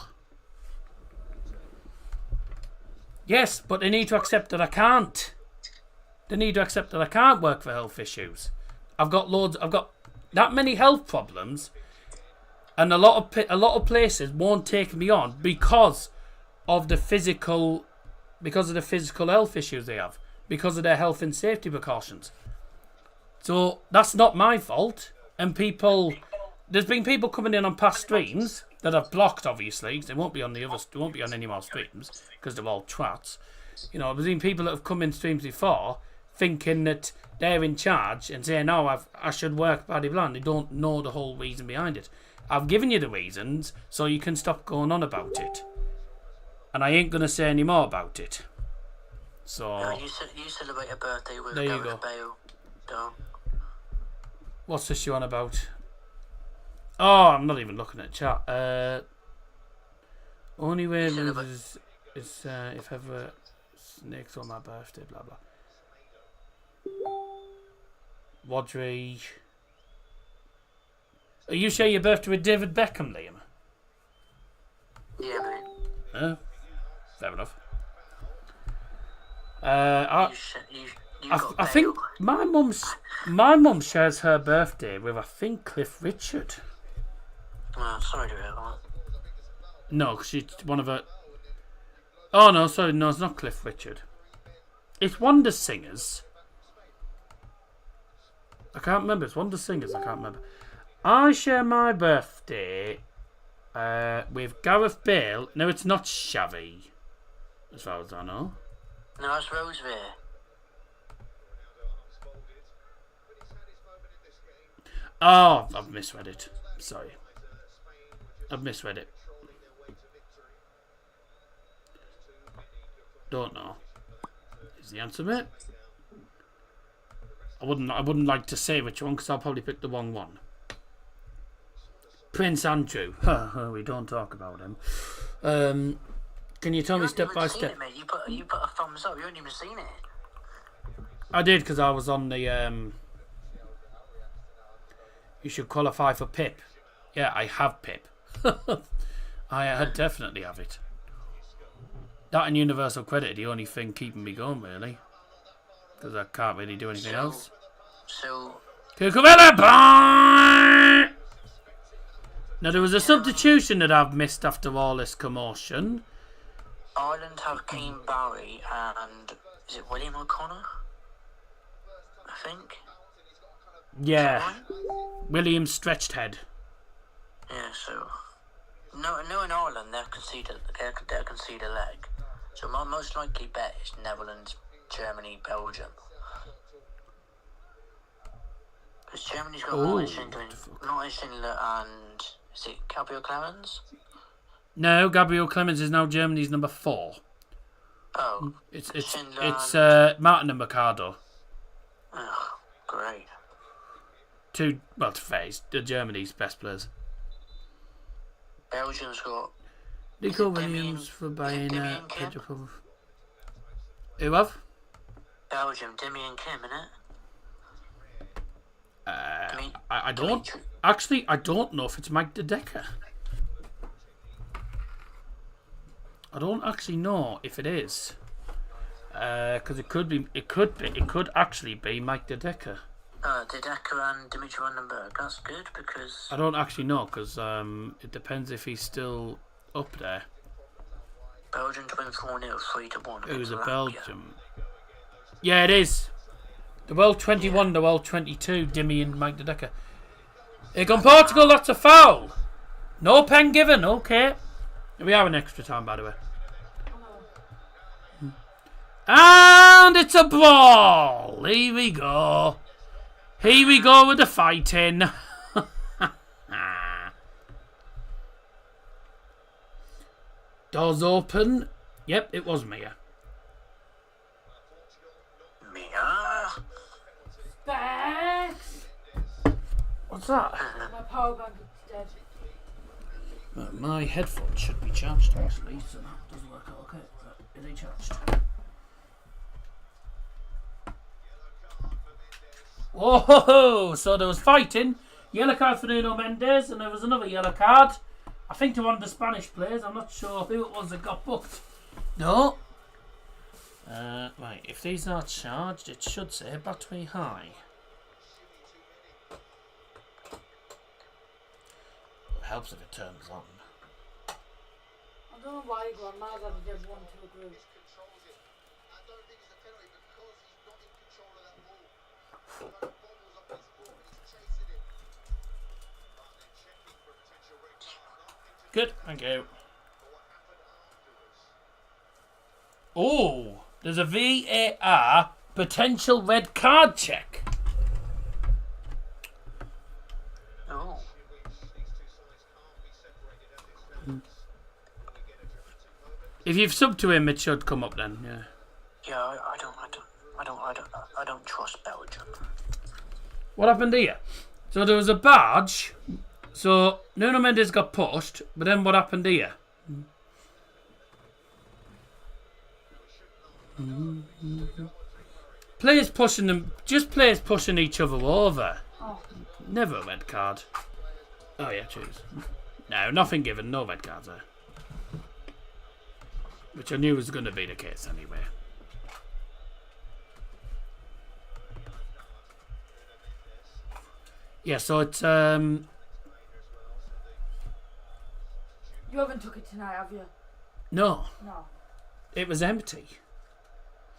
Yes, but they need to accept that I can't. They need to accept that I can't work for health issues. I've got that many health problems, and a lot of places won't take me on because of the physical health issues they have, because of their health and safety precautions. So that's not my fault. And there's been people coming in on past streams that I've blocked, obviously. They won't be on any more streams because they're all twats. You know, there's been people that have come in streams before thinking that they're in charge and saying, "Oh, I should work blah blah." They don't know the whole reason behind it. I've given you the reasons so you can stop going on about it, and I ain't gonna say any more about it. So No, you celebrate your birthday with there you Gareth go. Bale. Don't. What's this you on about? Oh, I'm not even looking at chat. Only way is if ever snakes on my birthday, blah blah. Wadri. Are you share your birthday with David Beckham, Liam? Yeah, mate. Fair enough. I I think my mum shares her birthday with Cliff Richard. Oh, sorry to hear that. No, 'cause she's one of her. Oh no, sorry, no, it's not Cliff Richard. It's one of the singers. I can't remember. It's one of the singers. I can't remember. I share my birthday with Gareth Bale. No, it's not Shavy, as far as I know. No, it's Rosevere. Oh, I've misread it. Sorry. I've misread it. Don't know. Is the answer, mate? I wouldn't like to say which one because I'll probably pick the wrong one. Prince Andrew. We don't talk about him. Can you tell me step by step? It, mate. You put a thumbs up. You haven't even seen it. I did because I was on the. You should qualify for PIP. Yeah, I have PIP. I definitely have it. That and Universal Credit are the only thing keeping me going, really. Because I can't really do anything else. So. Now, there was a substitution that I've missed after all this commotion. Ireland have Keane Barry and is it William O'Connor? I think. Yeah. William Stretched Head. Yeah, so no in Ireland they'll concede a leg. So my most likely bet is Netherlands, Germany, Belgium. Because Germany's got Martin Schindler and is it Gabriel Clemens? No, Gabriel Clemens is now Germany's number 4. Oh, it's Martin and Mercado. Oh, great. To face the Germany's best players. Belgium's got Nico Williams for Bayern. Who have? Belgium, Dimi and Kim, innit? I don't actually. I don't know if it's Mike De Decker. I don't actually know if it is, because it could actually be Mike De Decker. De Decker and Dimitri Vandenberg. That's good because I don't actually know because it depends if he's still up there. Belgium's win 4-0, 3-1. Who's a Belgium? Yeah, it is. The World 21, the World 22, Dimmy and Mike De Decker. Here come Portugal, that's a foul. No pen given, okay. We have an extra time, by the way. And it's a ball. Here we go. Here we go with the fighting. Doors open. Yep, it was Mia. Mia? Specs! What's that? My power bank is dead. My headphones should be charged actually, so that doesn't work out okay. Is they charged? Whoa! So there was fighting. Yellow card for Nuno Mendes, and there was another yellow card. I think to one of the Spanish players. I'm not sure who it was that got booked. No. Right, if these are charged, it should say battery high. It helps if it turns on. I don't know why you got mad that he did 1-2 agree. Good, thank you. Oh, there's a VAR potential red card check. Oh. If you've subbed to him, it should come up then. Yeah. Yeah, I don't trust Belgium. What happened here? So there was a badge. So Nuno Mendes got pushed, but then what happened here? Players pushing them, just players pushing each other over. Oh. Never a red card. Oh yeah, choose. No, nothing given, no red cards there. Which I knew was going to be the case anyway. Yeah, so it's You haven't took it tonight, have you? no, No. it was empty.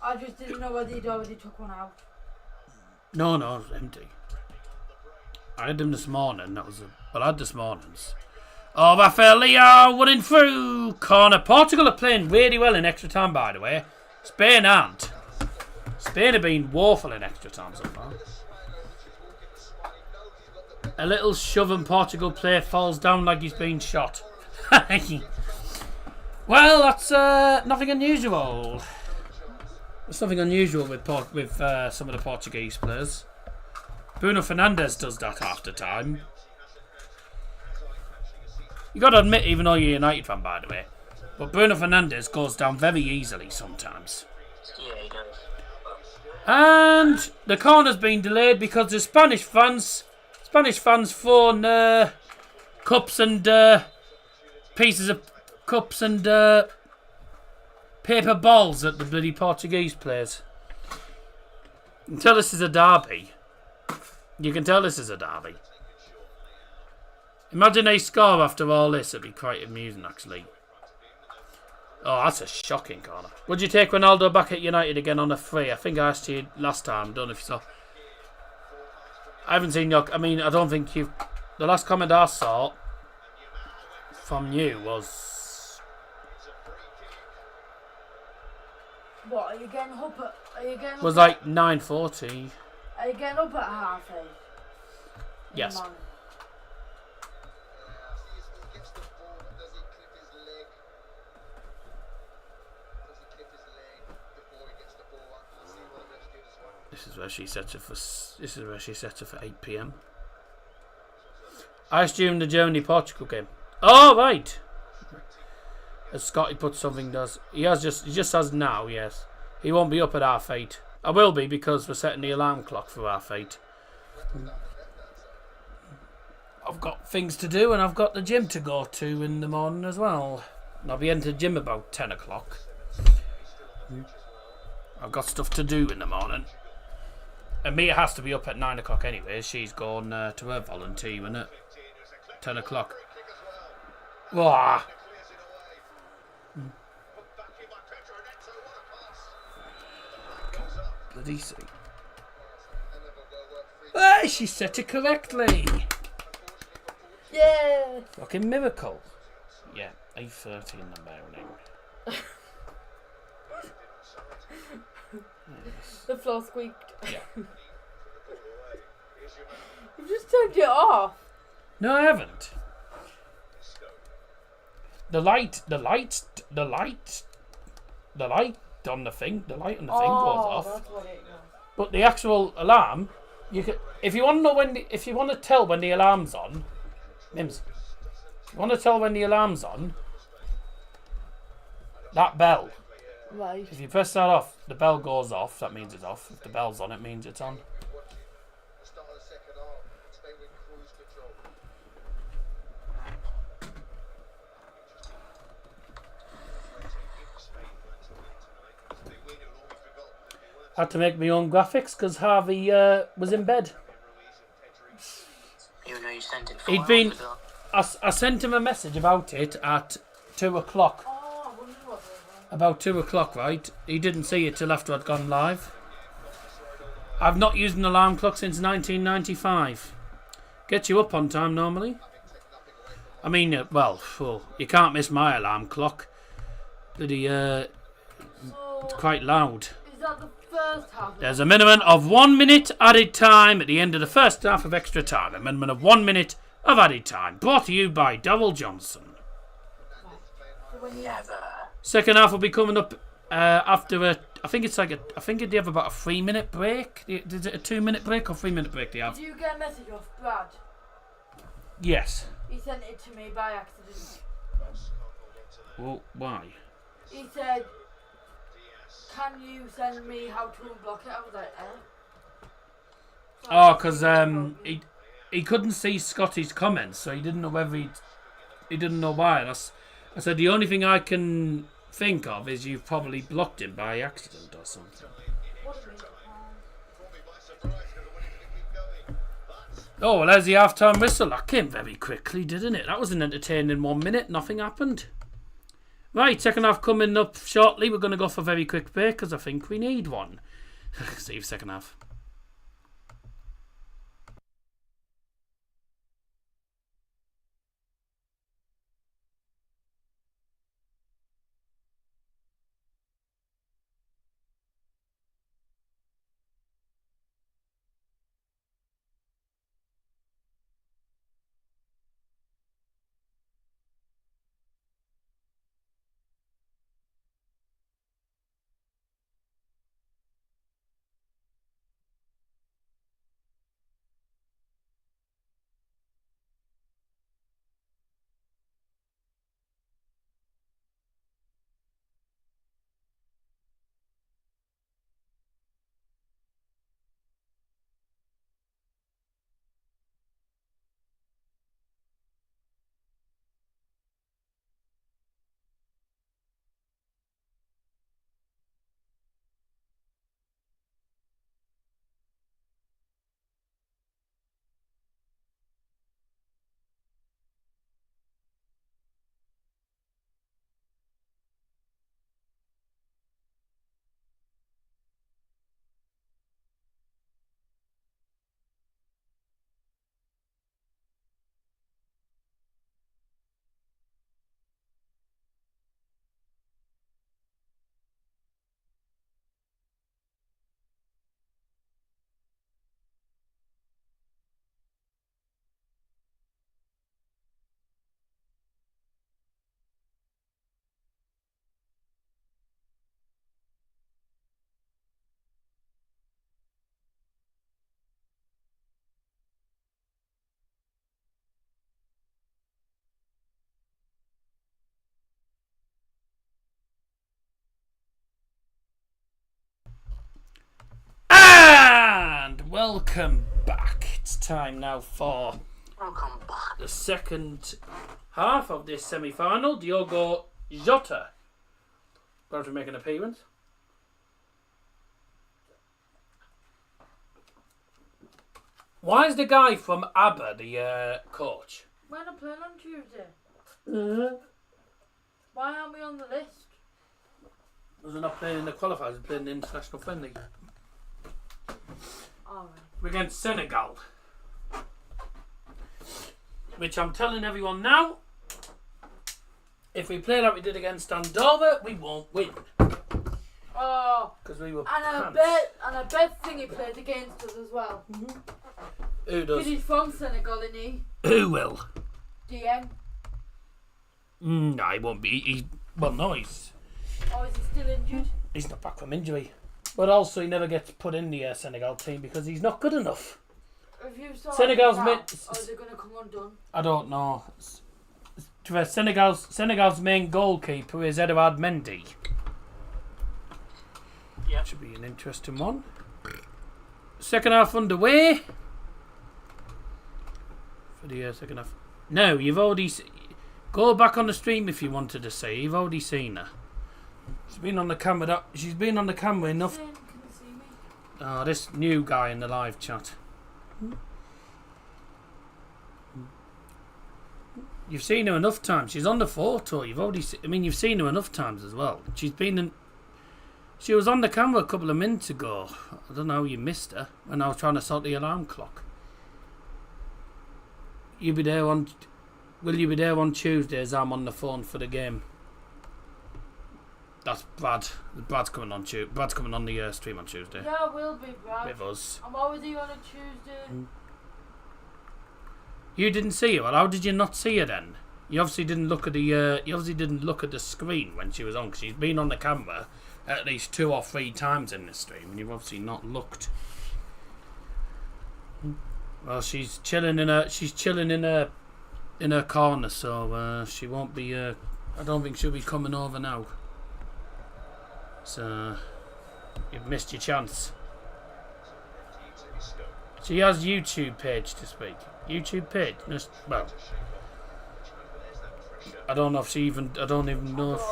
I just didn't know whether you'd already took one out. No, it was empty. I had them this morning. I had this morning's. Oh, Rafael Leo running through corner. Portugal are playing really well in extra time, by the way. Spain aren't. Spain have been woeful in extra time so far. A little shove and Portugal player falls down like he's been shot. Well, that's nothing unusual. There's nothing unusual with some of the Portuguese players. Bruno Fernandes does that half the time. You got to admit, even though you're a United fan, by the way, but Bruno Fernandes goes down very easily sometimes. Yeah, he does. And the corner's been delayed because the Spanish fans throwing cups and pieces of cups and paper balls at the bloody Portuguese players. You can tell this is a derby. Imagine they score after all this. It'd be quite amusing, actually. Oh, that's a shocking corner. Would you take Ronaldo back at United again on a free? I think I asked you last time. Don't know if you saw. I haven't seen your... I mean, I don't think you've... The last comment I saw from you was... What, are you getting up at... Was like 9:40. Are you getting up at 8:30? Yes. This is where she sets it for 8 p.m. I assume the Germany-Portugal game. Oh right. As Scotty put something does. He just has now, yes. He won't be up at 8:30. I will be because we're setting the alarm clock for 8:30. I've got things to do and I've got the gym to go to in the morning as well. And I'll be into the gym about 10 o'clock. I've got stuff to do in the morning. And Mia has to be up at 9 o'clock anyway. She's gone to her volunteering at 10 o'clock. Wah. Bloody see. Hey, she set it correctly. Yeah. Fucking miracle. Yeah, 8:30 in the morning. Yes. The floor squeaked. Yeah. You've just turned it off. No, I haven't. The light on the thing goes off. That's what it was. But the actual alarm, you can, if you want to know if you want to tell when the alarm's on, Mims, if you want to tell when the alarm's on, that bell. Right. If you press that off, the bell goes off. That means it's off. If the bell's on, it means it's on. Had to make my own graphics because Harvey was in bed. Even though you sent it 4 He'd been. hours ago. I sent him a message about it at 2 o'clock. Oh, I wonder what it was. About 2 o'clock, right? He didn't see it till after I'd gone live. I've not used an alarm clock since 1995. Gets you up on time normally. I mean, you can't miss my alarm clock. Bloody, it's quite loud. Is that the first half? There's a minimum of 1 minute added time at the end of the first half of extra time. A minimum of 1 minute of added time. Brought to you by Darryl Johnson. Never. Second half will be coming up after a. I think they have about a 3-minute break. Is it a 2-minute break or 3-minute break they have? Did you get a message off Brad? Yes. He sent it to me by accident. Well, why? He said, "Can you send me how to unblock it?" I was like, So Oh, because he couldn't see Scotty's comments, so he didn't know whether he didn't know why. And I said the only thing I can think of is you've probably blocked him by accident or something. Oh, well, there's the half-time whistle. That came very quickly, didn't it? That was an entertaining 1 minute. Nothing happened. Right, second half coming up shortly. We're going to go for a very quick break because I think we need one. See you second half. welcome back. It's time now for Welcome back. the second half of this semi-final. Diogo Jota about to make an appearance. Why is the guy from ABBA the coach? We're not playing on Tuesday. Why aren't we on the list? Because we're not playing in the qualifiers, we're playing the international friendly. Alright. We're against Senegal. Which I'm telling everyone now, if we play like we did against Andorra, we won't win. Oh, Because we were and I pants. bet Thingy played against us as well. Who Because does? he's from Senegal, isn't he? Who will? DM. No, he won't be. Well, no, he's Or is he still injured? not back from injury. But also, he never gets put in the Senegal team because he's not good enough. Have you saw Senegal's him mid- now, or is it going to come undone? I don't know. Senegal's main goalkeeper is Edouard Mendy. Yeah. Should be an interesting one. Second half underway. For the second half. No, you've already. Go back on the stream if you wanted to say. You've already seen her. She's been on the camera. She's been on the camera enough. Can you see me? Oh, this new guy in the live chat. You've seen her enough times. She's on the photo. You've seen her enough times as well. She's been in. She was on the camera a couple of minutes ago. I don't know how you missed her when I was trying to sort the alarm clock. Will you be there on Tuesday as I'm on the phone for the game? That's Brad. Brad's coming on Tuesday. Brad's coming on the stream on Tuesday Yeah, I will be, Brad. with us. I'm always here on a Tuesday. You didn't see her. Well, how did you not see her then? You obviously didn't look at the. You obviously didn't look at the screen when she was on, because she's been on the camera at least 2 or 3 times in this stream, and you've obviously not looked. Well, she's chilling in her corner, so she won't be. I don't think she'll be coming over now. So you've missed your chance. She has YouTube page to speak. YouTube page? Well, I don't know if she even. I don't even know if.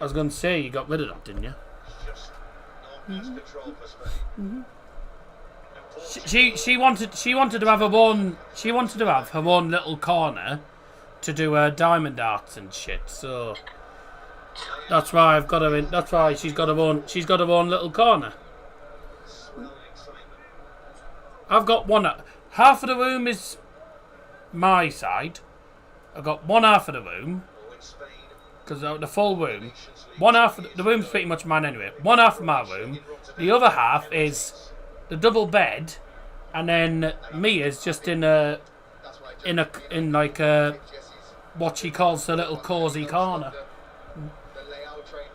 I was going to say you got rid of that, didn't you? She wanted to have her own little corner to do her diamond arts and shit. So that's why I've got her in. That's why she's got her own. She's got her own little corner. I've got one. Half of the room is my side. I've got one half of the room because the full room. One half of the room's pretty much mine anyway. One half of my room. The other half is the double bed, and then Mia's just in like what she calls the little cosy corner,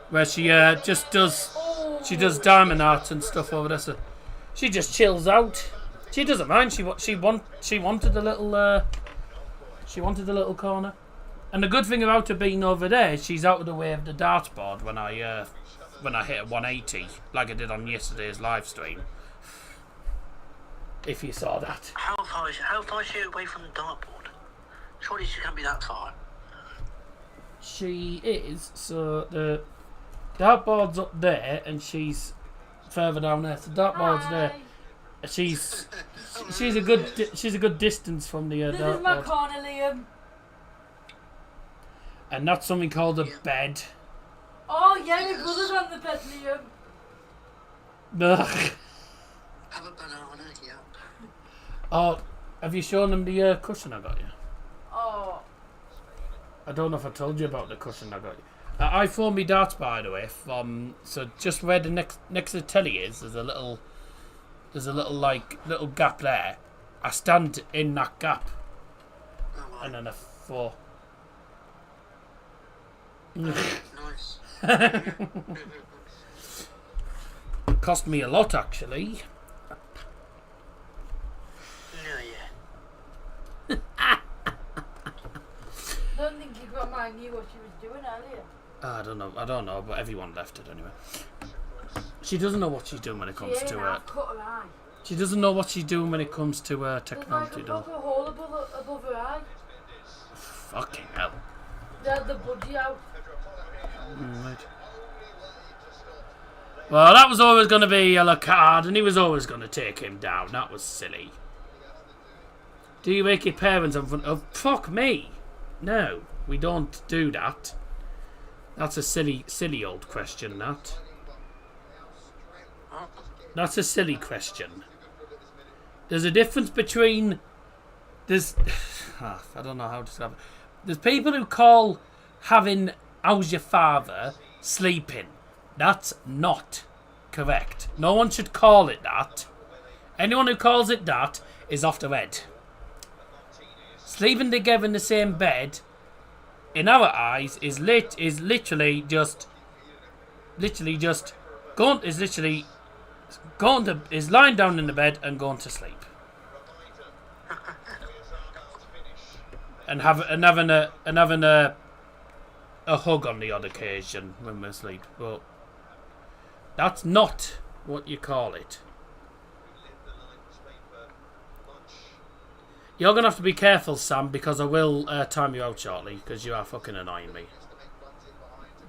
where she just does diamond art and stuff over there. So she just chills out. She doesn't mind. She wanted the little corner. And the good thing about her being over there is she's out of the way of the dartboard when I hit a 180, like I did on yesterday's live stream. If you saw that. How far is she away from the dartboard? Surely she can't be that far. She is. So the dartboard's up there, and she's further down there. So the dartboard's there. She's a good distance from the This is my dartboard. corner, Liam. And that's something called a bed. Oh, yeah, my brother's on the bed, Liam. Ugh. Have a banana, yeah. Oh, have you shown them the cushion I got you? Oh, I don't know if I told you about the cushion I got you. I phoned me darts, by the way, from so just where the next to the telly is. There's a little gap there. I stand in that gap, and then I fall. Nice. Cost me a lot, actually. Yeah. don't think your grandma knew what she was doing earlier. I don't know, but everyone left it anyway. She doesn't know what she's doing when it comes She to ain't her. half cut her eye. She doesn't know what she's doing when it comes to There's technology, like a though. proper hole above her eye. Fucking hell. They had the budgie out. Right. Well, that was always going to be a yellow card, and he was always going to take him down. That was silly. Do you make your parents in front of... Fuck me. No, we don't do that. That's a silly old question, that. That's a silly question. There's a difference between... There's... I don't know how to describe it. There's people who call having "how's your father" sleeping. That's not correct. No one should call it that. Anyone who calls it that is off the head. Sleeping together in the same bed, in our eyes, is literally just lying down in the bed and going to sleep. And having a hug on the odd occasion when we're asleep. But that's not what you call it. You're going to have to be careful, Sam, because I will time you out shortly, because you are fucking annoying me.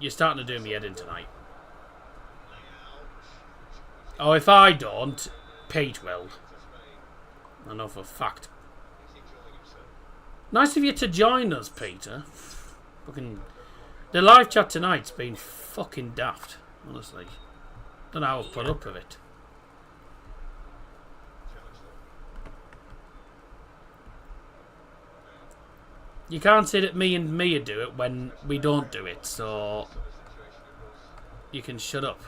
You're starting to do me head in tonight. Oh, if I don't, Pete will. I know for a fact. Nice of you to join us, Peter. Fucking... The live chat tonight's been fucking daft, honestly. Don't know how I've put up with it. You can't say that me and Mia do it when we don't do it, so you can shut up.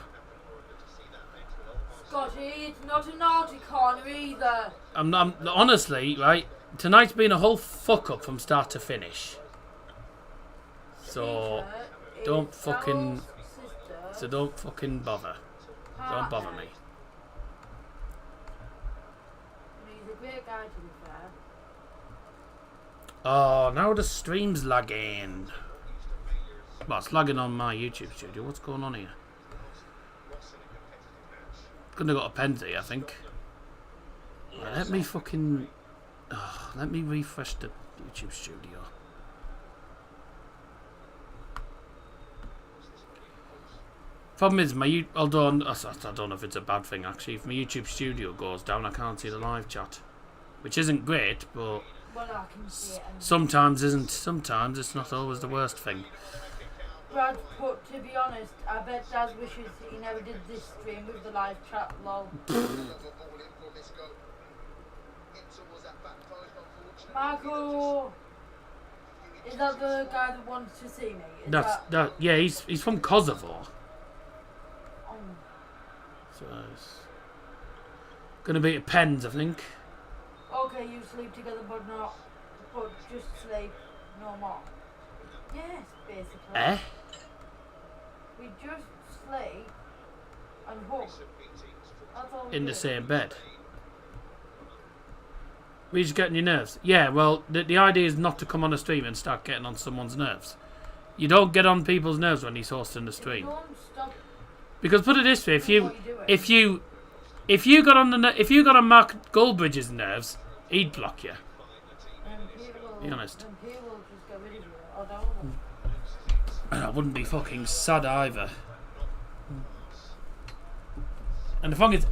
Scotty, it's not a naughty corner either. I'm honestly, right, tonight's been a whole fuck up from start to finish. So don't fucking bother. Don't bother me. He's a great guy, to be fair. Oh, now the stream's lagging. Well, it's lagging on my YouTube studio. What's going on here? Couldn't have got a penalty, I think. Right, let me fucking... Oh, let me refresh the YouTube studio. Problem is, although I don't know if it's a bad thing actually, if my YouTube studio goes down, I can't see the live chat, which isn't great, but Well, I can see it. sometimes it's not always the worst thing. Brad, but to be honest, I bet Dad wishes he never did this stream with the live chat, lol. Marco! Is that the guy that wants to see me? Yeah, he's from Kosovo. So it's gonna be at Pens, I think. Okay, you sleep together, but just sleep no more. Yes, basically. Eh? We just sleep and hug. That's all we In do. the same bed. We just getting your nerves. Yeah, well, the idea is not to come on a stream and start getting on someone's nerves. You don't get on people's nerves when he's hosting the stream. Don't stop. Because put it this way, if you got on Mark Goldbridge's nerves, he'd block you. Be honest. And people just get rid of you. Or don't. And I wouldn't be fucking sad either. And the thing is,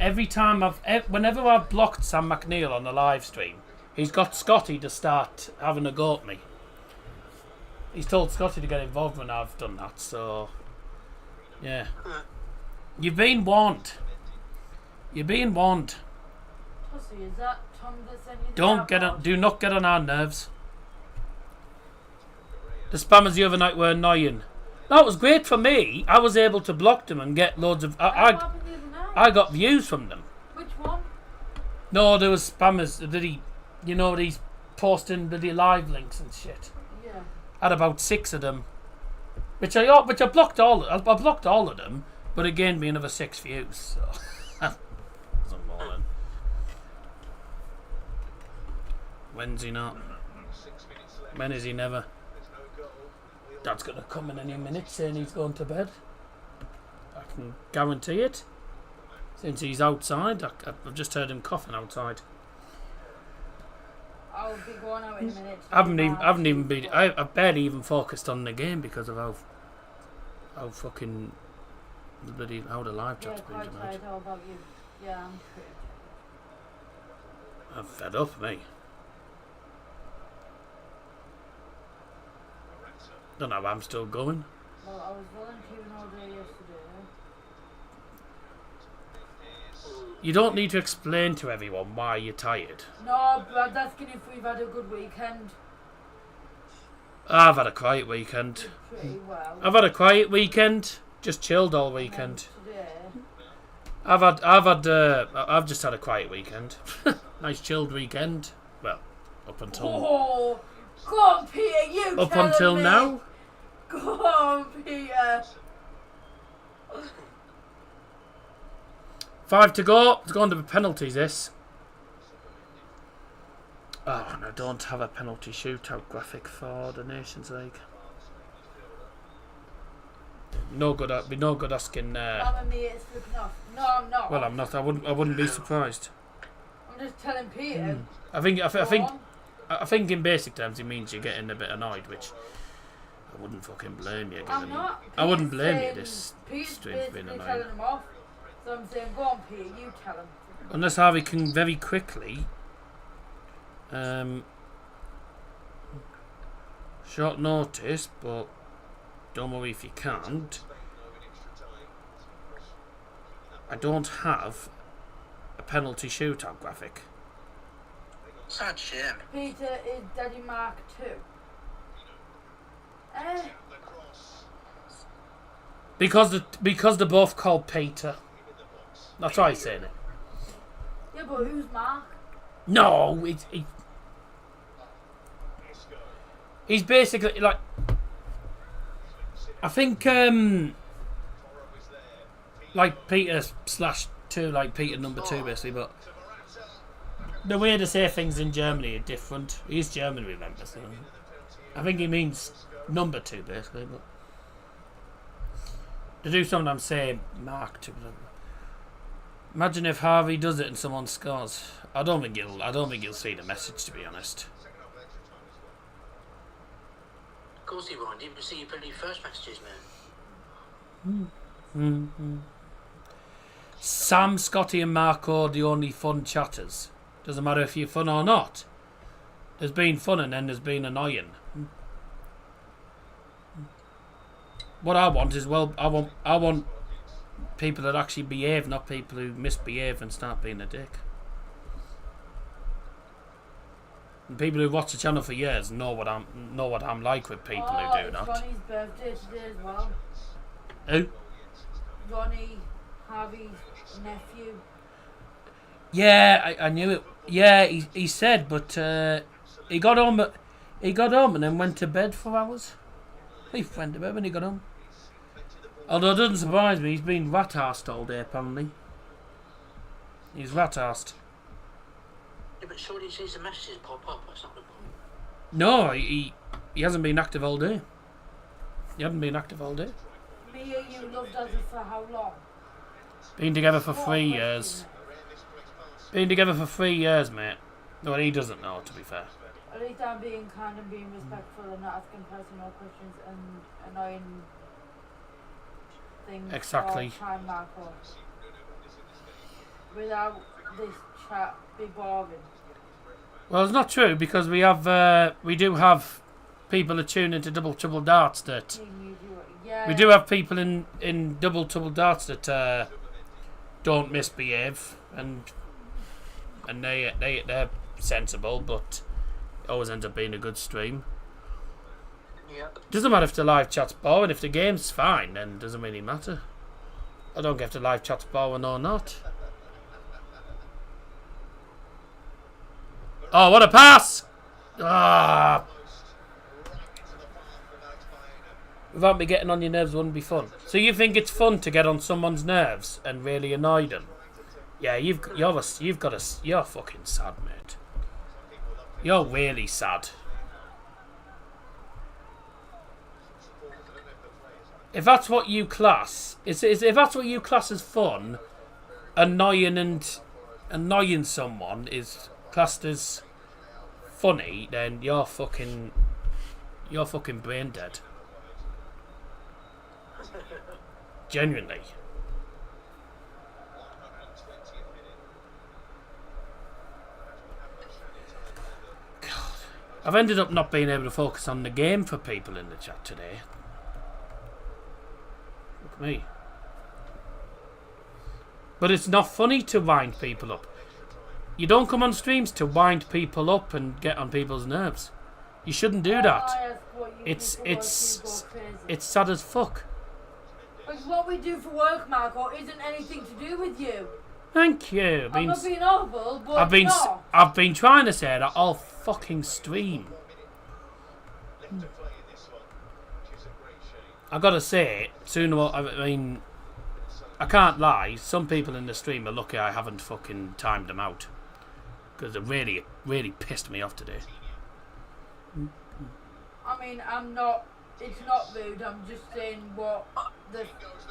whenever I've blocked Sam McNeil on the live stream, he's got Scotty to start having a go at me. He's told Scotty to get involved when I've done that, so yeah. You've been warned. You're being warned. Pussy, is that Tom that sent you the Do not get on our nerves. The spammers the other night were annoying. That was great for me. I was able to block them and get loads of... What happened the other night? I got views from them. Which one? No, there was spammers that he's posting bloody live links and shit. Yeah. I had about 6 of them. Which I blocked all of them, but it gained me another 6 views, so wasn't more than. When's he not? When is he never? Dad's gonna come in any minute saying he's going to bed. I can guarantee it. Since he's outside, I've just heard him coughing outside. I'll be going out in a minute. I haven't even been. I barely even focused on the game because of how fucking bloody how the live chat's been quite tonight. tired. How about you? Yeah, I'm pretty. I'm fed up, me. Don't know. I'm still going. Well, I was volunteering all day yesterday. You don't need to explain to everyone why you're tired. No, but asking if we've had a good weekend. I've had a quiet weekend. Pretty well. I've had a quiet weekend. Just chilled all weekend. Today. I've just had a quiet weekend. Nice chilled weekend. Well, up until Oh, go on, Peter. You up tell until me. now. Go on, Peter. 5 to go. It's going to be penalties. This. Oh, and I don't have a penalty shootout graphic for the Nations League. No good. Be no good asking. Mama Mia is flipping off. No, I'm not. Well, I'm not. I wouldn't be surprised. I'm just telling Peter. I think Go on. I think in basic terms it means you're getting a bit annoyed, which I wouldn't fucking blame you. I'm Given not. I wouldn't Peter's blame you. saying- This Peter's stream's been basically annoying. telling him off. So I'm saying, go on, Peter. You tell him. Unless Harvey can very quickly. Short notice, but don't worry if you can't. I don't have a penalty shootout graphic. Sad shame. Peter is Daddy Mark too. Because they're both called Peter. That's why I'm saying it. Yeah, but who's Mark? No, he's basically like. I think like Peter /2, like Peter number 2, basically. But the way to say things in Germany are different. He's German, remember? So I think he means number 2, basically. But to do something, I'm saying Mark 2. Imagine if Harvey does it and someone scores. I don't think he'll see the message, to be honest. Of course he won't. Didn't see your bloody first messages, man. Sam, Scotty and Marco are the only fun chatters. Doesn't matter if you're fun or not. There's been fun and then there's been annoying. What I want is, well, I want people that actually behave, not people who misbehave and start being a dick. And people who watch the channel for years know what I'm like with people who do it's that. Ronnie's birthday today as well. Who? Ronnie, Harvey's nephew. Yeah, I knew it. Yeah, he said, but he got home and then went to bed for hours. He went to bed when he got home. Although it doesn't surprise me, he's been rat-arsed all day, apparently. He's rat-arsed. Yeah, but surely he sees the messages pop up. That's not the point. No, he hasn't been active all day. He hasn't been active all day. Me and you loved us for how long? Been together for 3 years. Been together for 3 years, mate. Well, he doesn't know, to be fair. At least I'm being kind and being respectful and not asking personal questions and annoying things. Exactly. All the time, Marco. Without this chat be boring. Well, it's not true because we do have people that tune into Double Trouble Darts that Yeah. we do have people in Double Trouble Darts that don't misbehave and they're sensible, but it always ends up being a good stream. Yeah. Doesn't matter if the live chat's boring. If the game's fine, then it doesn't really matter. I don't care if the live chat's boring or not. Oh, what a pass! Ah! Without me getting on your nerves wouldn't be fun. So you think it's fun to get on someone's nerves and really annoy them? Yeah, you're fucking sad, mate. You're really sad. If that's what you class, if that's what you class as fun, annoying someone is classed as funny, then you're fucking brain dead. Genuinely. God. I've ended up not being able to focus on the game for people in the chat today. Look at me. But it's not funny to wind people up. You don't come on streams to wind people up and get on people's nerves. You shouldn't do that. It's sad as fuck. Because what we do for work, Marco, isn't anything to do with you. Thank you. I'm not being awful, but I've been trying to say that all fucking stream. I gotta say, I can't lie. Some people in the stream are lucky I haven't fucking timed them out, because it really, really pissed me off today. I mean, it's not rude, I'm just saying what the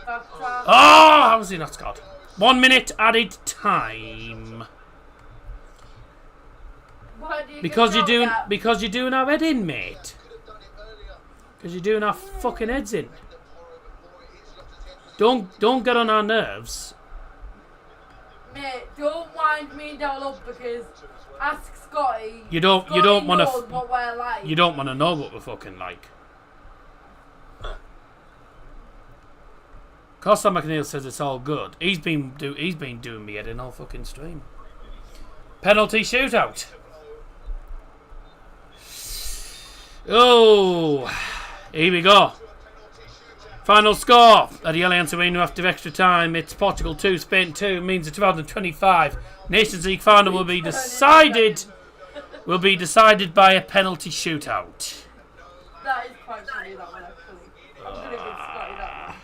facts are. Oh, how was he not scored? 1 minute added time. Why do you Because get you're that? doing our head in, mate. Because you're doing our fucking heads in. Don't get on our nerves. Mate, don't wind me down up, because ask Scotty. You don't want knows what we're like. You don't want to know what we're fucking like. Costa McNeil says it's all good. He's been doing me head in all fucking stream. Penalty shootout. Oh, here we go. Final score at the Allianz Arena after extra time. It's Portugal 2, Spain 2. Means the 2025 Nations League final will be decided by a penalty shootout. That is quite funny, that one, actually. I'm going to give Scotty that one.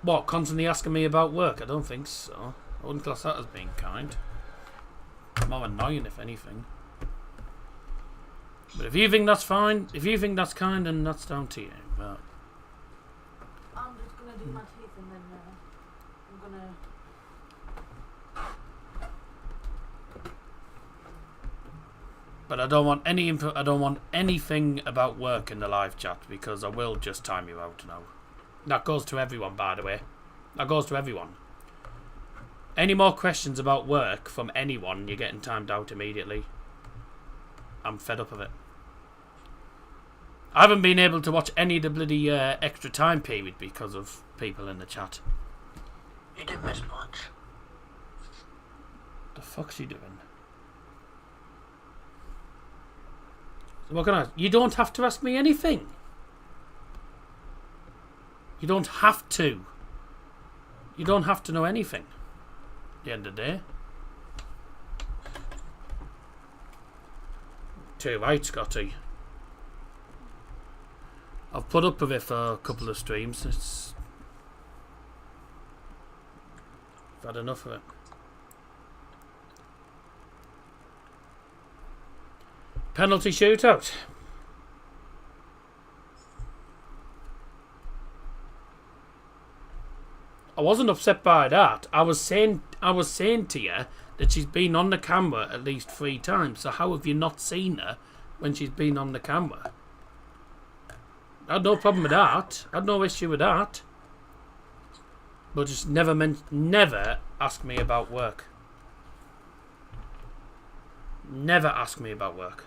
What, constantly asking me about work? I don't think so. I wouldn't class that as being kind. More annoying, if anything. But if you think that's fine, if you think that's kind, then that's down to you. But I'm just going to do my teeth and then I'm going to... But I don't want any info. I don't want anything about work in the live chat, because I will just time you out now. That goes to everyone, by the way. That goes to everyone. Any more questions about work from anyone, you're getting timed out immediately. I'm fed up of it. I haven't been able to watch any of the bloody extra time period because of people in the chat. You didn't miss much. The fuck's he doing? What can I? You don't have to ask me anything. You don't have to. You don't have to know anything. At the end of the day. Too right, Scotty. I've put up with it for a couple of streams. I've had enough of it. Penalty shootout. I wasn't upset by that. I was saying to you that she's been on the camera at least 3 times. So how have you not seen her when she's been on the camera? I had no problem with that. I had no issue with that. But just never ask me about work. Never ask me about work.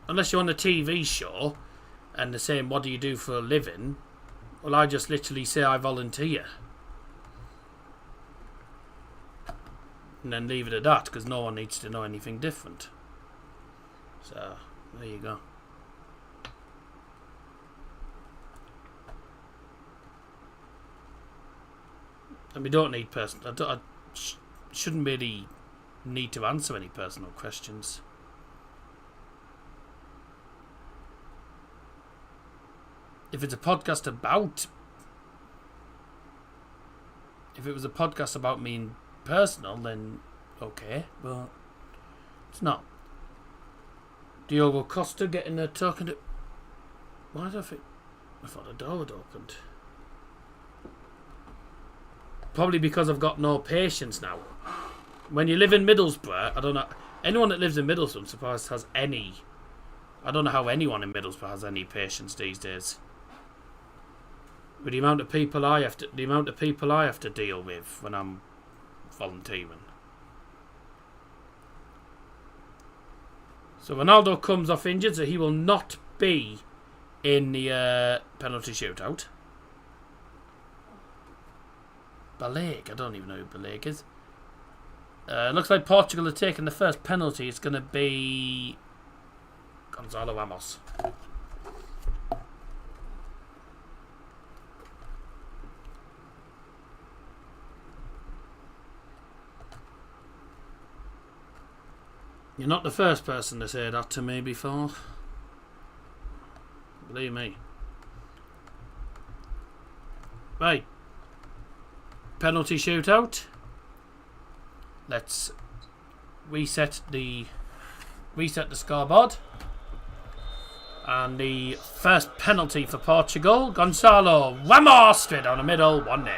Unless you're on a TV show and they're saying, what do you do for a living? Well, I just literally say I volunteer. And then leave it at that, because no one needs to know anything different. So, there you go. And we don't need I shouldn't really need to answer any personal questions. If it's a podcast about... If it was a podcast about me personal, then okay, but It's not. Diogo Costa getting a token to... Why did I think... I thought the door had opened. Probably because I've got no patience now. When you live in Middlesbrough, I don't know... Anyone that lives in Middlesbrough, I'm surprised, has any... I don't know how anyone in Middlesbrough has any patience these days. With the amount of people I have to deal with when I'm volunteering. So Ronaldo comes off injured, so he will not be in the penalty shootout. Baleg, I don't even know who Baleg is. Looks like Portugal are taking the first penalty. It's going to be Gonzalo Ramos. You're not the first person to say that to me before. Believe me. Right. Penalty shootout. Let's reset the scoreboard. And the first penalty for Portugal, Gonzalo Ramos, straight down the middle, 1-0.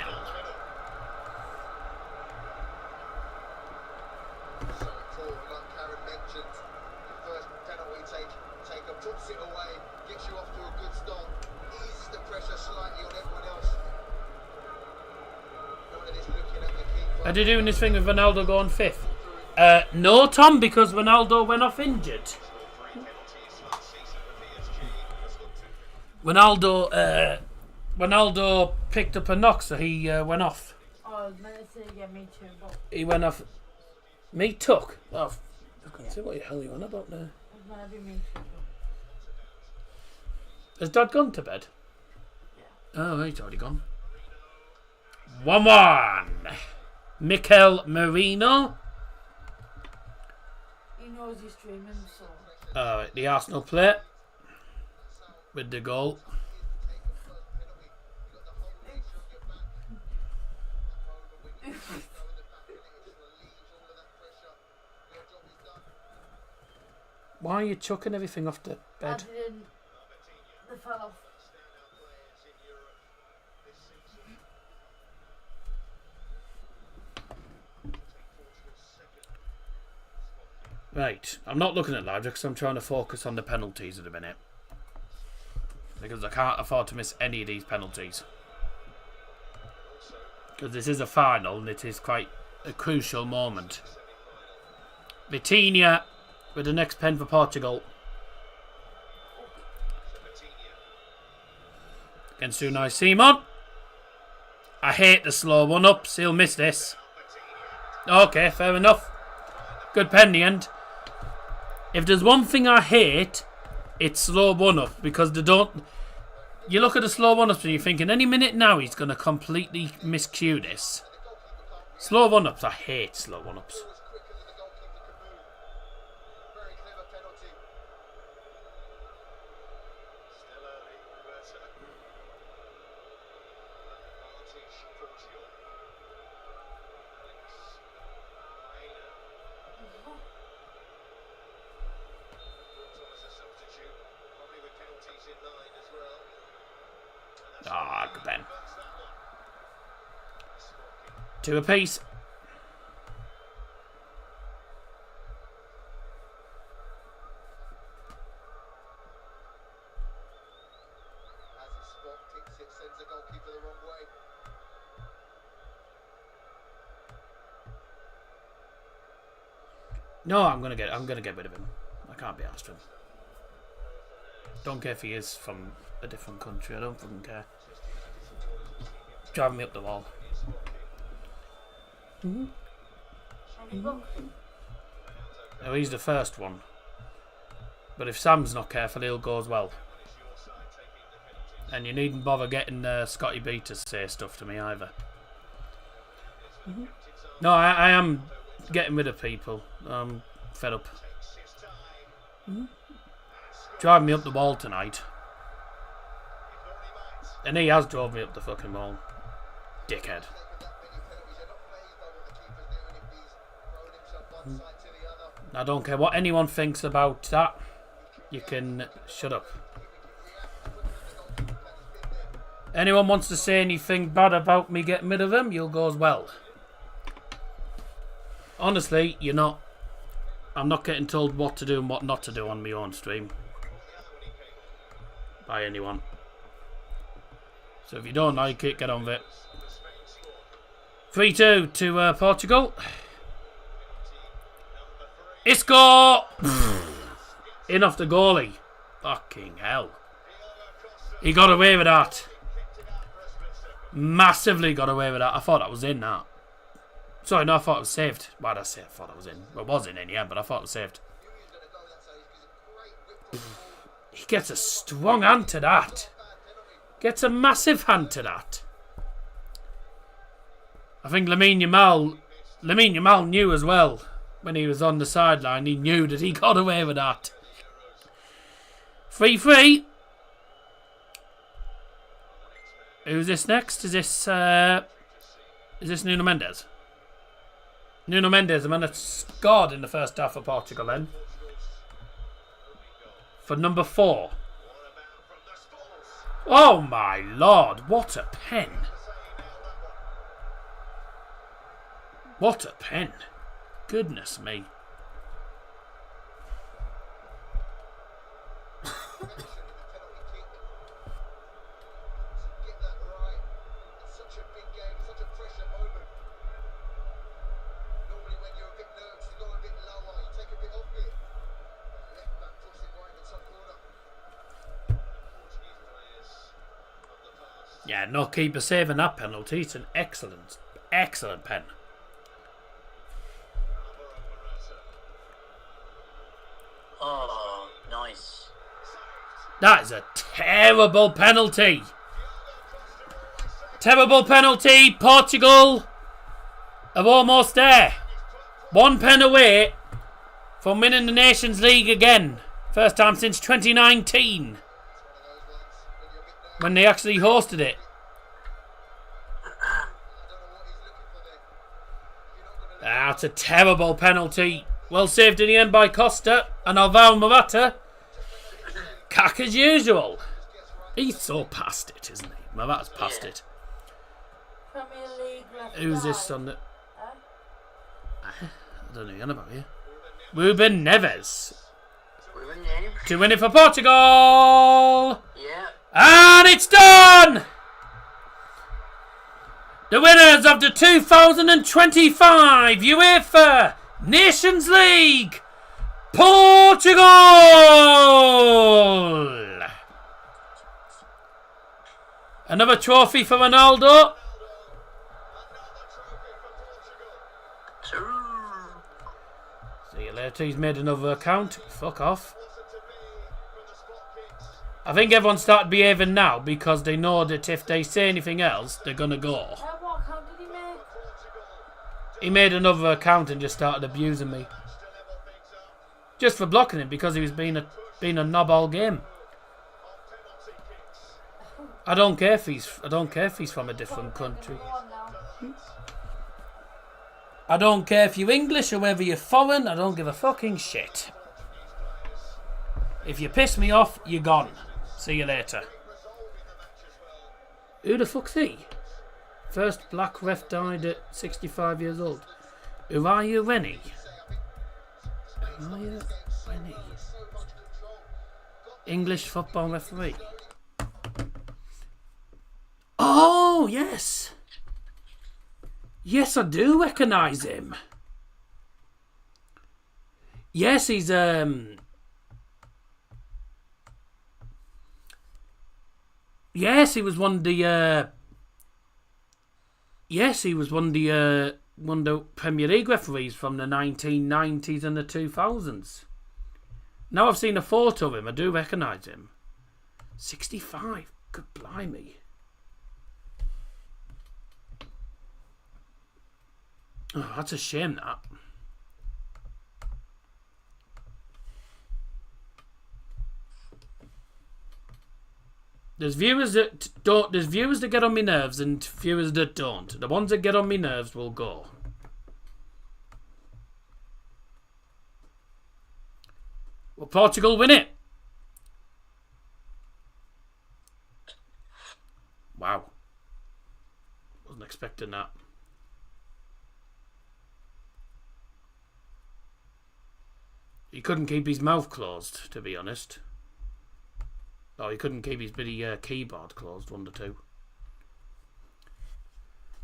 Are they doing this thing with Ronaldo going fifth? No, Tom, because Ronaldo went off injured. Ronaldo picked up a knock, so he went off. Oh, I was meant to say, yeah, me too, but... He went off. Me took? Oh, I can't see what the hell he went about there. It was meant to be me too. Has Dad gone to bed? Yeah. Oh, he's already gone. 1-1. Mikel Merino. He knows he's streaming, so... Alright, the Arsenal player with the goal. Why are you chucking everything off the bed? I didn't... They fell off. Right, I'm not looking at live because I'm trying to focus on the penalties at the minute. Because I can't afford to miss any of these penalties. Because this is a final and it is quite a crucial moment. Vitinha with the next pen for Portugal. Against Unai Simon. I hate the slow one-ups. He'll miss this. Okay, fair enough. Good pen in the end. If there's one thing I hate, it's slow one-up. Because they don't... You look at the slow one-ups and you're thinking, any minute now he's going to completely miscue this. Slow one-ups, I hate slow one-ups. Ah, good pen. 2 apiece. No, I'm gonna get rid of him. I can't be asked for him. Don't care if he is from a different country. I don't fucking care. Driving me up the wall. Oh, he's the first one. But if Sam's not careful, he'll go as well. And you needn't bother getting Scotty B to say stuff to me either. No, I am getting rid of people. I'm fed up. Driving me up the wall tonight. And he has drove me up the fucking wall. Dickhead. I don't care what anyone thinks about that. You can shut up. Anyone wants to say anything bad about me getting rid of him, you'll go as well. Honestly, you're not. I'm not getting told what to do and what not to do on my own stream. By anyone. So if you don't like it, get on with it. 3-2 to Portugal. Isco! In off the goalie. Fucking hell. He got away with that. Massively got away with that. I thought that was in, that. Sorry, no, I thought it was saved. Why did I say I thought it was in? Well, it wasn't in the end, but I thought it was saved. He gets a strong hand to that. Gets a massive hand to that. I think Lamine Yamal knew as well. When he was on the sideline, he knew that he got away with that. 3-3. Who's this next? Is this Nuno Mendes? Nuno Mendes, the man that scored in the first half for Portugal then. For number 4. Oh my lord, what a pen. What a pen. Goodness me. Yeah, no keeper saving that penalty. It's an excellent pen. Oh, nice. That is a terrible penalty. Terrible penalty. Portugal are almost there. 1 pen away from winning the Nations League again. First time since 2019. When they actually hosted it. That's a terrible penalty. Well saved in the end by Costa and Alvaro Morata. Cack as usual. He's so past it, isn't he? Morata's past it. Premier League left Who's guy. this on the... I don't know you're on about here. Ruben Neves. To win it for Portugal. Yeah. And it's done! The winners of the 2025 Uefa Nations League, Portugal! Another trophy for Ronaldo. See you later. He's made another account. Fuck off. I think everyone started behaving now because they know that if they say anything else, they're going to go. What account did he make? He made another account and just started abusing me. Just for blocking him because he was being a knob all game. I don't care if he's from a different country. I don't care if you're English or whether you're foreign, I don't give a fucking shit. If you piss me off, you're gone. See you later. Who the fuck's he? First black ref died at 65 years old. Uriah Rennie. Uriah Rennie. English football referee. Oh, yes. Yes, I do recognise him. Yes, he's yes, he was one of the one of the Premier League referees from the 1990s and the 2000s. Now I've seen a photo of him, I do recognise him. 65. Good blimey. Oh, that's a shame, that. There's viewers that don't. There's viewers that get on my nerves and viewers that don't. The ones that get on my nerves will go. Will Portugal win it? Wow. Wasn't expecting that. He couldn't keep his mouth closed, to be honest. Oh, he couldn't keep his bitty keyboard closed, 1-2.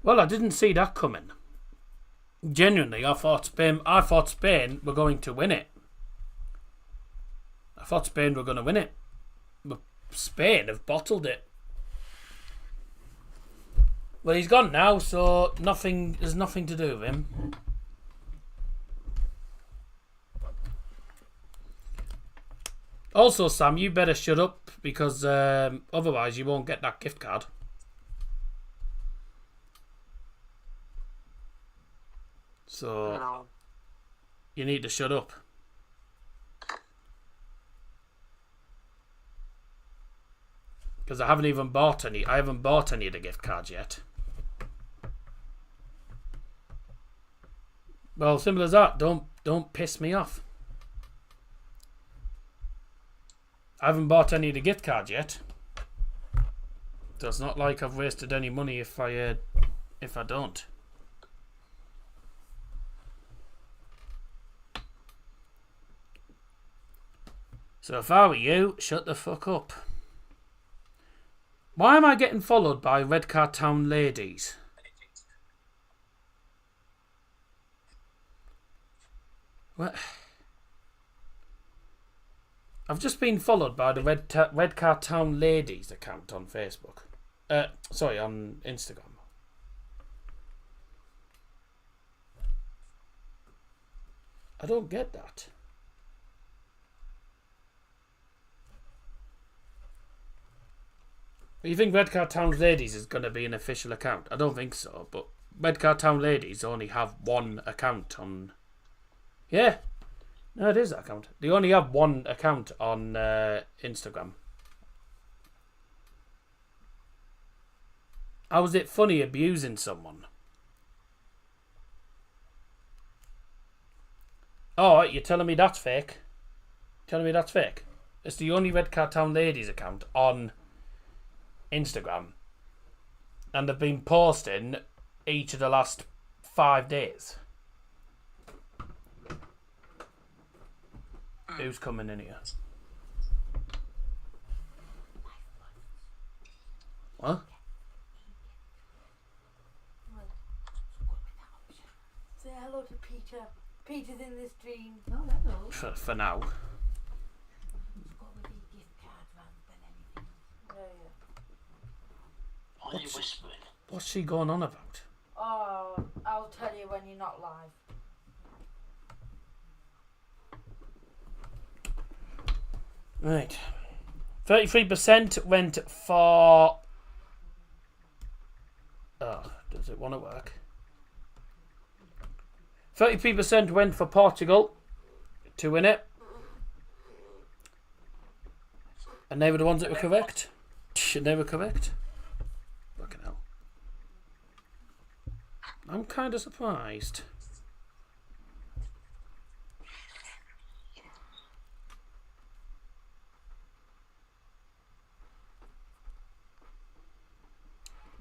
Well, I didn't see that coming. Genuinely, I thought Spain were going to win it. I thought Spain were going to win it. But Spain have bottled it. Well, he's gone now, so there's nothing to do with him. Also, Sam, you better shut up because otherwise you won't get that gift card. So No. you need to shut up. Because I haven't even bought any. I haven't bought any of the gift cards yet. Well, simple as that. Don't piss me off. I haven't bought any of the gift cards yet. So it's not like I've wasted any money if I don't. So if I were you, shut the fuck up. Why am I getting followed by Redcar Town ladies? What? I've just been followed by the Redcar Town ladies account on Facebook. Sorry, on Instagram. I don't get that. You think Redcar Town Ladies is going to be an official account? I don't think so, but Redcar Town Ladies only have one account on... Yeah, no, it is that account. They only have one account on Instagram. How is it funny abusing someone? Oh, you're telling me that's fake? Telling me that's fake? It's the only Redcar Town Ladies account on Instagram, and they've been posting each of the last 5 days. Who's coming in here? What? Say hello to Peter. Peter's in the stream. Oh, hello. For now. You've got with your gift card rather than anything. Yeah. Why are you whispering? What's she going on about? Oh, I'll tell you when you're not live. Right. 33% went for... Oh, does it want to work? 33% went for Portugal to win it. And they were the ones that were correct. They were correct. Fucking hell. I'm kind of surprised.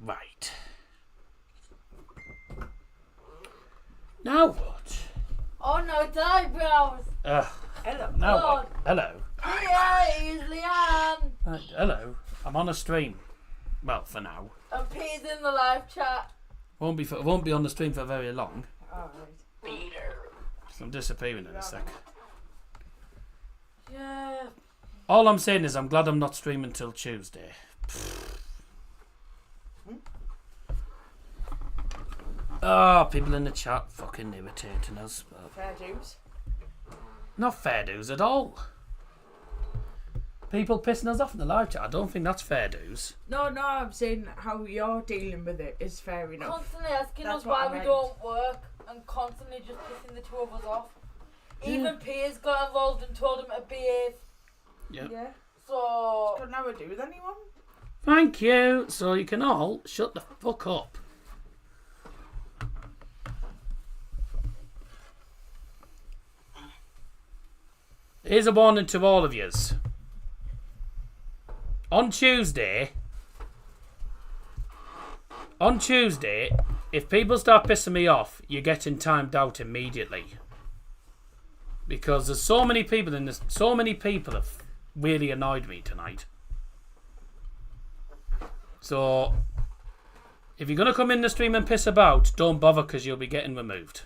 Right. Now what? Oh no, it's eyebrows. Hello. Now what? Hello. Here is Leanne. Hello. I'm on a stream. Well, for now. And Peter's in the live chat. Won't be on the stream for very long. Alright. Peter. So I'm disappearing in a sec. Yeah. All I'm saying is I'm glad I'm not streaming till Tuesday. Oh, people in the chat fucking irritating us. Fair dues. Not fair dues at all. People pissing us off in the live chat. I don't think that's fair dues. No, I'm saying how you're dealing with it is fair enough. Constantly asking That's us what why I we meant. don't work and constantly just pissing the two of us off. Even Piers got involved and told him to behave. Yep. Yeah. So... Got nothing to do with anyone. Thank you. So you can all shut the fuck up. here's a warning to all of yous. On Tuesday, if people start pissing me off, you're getting timed out immediately. Because there's so many people in this, so many people have really annoyed me tonight. So, if you're gonna come in the stream and piss about, don't bother because you'll be getting removed.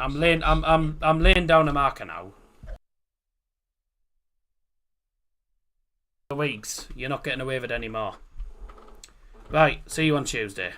I'm laying down a marker now. Weeks, you're not getting away with it anymore. Right, see you on Tuesday.